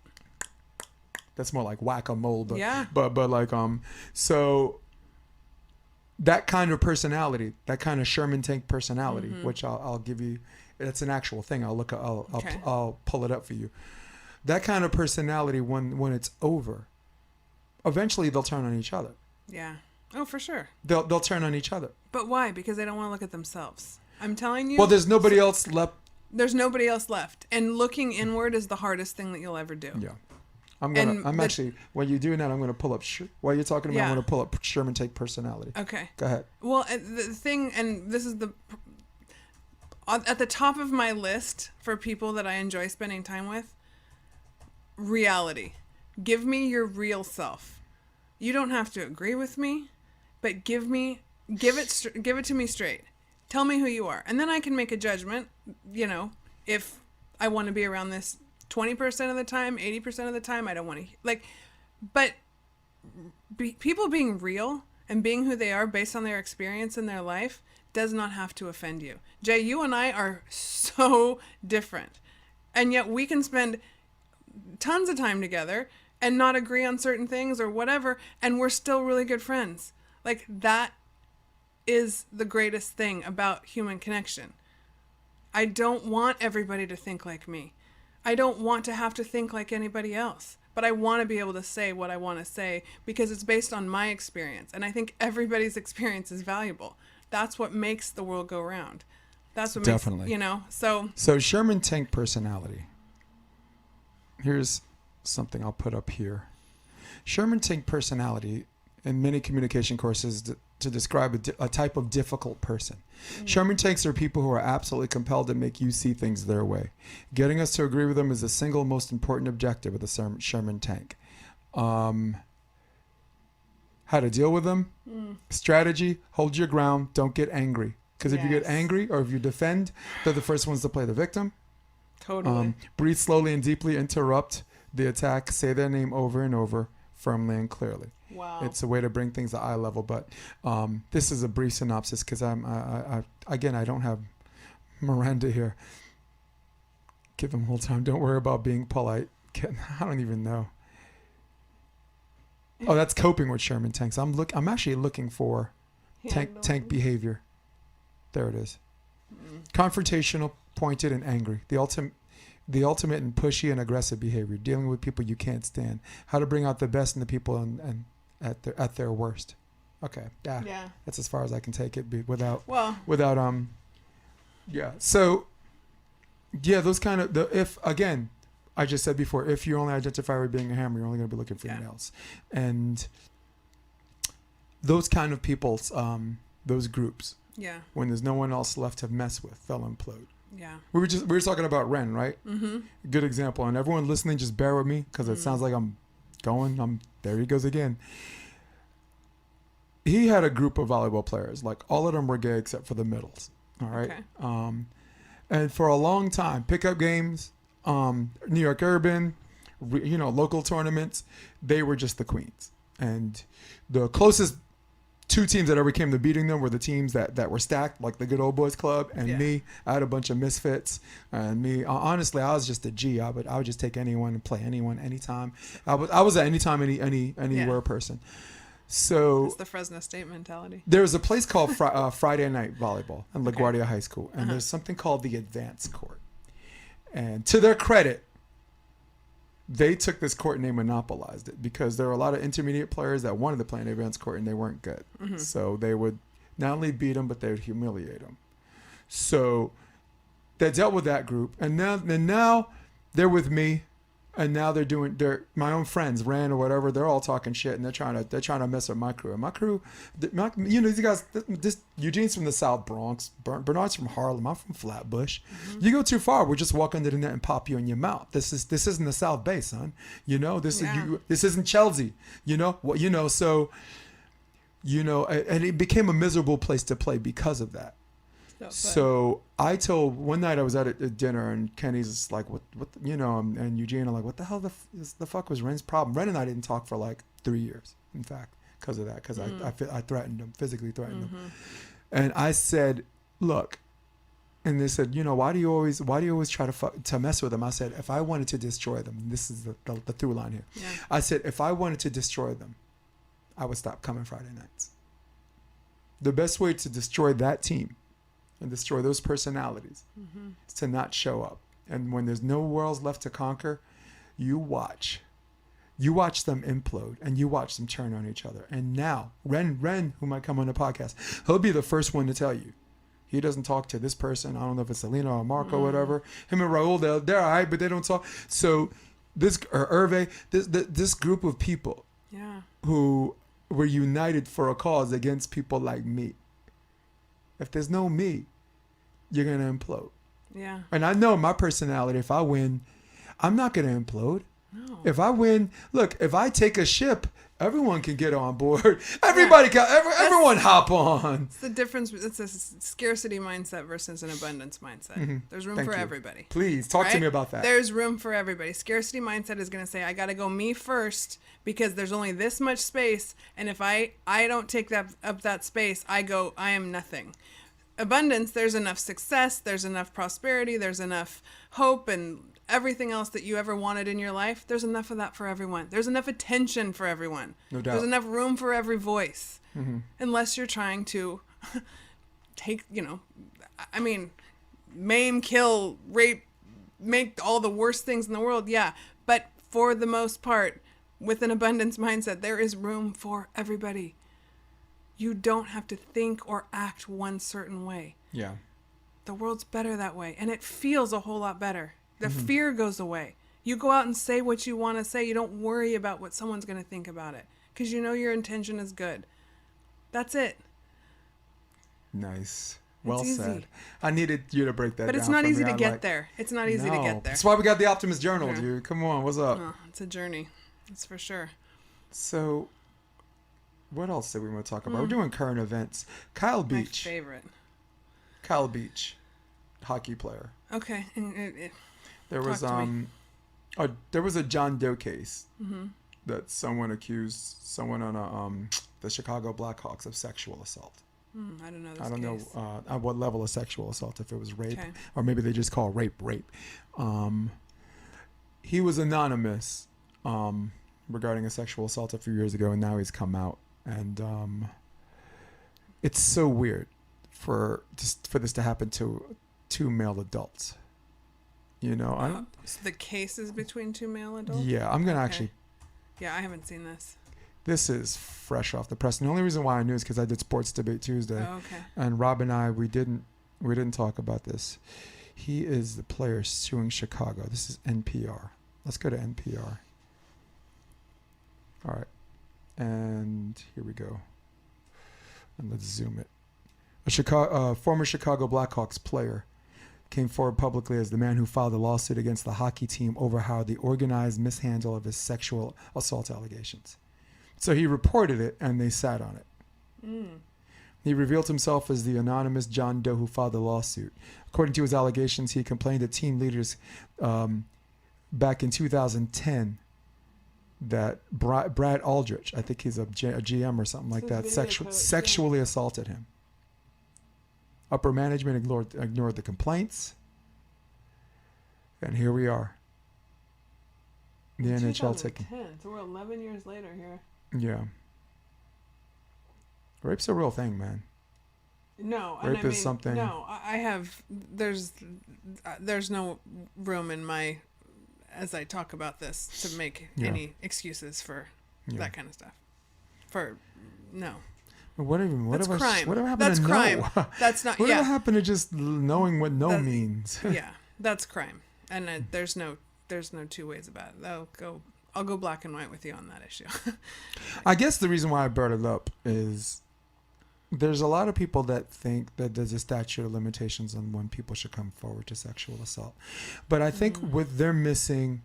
That's more like whack-a-mole, but Yeah. but like so that kind of personality, that kind of Sherman Tank personality, which I'll give you, it's an actual thing. Okay. I'll pull it up for you. That kind of personality, when it's over, eventually they'll turn on each other. Yeah. Oh, for sure. They'll turn on each other. But why? Because they don't want to look at themselves. I'm telling you. Well, there's nobody else left. There's nobody else left, and looking inward is the hardest thing that you'll ever do. Yeah. I'm And actually, when you're doing that, I'm gonna pull up. While you're talking about, Yeah. I'm gonna pull up Sherman Tank personality. Okay. Go ahead. Well, the thing, and this is at the top of my list for people that I enjoy spending time with. Reality. Give me your real self. You don't have to agree with me, but give it to me straight. Tell me who you are, and then I can make a judgment. You know, if I want to be around this 20% of the time, 80% of the time, I don't want to but people being real and being who they are based on their experience in their life does not have to offend you. Jay, you and I are so different. And yet we can spend tons of time together and not agree on certain things or whatever, and we're still really good friends. Like, that is the greatest thing about human connection. I don't want everybody to think like me. I don't want to have to think like anybody else. But I want to be able to say what I want to say because it's based on my experience. And I think everybody's experience is valuable. That's what makes the world go round. That's what Definitely. makes, you know, so Sherman Tank personality. Here's something I'll put up here. Sherman Tank personality in many communication courses to describe a type of difficult person. Sherman Tanks are people who are absolutely compelled to make you see things their way. Getting us to agree with them is the single most important objective of the Sherman Tank. How to deal with them? Strategy, hold your ground, don't get angry. Because if you get angry or if you defend, they're the first ones to play the victim. totally. Breathe slowly and deeply, interrupt the attack, say their name over and over, firmly and clearly. Wow. It's a way to bring things to eye level, but this is a brief synopsis because I don't have Miranda here. Give them a whole time. Don't worry about being polite. I don't even know. Oh, that's coping with Sherman Tanks. I'm actually looking for tank behavior. There it is. Confrontational, pointed, and angry. The ultimate and pushy and aggressive behavior. Dealing with people you can't stand. How to bring out the best in the people and at their worst. Okay. Yeah. That's as far as I can take it without. Yeah. So. Yeah, those kind of I just said before, if you only identify with being a hammer, you're only going to be looking for nails. And those kind of people's, those groups, when there's no one else left to mess with, they'll implode. Yeah. We were talking about Ren, right? Mm-hmm. Good example. And everyone listening, just bear with me because it sounds like there he goes again. He had a group of volleyball players. Like all of them were gay except for the middles. All right. Okay. And for a long time, pickup games, New York Urban, local tournaments, they were just the queens. And the closest two teams that ever came to beating them were the teams that were stacked, like the Good Old Boys Club and me. I had a bunch of misfits. And me, honestly, I was just a G. I would just take anyone and play anyone, anytime. I was at anytime, anywhere person. So it's the Fresno State mentality. There's a place called Friday Night Volleyball in LaGuardia High School, and there's something called the Advanced Court. And to their credit, they took this court and they monopolized it because there were a lot of intermediate players that wanted to play in the Advanced Court and they weren't good. Mm-hmm. So they would not only beat them, but they would humiliate them. So they dealt with that group, and now they're with me. And now they're my own friends, Rand or whatever. They're all talking shit, and they're trying to mess with my crew. And my crew, these guys. Eugene's from the South Bronx. Bernard's from Harlem. I'm from Flatbush. Mm-hmm. You go too far, we'll just walk under the net and pop you in your mouth. This isn't the South Bay, son. This isn't Chelsea. So and it became a miserable place to play because of that. So I told one night I was at a dinner and Kenny's like, what, and Eugene are like, what the hell the fuck was Ren's problem? Ren and I didn't talk for like 3 years, in fact, because of that, because I threatened him, physically threatened him. And I said, look, and they said, why do you always try to mess with them? I said, if I wanted to destroy them, this is the through line here. Yeah. I said, if I wanted to destroy them, I would stop coming Friday nights. The best way to destroy that team and destroy those personalities is to not show up. And when there's no worlds left to conquer, you watch them implode and you watch them turn on each other. And now Ren, who might come on the podcast, he'll be the first one to tell you he doesn't talk to this person. I don't know if it's Selena or Marco or whatever. Him and Raul, they're all right, but they don't talk. So this group of people who were united for a cause against people like me. If there's no me, you're going to implode. Yeah. And I know my personality, if I win, I'm not going to implode. No. If I win, look, if I take a ship Everyone can get on board. Everybody can. Everyone hop on. It's the difference. It's a scarcity mindset versus an abundance mindset. There's room Thank for you. everybody. Please talk to Right? me about that. There's room for everybody. Scarcity mindset is going to say, I got to go me first because there's only this much space. And if I don't take up that space, I am nothing. Abundance, there's enough success, there's enough prosperity, there's enough hope and everything else that you ever wanted in your life. There's enough of that for everyone. There's enough attention for everyone. No doubt. There's enough room for every voice. Unless you're trying to take, maim, kill, rape, make all the worst things in the world. Yeah. But for the most part, with an abundance mindset, there is room for everybody. You don't have to think or act one certain way. Yeah. The world's better that way. And it feels a whole lot better. The fear goes away. You go out and say what you want to say. You don't worry about what someone's going to think about it. Because you know your intention is good. That's it. Nice. Well easy. said. I needed you to break that down. But it's not for easy me. to get there. It's not easy to No. get there. That's why we got the Optimist Journal, Yeah. dude. Come on. What's up? Oh, it's a journey. That's for sure. So, what else did we want to talk about? We're doing current events. Kyle My Beach. favorite. Kyle Beach, hockey player. Okay. There was Talk to me. there was a John Doe case that someone accused someone on the Chicago Blackhawks of sexual assault. I don't know this I don't case. know at what level of sexual assault, if it was rape Okay. or maybe they just call rape. He was anonymous regarding a sexual assault a few years ago, and now he's come out, and it's so weird for this to happen to two male adults. You know, I don't. So the case is between two male adults? Yeah, I'm gonna Okay. actually. Yeah, I haven't seen this. This is fresh off the press. And the only reason why I knew is because I did Sports Debate Tuesday, Oh, okay. and Rob and I we didn't talk about this. He is the player suing Chicago. This is NPR. Let's go to NPR. All right, and here we go. And let's zoom it. A former Chicago Blackhawks player came forward publicly as the man who filed a lawsuit against the hockey team over how the organized mishandle of his sexual assault allegations. So he reported it, and they sat on it. He revealed himself as the anonymous John Doe who filed the lawsuit. According to his allegations, he complained to team leaders back in 2010 that Brad Aldrich, I think he's a GM or something like that, sexually assaulted him. Upper management ignored the complaints, and here we are. The NHL taking. So we're 11 years later here. Yeah. Rape's a real thing, man. No, Rape is something- No, I have. There's no room in my, as I talk about this, to make Yeah. any excuses for that kind of stuff. No. That's crime. Whatever happened That's to crime. no? That's not. Whatever Yeah. happened to just knowing what no That- means? Yeah, that's crime, and there's no two ways about it. I'll go black and white with you on that issue. I guess the reason why I brought it up is there's a lot of people that think that there's a statute of limitations on when people should come forward to sexual assault. But I think with they're missing,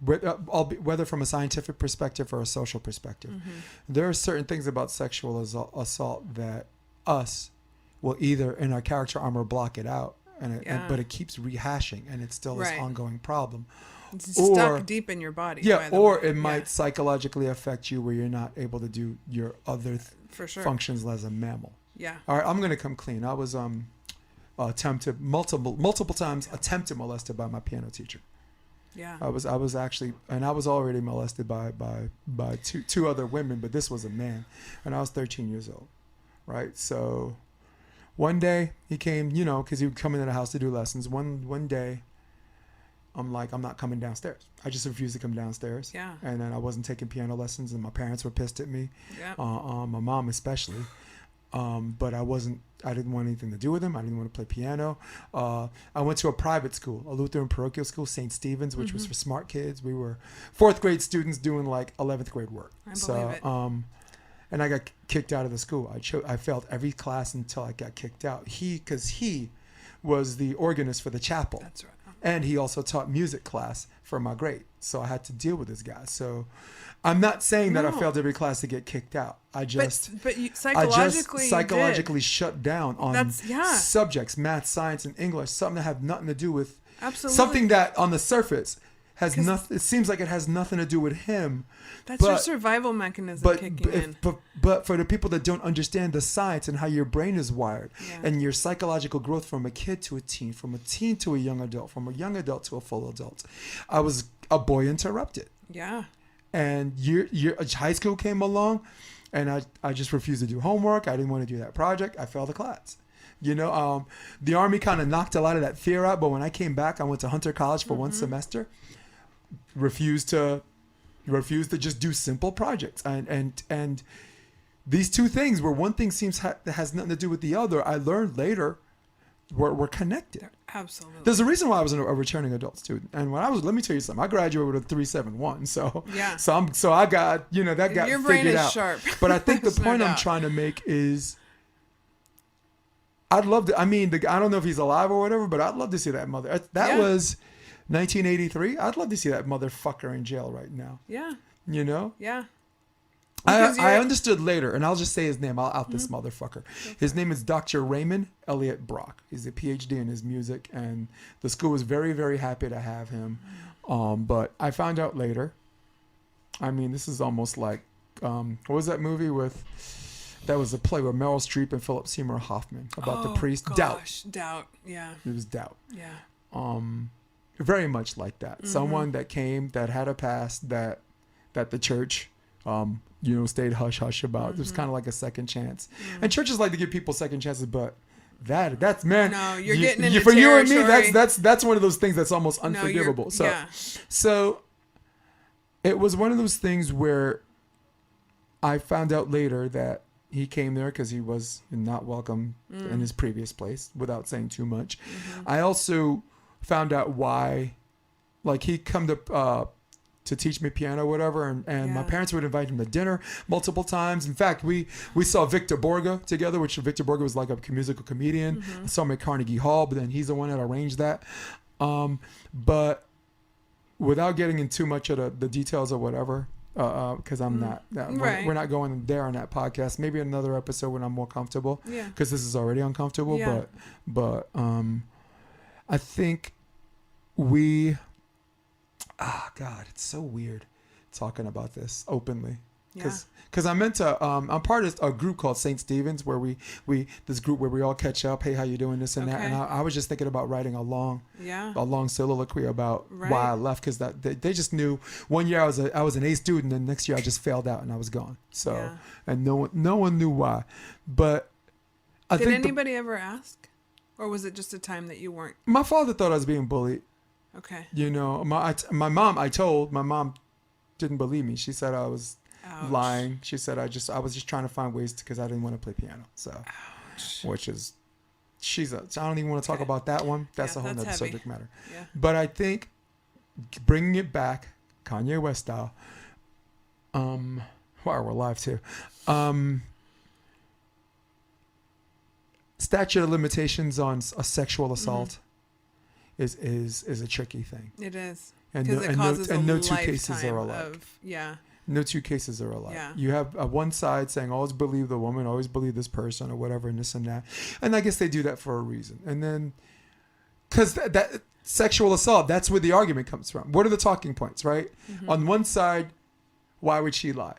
whether from a scientific perspective or a social perspective, there are certain things about sexual assault that us will either in our character armor block it out, but it keeps rehashing, and it's still this Right. ongoing problem. It's Or- stuck deep in your body. Yeah, by the or way. it might psychologically affect you where you're not able to do your other for sure. functions as a mammal. Yeah. All right, I'm gonna come clean. I was attempted multiple times molested by my piano teacher. Yeah. I was actually, and I was already molested by two other women, but this was a man, and I was 13 years old, right? So one day he came, because he would come into the house to do lessons. One day, I'm like, I'm not coming downstairs. I just refused to come downstairs. Yeah. And then I wasn't taking piano lessons, and my parents were pissed at me. Yeah. My mom especially. But I didn't want anything to do with him. I didn't want to play piano. I went to a private school, a Lutheran parochial school, St. Stephen's, which was for smart kids. We were 4th grade students doing like 11th grade work. I believe it. And I got kicked out of the school. I failed every class until I got kicked out. Because he was the organist for the chapel. That's right. And he also taught music class for my grade. So I had to deal with this guy. So I'm not saying that I No. failed every class to get kicked out. I just but you, I just psychologically, you psychologically shut down on That's- yeah. subjects, math, science, and English, something that have nothing to do with Absolutely. something that on the surface has nothing. It seems like it has nothing to do with him. That's your but- survival mechanism But kicking in. but for the people that don't understand the science and how your brain is wired Yeah. and your psychological growth from a kid to a teen, from a teen to a young adult, from a young adult to a full adult, I was a boy interrupted. Yeah. And high school came along, and I just refused to do homework. I didn't want to do that project. I failed the class. The Army kind of knocked a lot of that fear out. But when I came back, I went to Hunter College for one semester. Refused to just do simple projects. And these two things, where one thing seems has nothing to do with the other, I learned later were connected. Absolutely. There's a reason why I was a returning adult student, and let me tell you something. I graduated with a 3.71, so Yeah. So I got that got Your brain figured is out. sharp. But I think the There's no point I'm doubt. trying to make is, I'd love to. I mean, I don't know if he's alive or whatever, but I'd love to see that mother. That Yeah. was 1983. I'd love to see that motherfucker in jail right now. Yeah. You know. Yeah. Because I you're- understood later, and I'll just say his name. I'll out this motherfucker. His name is Dr. Raymond Elliott Brock. He's a PhD in his music, and the school was very, very happy to have him. But I found out later. I mean, this is almost like what was that movie with? That was a play with Meryl Streep and Philip Seymour Hoffman about the priest. Gosh, Doubt. Yeah. It was Doubt. Yeah. Very much like that. Someone that came, that had a past, that the church stayed hush hush about. It was kind of like a second chance. And churches like to give people second chances, but that's man. No, you're getting into for you and me. territory. That's one of those things that's almost No, you're- unforgivable. yeah. So it was one of those things where I found out later that he came there because he was not welcome in his previous place, without saying too much. I also found out why, like, he'd come to teach me piano or whatever, and my Yeah. parents would invite him to dinner multiple times. In fact, we saw Victor Borge together, which Victor Borge was like a musical comedian. I saw him at Carnegie Hall, but then he's the one that arranged that. But without getting into too much of the details or whatever, because I'm not, Right. we're not going there on that podcast. Maybe another episode when I'm more comfortable. Yeah. Because this is already uncomfortable. Yeah. But I think we. God, it's so weird talking about this openly. Because I'm into I'm part of a group called St. Stephen's, where we this group where we all catch up. Hey, how you doing? This and that. Okay. And I was just thinking about writing a long soliloquy about why I Right. left, because they just knew one year I was an A student, and next year I just failed out and I was gone. So Yeah. and no one knew why. But I Did think anybody ever ask? Or was it just a time that you weren't? my father thought I was being bullied. Okay. My mom didn't believe me. She said I was Ouch. lying. She said I was just trying to find ways because I didn't want to play piano. So, which is, I don't even want to talk about that one. That's Yeah, a whole that's nother heavy. subject matter. Yeah. But I think bringing it back, Kanye West style. Wow, we're live too. Statute of limitations on a sexual assault is a tricky thing. It is. And Because no- it and no- causes and no a two cases are lifetime alike. of, yeah. No two cases are alike. Yeah. You have one side saying always believe the woman, always believe this person or whatever, and this and that. And I guess they do that for a reason. And then, because that sexual assault, that's where the argument comes from. What are the talking points, right? On one side, why would she lie?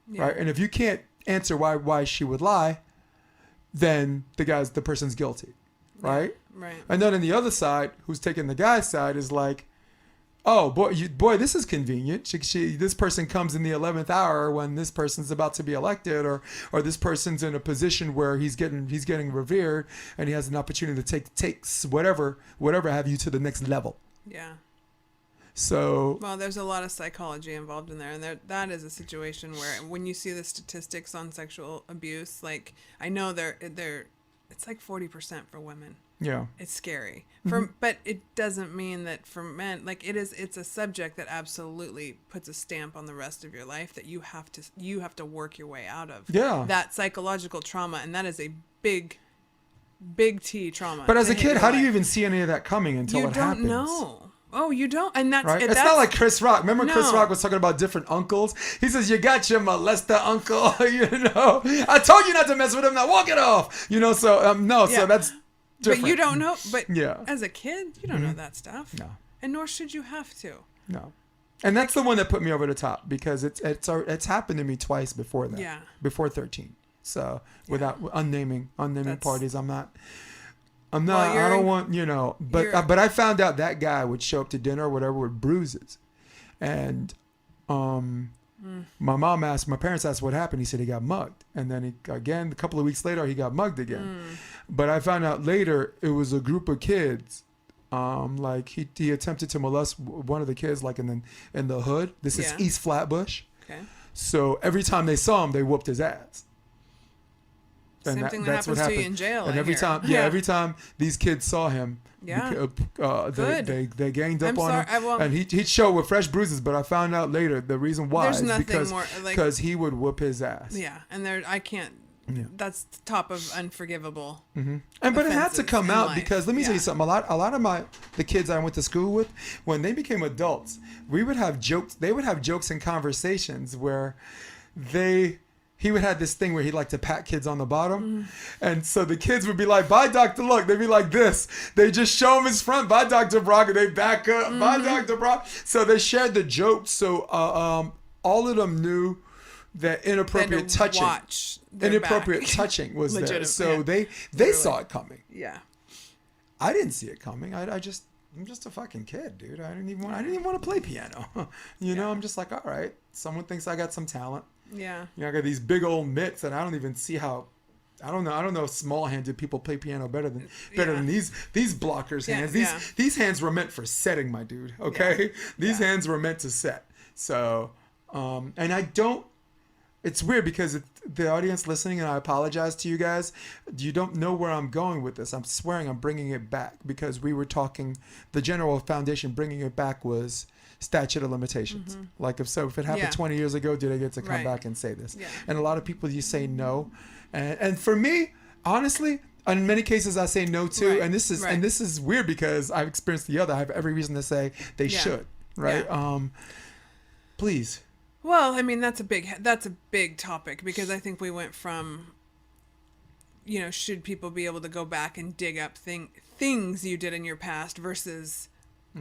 Yeah. Right? And if you can't answer why she would lie, then the person's guilty, right? Right. And then on the other side, who's taking the guy's side is like, oh boy, this is convenient. This person comes in the 11th hour when this person's about to be elected, or this person's in a position where he's getting revered, and he has an opportunity to take whatever have you to the next level. Yeah. So Well, there's a lot of psychology involved in there, and that is a situation where when you see the statistics on sexual abuse, like I know it's like 40% for women. yeah, It's scary. But it doesn't mean that for men, like it's a subject that absolutely puts a stamp on the rest of your life that you have to work your way out of. Yeah. That psychological trauma, and that is a big big T trauma. But as to a hit kid, your how do you life. even see any of that coming until You it don't happens? know. Oh, you don't, and that's Right? it. It's That's, not like Chris Rock. Remember Chris No. Rock was talking about different uncles? He says, you got your molester uncle, I told you not to mess with him, now walk it off. So no, Yeah. so that's different. But you don't know. But Yeah. as a kid, you don't know that stuff. No. And nor should you have to. No. And that's the one that put me over the top because it's happened to me twice before that. Yeah. Before 13. So without unnaming That's- parties, I'm not, Well, I don't want, but you're- but I found out that guy would show up to dinner or whatever with bruises. And my parents asked what happened. He said he got mugged. And then a couple of weeks later, he got mugged again. But I found out later it was a group of kids. Like he attempted to molest one of the kids like in the hood. This is Yeah. East Flatbush. Okay. So every time they saw him, they whooped his ass. Same thing that happens to you in jail. And I every hear. every time these kids saw him, Yeah. they ganged up I'm on sorry, him, and he'd show with fresh bruises. But I found out later the reason why There's is nothing because more, like- he would whoop his ass. Yeah, and I can't. Yeah. That's top of unforgivable. But it had to offenses come in out life. because let me tell you Yeah. something. A lot of the kids I went to school with, when they became adults, we would have jokes. They would have jokes and conversations where he would have this thing where he'd like to pat kids on the bottom. And so the kids would be like, bye, Dr. Luck. They'd be like this. They just show him his front, bye, Dr. Brock. And they back up, bye, Dr. Brock. So they shared the jokes. So all of them knew that inappropriate touching. Watch their Inappropriate back. touching was there. Legitimate, So yeah. they Literally. saw it coming. Yeah. I didn't see it coming. I'm just a fucking kid, dude. I didn't even want to play piano. I'm just like, all right, someone thinks I got some talent. Yeah. I got these big old mitts, and I don't even see how. I don't know if small-handed people play piano better than these blockers Yeah, hands. yeah. These hands were meant for setting, my dude. Okay, these Yeah. hands were meant to set. So, and I don't. It's weird because the audience listening, and I apologize to you guys. You don't know where I'm going with this. I'm swearing I'm bringing it back because we were talking. The general foundation bringing it back was statute of limitations. Like if it happened Yeah. 20 years ago, did I get to come Right. back and say this? Yeah. And a lot of people, you say no, and for me, honestly, in many cases I say no too. Right. And this is weird because I've experienced the other. I have every reason to say they Yeah. should. Right? Yeah. Please. Well, I mean that's a big topic because I think we went from, should people be able to go back and dig up things you did in your past versus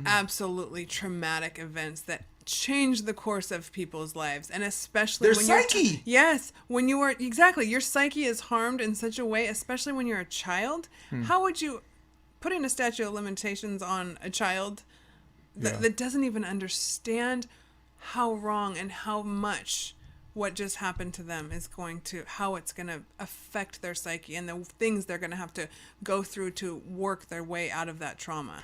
absolutely traumatic events that change the course of people's lives, and especially Their when you're psyche. yes, when you are exactly your psyche is harmed in such a way, especially when you're a child. How would you putting a statute of limitations on a child that doesn't even understand how wrong and how much what just happened to them is how it's going to affect their psyche and the things they're going to have to go through to work their way out of that trauma.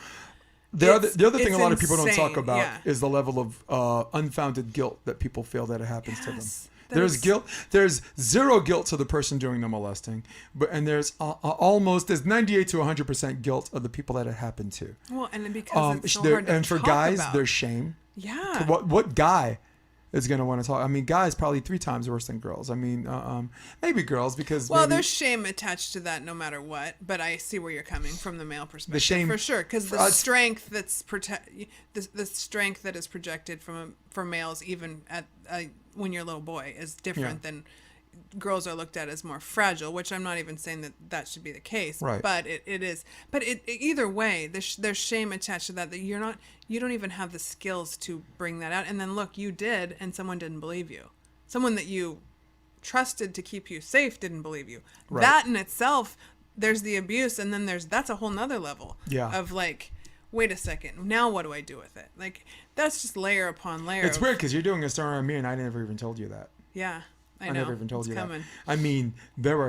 The other thing it's a lot of people don't talk insane, about yeah. is the level of unfounded guilt that people feel that it happens to them. Yes, There's guilt. There's zero guilt to the person doing the molesting, and there's 98 to 100% guilt of the people that it happened to. Well, and because it's so hard to and for talk guys, about. there's shame. Yeah. What guy is going to want to talk? I mean, guys probably 3 times worse than girls. I mean, maybe girls because Well, maybe, there's shame attached to that no matter what, but I see where you're coming from the male perspective. The shame for sure, because for the us- strength the strength that is projected for males, even at when you're a little boy, is different than girls are looked at as more fragile. Which I'm not even saying that should be the case, Right. But it is. But either way, there's shame attached to that you don't even have the skills to bring that out. And then look, you did, and someone didn't believe you. Someone that you trusted to keep you safe didn't believe you. Right. That in itself, there's the abuse, and then that's a whole nother level of like, wait a second, now what do I do with it? Like that's just layer upon layer. It's weird because you're doing a story on me, and I never even told you that. Yeah, I know. never even told It's you coming. that. I mean, there were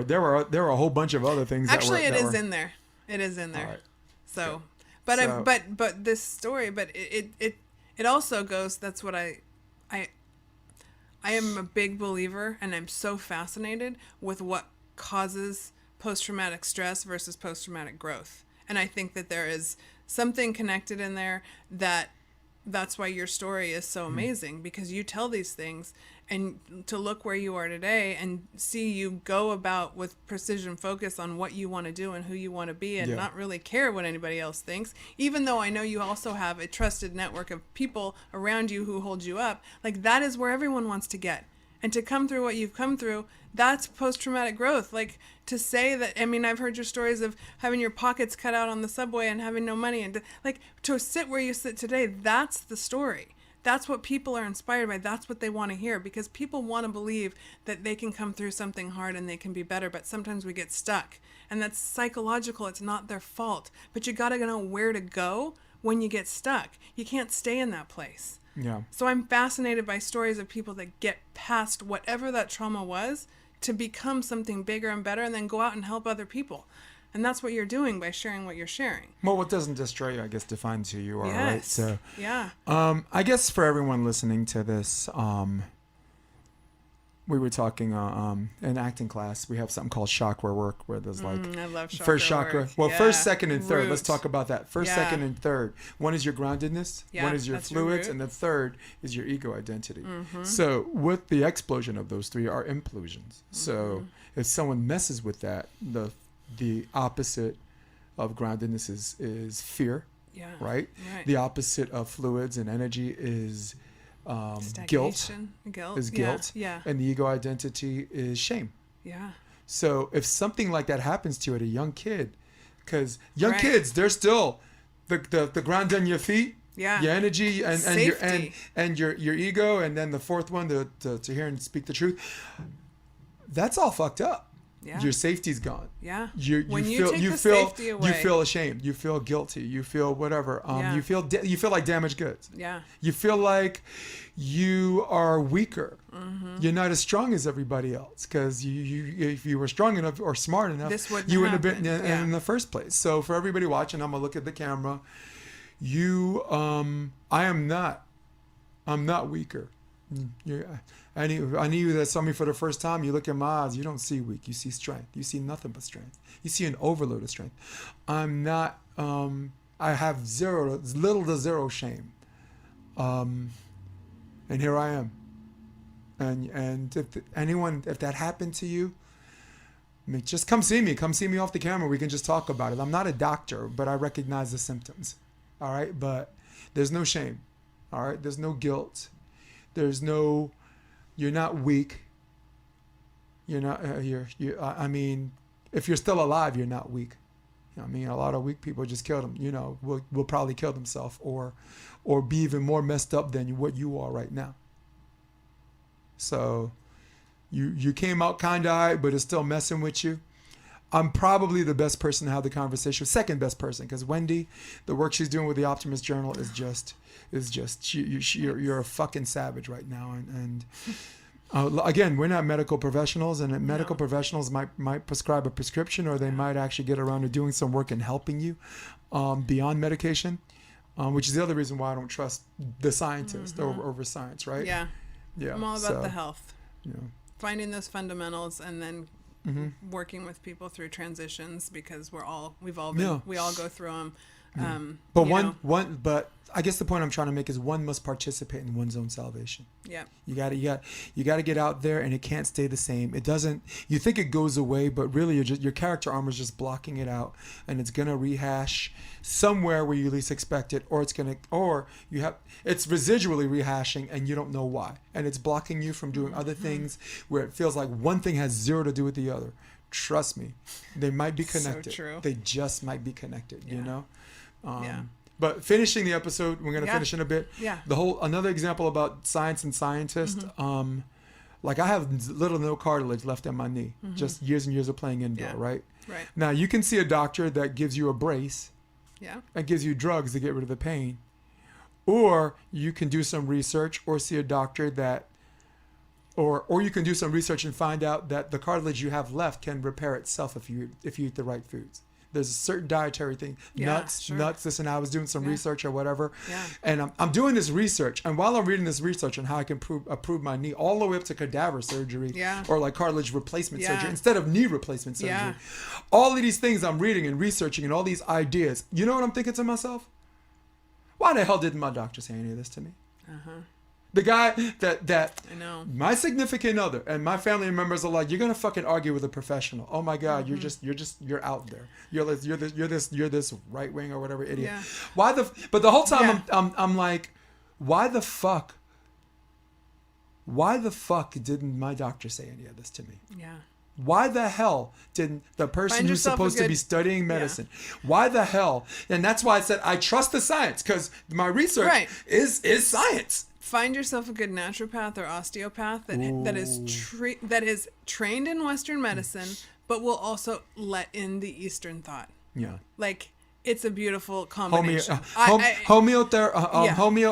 a whole bunch of other things. Actually, that it were, is in there. It is in there. All right. So, but So- but this story, but it also goes. That's what I am a big believer, and I'm so fascinated with what causes post-traumatic stress versus post-traumatic growth. And I think that there is something connected in there that that's why your story is so amazing, because you tell these things, and to look where you are today and see you go about with precision focus on what you want to do and who you want to be, and not really care what anybody else thinks, even though I know you also have a trusted network of people around you who hold you up. Like, that is where everyone wants to get. And to come through what you've come through, that's post-traumatic growth. Like, to say that, I mean, I've heard your stories of having your pockets cut out on the subway and having no money, and like, to sit where you sit today, that's the story. That's what people are inspired by. That's what they want to hear, because people want to believe that they can come through something hard and they can be better, but sometimes we get stuck. And that's psychological. It's not their fault. But you got to know where to go when you get stuck. You can't stay in that place. Yeah. So I'm fascinated by stories of people that get past whatever that trauma was to become something bigger and better, and then go out and help other people. And that's what you're doing by sharing what you're sharing. Well, what doesn't destroy you, I guess, defines who you are, right? Yes. So, Yeah. I guess for everyone listening to this, we were talking in acting class. We have something called chakra work, where there's like I love chakra first chakra. work. Well, Yeah. first, second, and third. Let's Root. talk about that. First, Yeah. second, and third. One is your groundedness. Yeah, One is your that's your fluids, root. and the third is your ego identity. So, with the explosion of those three are implosions. So, if someone messes with that, the opposite of groundedness is fear. Yeah. Right? The opposite of fluids and energy is guilt. Stagnation. Guilt. Is guilt. Yeah. And the ego identity is shame. Yeah. So if something like that happens to you at a young kid, because young Right. kids, they're still the ground on your feet, Yeah. your energy and your Safety. and your ego, and then the fourth one to hear and speak the truth. That's all fucked up. Yeah. Your safety's gone. Yeah. You When feel take you the feel safety away. you feel ashamed. You feel guilty. You feel whatever. Yeah. You feel like damaged goods. Yeah. You feel like you are weaker. You're not as strong as everybody else, because you if you were strong enough or smart enough, This wouldn't you wouldn't have been happen. in the first place. So for everybody watching, I'm gonna look at the camera. I'm not weaker. Any of you that saw me for the first time, you look at my eyes, you don't see weak. You see strength. You see nothing but strength. You see an overload of strength. I'm not. I have little to zero shame. And here I am. And if that happened to you, I mean, just come see me. Come see me off the camera. We can just talk about it. I'm not a doctor, but I recognize the symptoms. All right, but there's no shame. All right, there's no guilt. You're not weak. You're not. I mean, if you're still alive, you're not weak. I mean, a lot of weak people just kill them. Will probably kill themselves or be even more messed up than what you are right now. So, you came out kind of alright, but it's still messing with you. I'm probably the best person to have the conversation. Second best person, because Wendy, the work she's doing with the Optimist Journal is just you're a fucking savage right now. And again, we're not medical professionals, and medical professionals might prescribe a prescription, or they might actually get around to doing some work and helping you beyond medication, which is the other reason why I don't trust the scientist over science, right? Yeah. Yeah. I'm all about the health. Yeah. Finding those fundamentals, and then working with people through transitions, because we all go through them. But I guess the point I'm trying to make is one must participate in one's own salvation. Yeah. You got to get out there, and it can't stay the same. It doesn't. You think it goes away, but really your character armor is just blocking it out, and it's gonna rehash somewhere where you least expect it, or it's residually rehashing, and you don't know why, and it's blocking you from doing other things where it feels like one thing has zero to do with the other. Trust me, they might be connected. So true. They just might be connected. You know. Yeah. But finishing the episode, we're gonna finish in a bit. Yeah. Another example about science and scientists. Like I have little to no cartilage left in my knee, just years and years of playing indoor, right? Right. Now you can see a doctor that gives you a brace Yeah. and gives you drugs to get rid of the pain, or you can do some research, or see a doctor that, or you can do some research and find out that the cartilage you have left can repair itself if you eat the right foods. There's a certain dietary thing, nuts. This, and I was doing some research or whatever, and I'm doing this research, and while I'm reading this research on how I can improve my knee, all the way up to cadaver surgery, or like cartilage replacement surgery instead of knee replacement surgery, all of these things I'm reading and researching, and all these ideas. You know what I'm thinking to myself? Why the hell didn't my doctor say any of this to me? The guy that I know. my significant other and my family members are like, you're gonna fucking argue with a professional. Oh my God, you're out there. You're this right wing or whatever idiot. Yeah. But the whole time I'm like, why the fuck didn't my doctor say any of this to me? Yeah. Why the hell didn't the person Find who's yourself supposed to be studying medicine? Why the hell? And that's why I said I trust the science, because my research is science. Find yourself a good naturopath or osteopath that is trained in Western medicine, but will also let in the Eastern thought. Yeah. Like, it's a beautiful combination. Homeo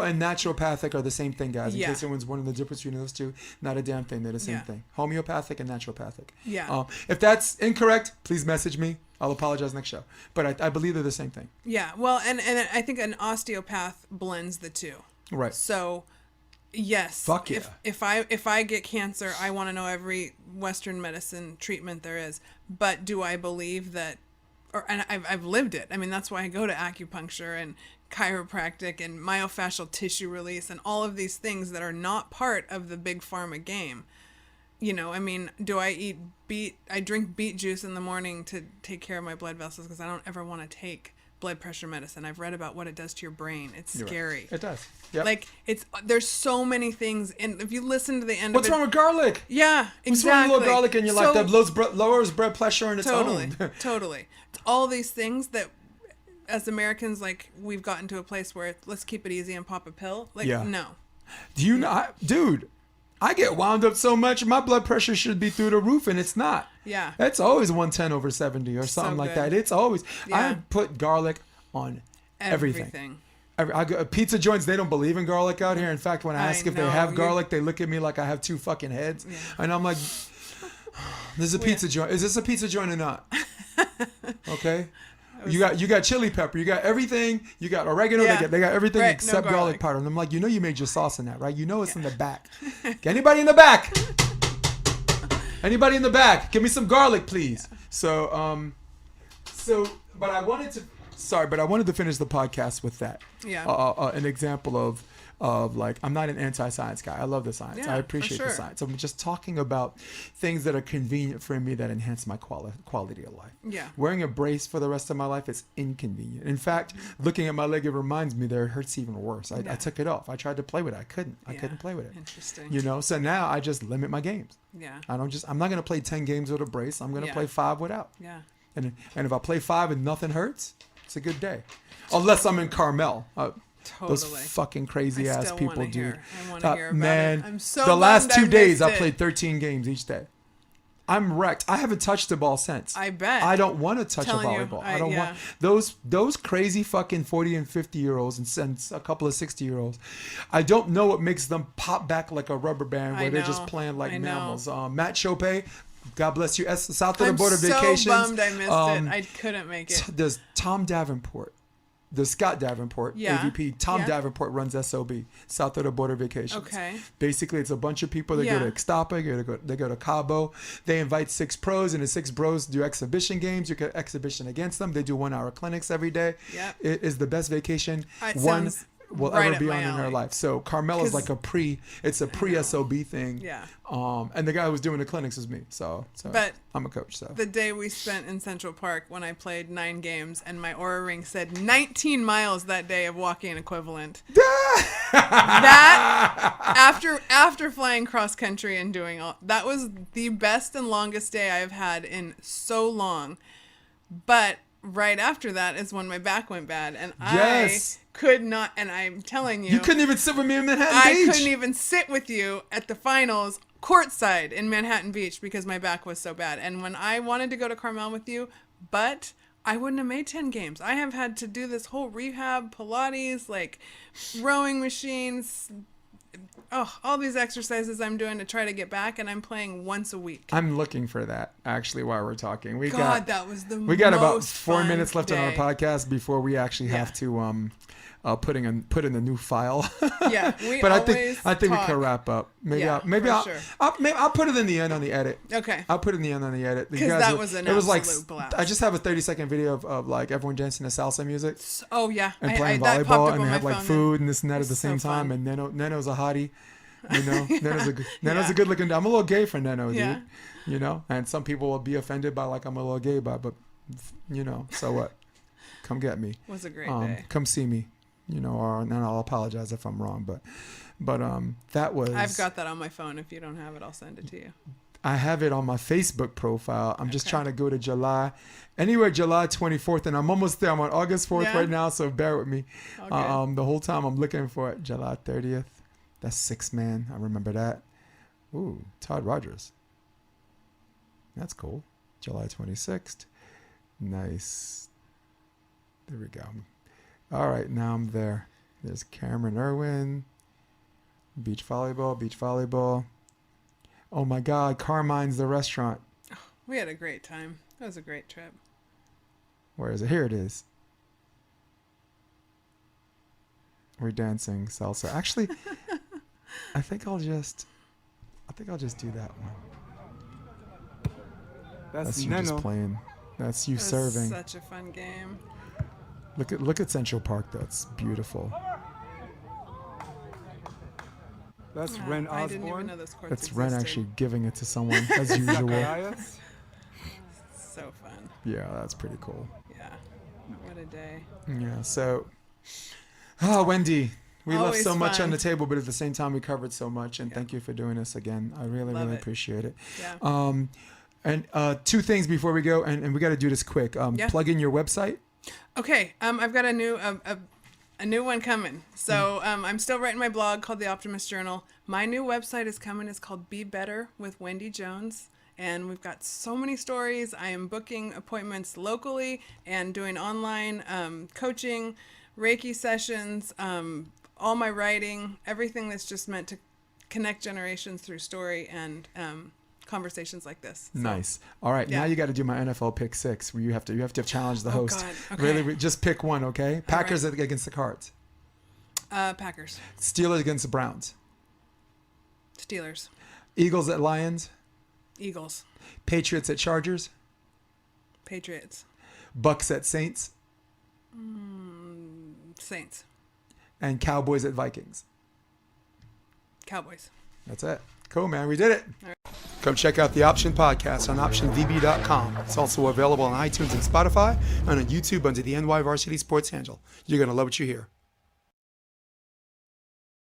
and naturopathic are the same thing, guys. In case anyone's wondering the difference between those two, not a damn thing. They're the same thing. Homeopathic and naturopathic. Yeah. If that's incorrect, please message me. I'll apologize next show. But I believe they're the same thing. Yeah. Well, and I think an osteopath blends the two. Right. So, yes. Fuck yeah. If I get cancer, I want to know every Western medicine treatment there is. But do I believe that? And I've lived it. I mean, that's why I go to acupuncture and chiropractic and myofascial tissue release and all of these things that are not part of the big pharma game. You know, I mean, do I drink beet juice in the morning to take care of my blood vessels because I don't ever want to take blood pressure medicine. I've read about what it does to your brain. It's scary. Right. It does. Yep. Like, there's so many things. And if you listen to the end What's of it. wrong with garlic? Yeah, exactly. What's wrong with a little garlic in your life that lowers blood pressure on its own? Totally. All these things that as Americans, like, we've gotten to a place where let's keep it easy and pop a pill. Like, no. Do you know, dude, I get wound up so much, my blood pressure should be through the roof, and it's not. Yeah. It's always 110/70 or something like that. It's always, I put garlic on everything. I go, pizza joints, they don't believe in garlic out here. In fact, when I ask if they have garlic, they look at me like I have two fucking heads. Yeah. And I'm like, this is a pizza joint. Is this a pizza joint or not? Okay. You got chili pepper, you got everything, you got oregano, they got everything except garlic powder. And I'm like, you know you made your sauce in that, right? You know it's in the back. Anybody in the back? Anybody in the back? Give me some garlic, please. Yeah. But I wanted to finish the podcast with that. Yeah. An example of like, I'm not an anti-science guy. I love the science. I appreciate the science. I'm just talking about things that are convenient for me that enhance my quality of life. Yeah. Wearing a brace for the rest of my life is inconvenient. In fact, looking at my leg, it reminds me that it hurts even worse. I took it off. I tried to play with it. I couldn't play with it. Interesting. You know, so now I just limit my games. Yeah. I'm not going to play 10 games with a brace. I'm going to play 5 without. Yeah. And if I play 5 and nothing hurts, it's a good day. Unless I'm in Carmel. Totally. Those fucking crazy ass people, dude. I want to hear about man, it. I'm so the last 2 days I I played 13 games each day. I'm wrecked. I haven't touched the ball since. I bet. I don't want to touch a volleyball. I don't want those crazy fucking 40 and 50-year-olds and a couple of 60-year-olds. I don't know what makes them pop back like a rubber band where they're just playing like mammals. Matt Chopay, God bless you. South of the Border Vacations. I'm so bummed I missed it. I couldn't make it. There's Tom Davenport. The Scott Davenport, AVP. Tom Davenport runs SOB, South of the Border Vacations. Okay. Basically, it's a bunch of people that go to Ixtapa, they go to Cabo. They invite 6 pros, and the 6 pros do exhibition games. You get exhibition against them. They do 1-hour clinics every day. Yep. It is the best vacation one will ever be on in her life. So Carmel is like a pre-SOB thing. Yeah. And the guy who was doing the clinics was me. So but I'm a coach. So the day we spent in Central Park when I played 9 games and my Aura ring said 19 miles that day of walking equivalent. That after flying cross country and doing that was the best and longest day I've had in so long. But right after that is when my back went bad, and I could not. And I'm telling you, you couldn't even sit with me in Manhattan Beach. I couldn't even sit with you at the finals courtside in Manhattan Beach because my back was so bad. And when I wanted to go to Carmel with you, but I wouldn't have made 10 games. I have had to do this whole rehab, Pilates, like rowing machines. All these exercises I'm doing to try to get back, and I'm playing once a week. I'm looking for that, actually, while we're talking. We got about 4 minutes left on our podcast before we actually have to put in a new file. Yeah, we But always I think we talk. could wrap up. Maybe Yeah, for sure. I'll put it in the end on the edit. Okay. I'll put it in the end on the edit. You 'Cause guys that are- was an it was like absolute blast. I just have a 30-second video of like everyone dancing to salsa music Oh yeah, and playing that popped volleyball up and on they my have like phone food and this and that at it's the same so time. fun. And Neno's a hottie. You know, Neno's Yeah. a good looking. I'm a little gay for Neno, dude. Yeah. You know, and some people will be offended by like I'm a little gay by, but you know, so what? Come get me. It was a great day. Come see me. You know, or and I'll apologize if I'm wrong, but that was. I've got that on my phone. If you don't have it, I'll send it to you. I have it on my Facebook profile. I'm just Okay. trying to go to July 24th, and I'm almost there. I'm on August 4th Yeah? right now, so bear with me. All good. The whole time I'm looking for it. July 30th. That's 6-man. I remember that. Ooh, Todd Rogers. That's cool. July 26th. Nice. There we go. All right, now I'm there. There's Cameron Irwin. Beach volleyball. Oh my God, Carmine's the restaurant. We had a great time. It was a great trip. Where is it? Here it is. We're dancing salsa. Actually, I think I'll just do that one. That's you just playing. That's you It was serving. such a fun game. Look at Central Park though. It's beautiful. That's Yeah, Ren I didn't even Osborne. know those courts That's Ren existed. actually giving it to someone as usual. Zacharias. So fun. Yeah, that's pretty cool. Yeah. What a day. Yeah. So, Wendy, we left Always so much on fun. the table, but at the same time, we covered so much. And thank you for doing this again. I really, Love really it. appreciate it. Yeah. And two things before we go, and we got to do this quick. Yeah. Plug in your website. Okay. I've got a new one coming. So I'm still writing my blog called the Optimist Journal. My new website is coming. It's called Be Better with Wendy Jones. And we've got so many stories. I am booking appointments locally and doing online coaching, Reiki sessions, all my writing, everything that's just meant to connect generations through story and conversations like this. So, Nice. All right. Now Yeah. you got to do my NFL pick 6, where you have to challenge the host. God. Okay. Really, just pick one. Okay. Packers against the Cards. Packers, Steelers against the Browns. Steelers, Eagles at Lions. Eagles, Patriots at Chargers. Patriots, Bucks at Saints. Saints, And Cowboys at Vikings. Cowboys. That's it. Cool, man. We did it. Come check out the Option Podcast on OptionVB.com. It's also available on iTunes and Spotify and on YouTube under the NY Varsity Sports handle. You're going to love what you hear.